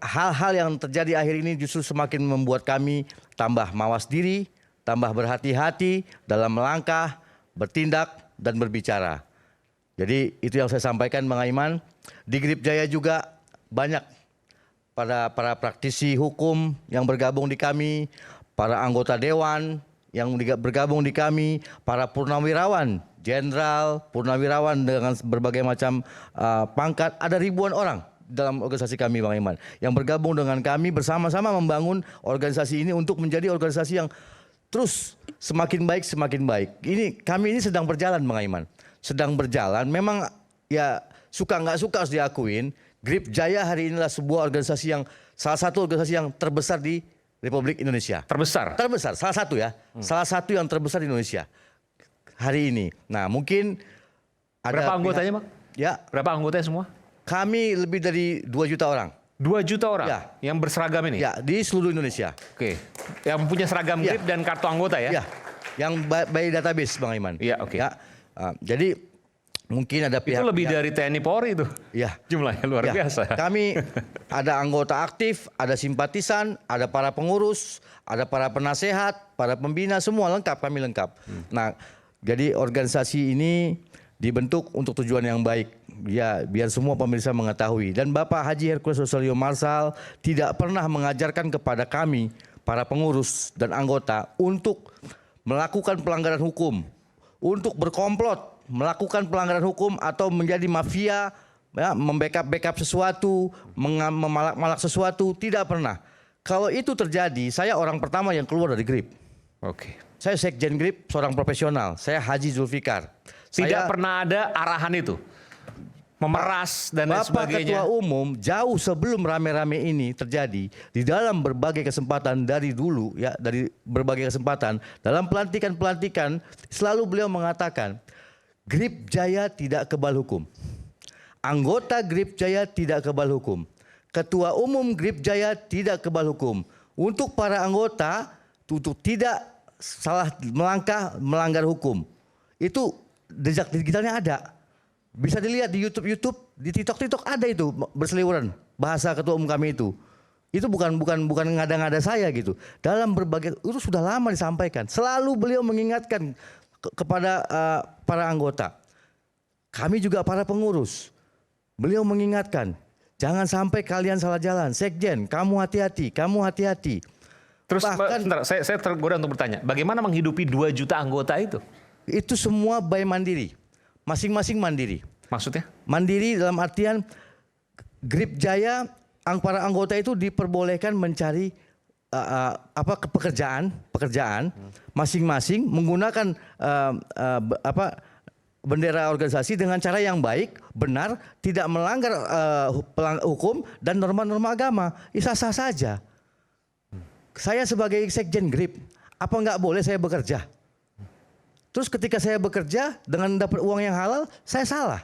hal-hal yang terjadi akhir ini justru semakin membuat kami tambah mawas diri, tambah berhati-hati dalam melangkah, bertindak, dan berbicara. Jadi itu yang saya sampaikan Bang Aiman. Di Grip Jaya juga banyak para praktisi hukum yang bergabung di kami, para anggota dewan yang bergabung di kami, para purnawirawan, jenderal, purnawirawan dengan berbagai macam pangkat, ada ribuan orang dalam organisasi kami Bang Aiman yang bergabung dengan kami bersama-sama membangun organisasi ini untuk menjadi organisasi yang terus semakin baik. Kami ini sedang berjalan Bang Aiman, sedang berjalan. Memang ya suka nggak suka harus diakuin, Grip Jaya hari inilah sebuah organisasi yang salah satu organisasi yang terbesar di Republik Indonesia. Terbesar, salah satu ya, salah satu yang terbesar di Indonesia hari ini. Nah mungkin ada berapa anggotanya Bang? Ya. Berapa anggotanya semua? Kami lebih dari 2 juta orang. 2 juta orang ya, yang berseragam ini? Ya, di seluruh Indonesia. Oke, yang punya seragam Grip dan kartu anggota ya? Ya, yang by database Bang Aiman. Iya, oke. Ya, jadi mungkin ada pihak itu lebih dari TNI Polri itu. Ya, jumlahnya luar biasa. Kami ada anggota aktif, ada simpatisan, ada para pengurus, ada para penasehat, para pembina, semua lengkap, kami lengkap. Nah, jadi organisasi ini dibentuk untuk tujuan yang baik. Ya, biar semua pemirsa mengetahui. Dan Bapak Haji Hercules Rosalio Marsal tidak pernah mengajarkan kepada kami, para pengurus dan anggota, untuk melakukan pelanggaran hukum, untuk berkomplot, melakukan pelanggaran hukum atau menjadi mafia, ya, membackup sesuatu, memalak-malak sesuatu, tidak pernah. Kalau itu terjadi, saya orang pertama yang keluar dari Grip. Oke. Saya Sekjen Grip, seorang profesional. Saya Haji Zulfikar. Tidak pernah ada arahan itu, memeras dan lain sebagainya. Bapak Ketua Umum jauh sebelum rame-rame ini terjadi, di dalam berbagai kesempatan dari dulu, ya, dari berbagai kesempatan, dalam pelantikan-pelantikan selalu beliau mengatakan, Grip Jaya tidak kebal hukum. Anggota Grip Jaya tidak kebal hukum. Ketua Umum Grip Jaya tidak kebal hukum. Untuk para anggota untuk tidak salah melanggar hukum. Itu jejak digitalnya ada. Bisa dilihat di YouTube, di TikTok ada itu berseliweran bahasa ketua umum kami itu. Itu bukan ngada-ngada saya gitu. Dalam berbagai itu sudah lama disampaikan. Selalu beliau mengingatkan kepada para anggota. Kami juga para pengurus. Beliau mengingatkan, jangan sampai kalian salah jalan. Sekjen, kamu hati-hati, kamu hati-hati. Terus sebentar, saya tergoda untuk bertanya, bagaimana menghidupi 2 juta anggota itu? Itu semua by mandiri. Masing-masing mandiri. Maksudnya? Mandiri dalam artian Grip Jaya, para anggota itu diperbolehkan mencari pekerjaan masing-masing menggunakan bendera organisasi dengan cara yang baik, benar, tidak melanggar hukum dan norma-norma agama. Sah-sah saja. Saya sebagai Sekjen Grip, apa nggak boleh saya bekerja? Terus ketika saya bekerja dengan dapat uang yang halal, saya salah.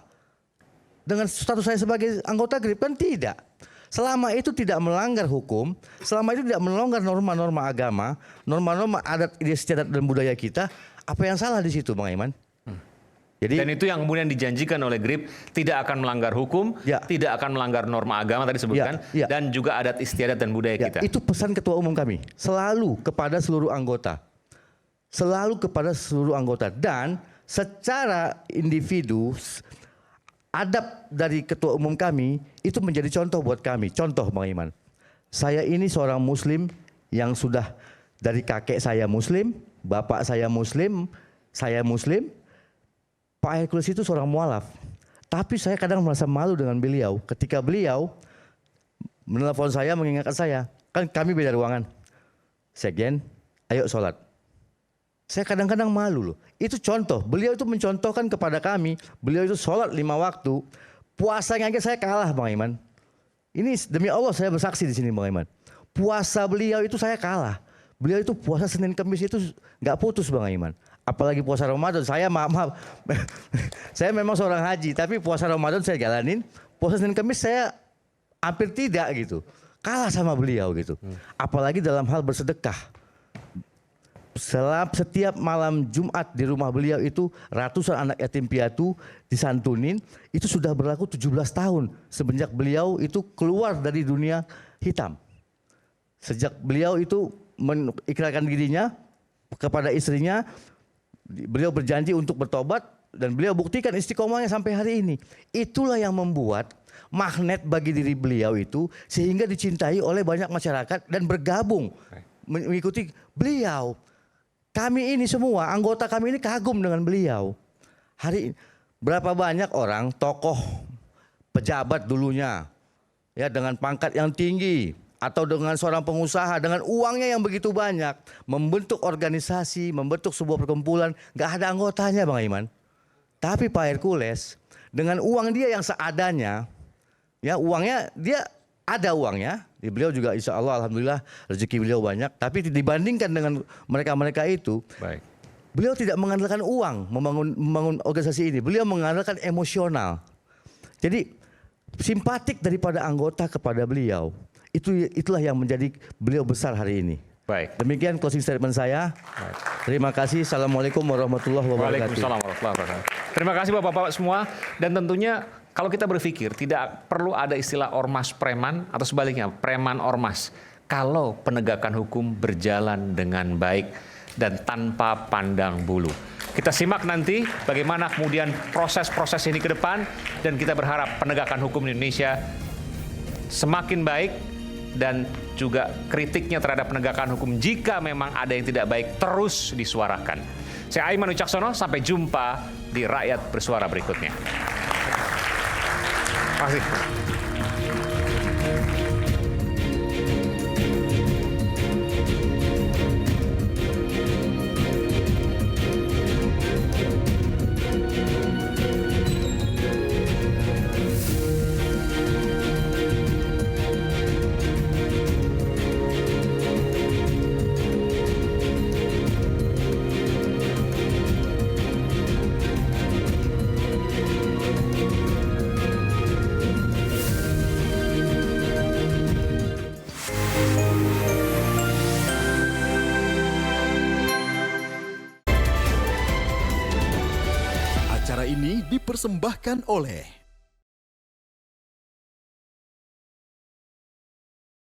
Dengan status saya sebagai anggota Grip kan tidak. Selama itu tidak melanggar hukum, selama itu tidak melanggar norma-norma agama, norma-norma adat istiadat dan budaya kita, apa yang salah di situ Bang Aiman? Jadi, dan itu yang kemudian dijanjikan oleh Grip, tidak akan melanggar hukum, tidak akan melanggar norma agama tadi sebutkan, dan juga adat istiadat dan budaya kita. Itu pesan ketua umum kami, selalu kepada seluruh anggota. Selalu kepada seluruh anggota. Dan secara individu, adab dari ketua umum kami itu menjadi contoh buat kami. Contoh Bang Iman, saya ini seorang muslim yang sudah dari kakek saya muslim, bapak saya muslim, Pak Hercules itu seorang mualaf. Tapi saya kadang merasa malu dengan beliau ketika beliau menelpon saya, mengingatkan saya, kan kami beda ruangan. Sekjen, ayo sholat. Saya kadang-kadang malu loh. Itu contoh, beliau itu mencontohkan kepada kami, beliau itu sholat 5 waktu, puasanya aja saya kalah Bang Iman. Ini demi Allah saya bersaksi di sini Bang Iman. Puasa beliau itu saya kalah. Beliau itu puasa Senin Kamis itu nggak putus Bang Iman. Apalagi puasa Ramadan, saya maaf, saya memang seorang haji, tapi puasa Ramadan saya jalanin, puasa Senin Kamis saya hampir tidak gitu. Kalah sama beliau gitu. Apalagi dalam hal bersedekah. Setiap malam Jumat di rumah beliau itu ratusan anak yatim piatu disantunin. Itu sudah berlaku 17 tahun semenjak beliau itu keluar dari dunia hitam. Sejak beliau itu mengikrarkan dirinya kepada istrinya, beliau berjanji untuk bertobat dan beliau buktikan istiqomahnya sampai hari ini. Itulah yang membuat magnet bagi diri beliau itu sehingga dicintai oleh banyak masyarakat dan bergabung mengikuti beliau. Kami ini semua, anggota kami ini kagum dengan beliau. Hari berapa banyak orang, tokoh, pejabat dulunya, ya dengan pangkat yang tinggi atau dengan seorang pengusaha dengan uangnya yang begitu banyak membentuk organisasi, membentuk sebuah perkumpulan, nggak ada anggotanya, Bang Iman. Tapi Pak Hercules dengan uang dia yang seadanya, ya uangnya dia ada uangnya. Beliau juga insya Allah alhamdulillah rezeki beliau banyak. Tapi dibandingkan dengan mereka-mereka itu, beliau tidak mengandalkan uang membangun organisasi ini. Beliau mengandalkan emosional. Jadi simpatik daripada anggota kepada beliau. Itulah yang menjadi beliau besar hari ini. Baik. Demikian closing statement saya. Terima kasih. Assalamualaikum warahmatullahi wabarakatuh. Waalaikumsalam warahmatullahi wabarakatuh. Terima kasih Bapak-bapak semua. Dan tentunya kalau kita berpikir tidak perlu ada istilah ormas preman atau sebaliknya preman ormas. Kalau penegakan hukum berjalan dengan baik dan tanpa pandang bulu. Kita simak nanti bagaimana kemudian proses-proses ini ke depan dan kita berharap penegakan hukum di Indonesia semakin baik dan juga kritiknya terhadap penegakan hukum jika memang ada yang tidak baik terus disuarakan. Saya Aiman Wicaksono, sampai jumpa di Rakyat Bersuara berikutnya. Terima kasih. Acara ini dipersembahkan oleh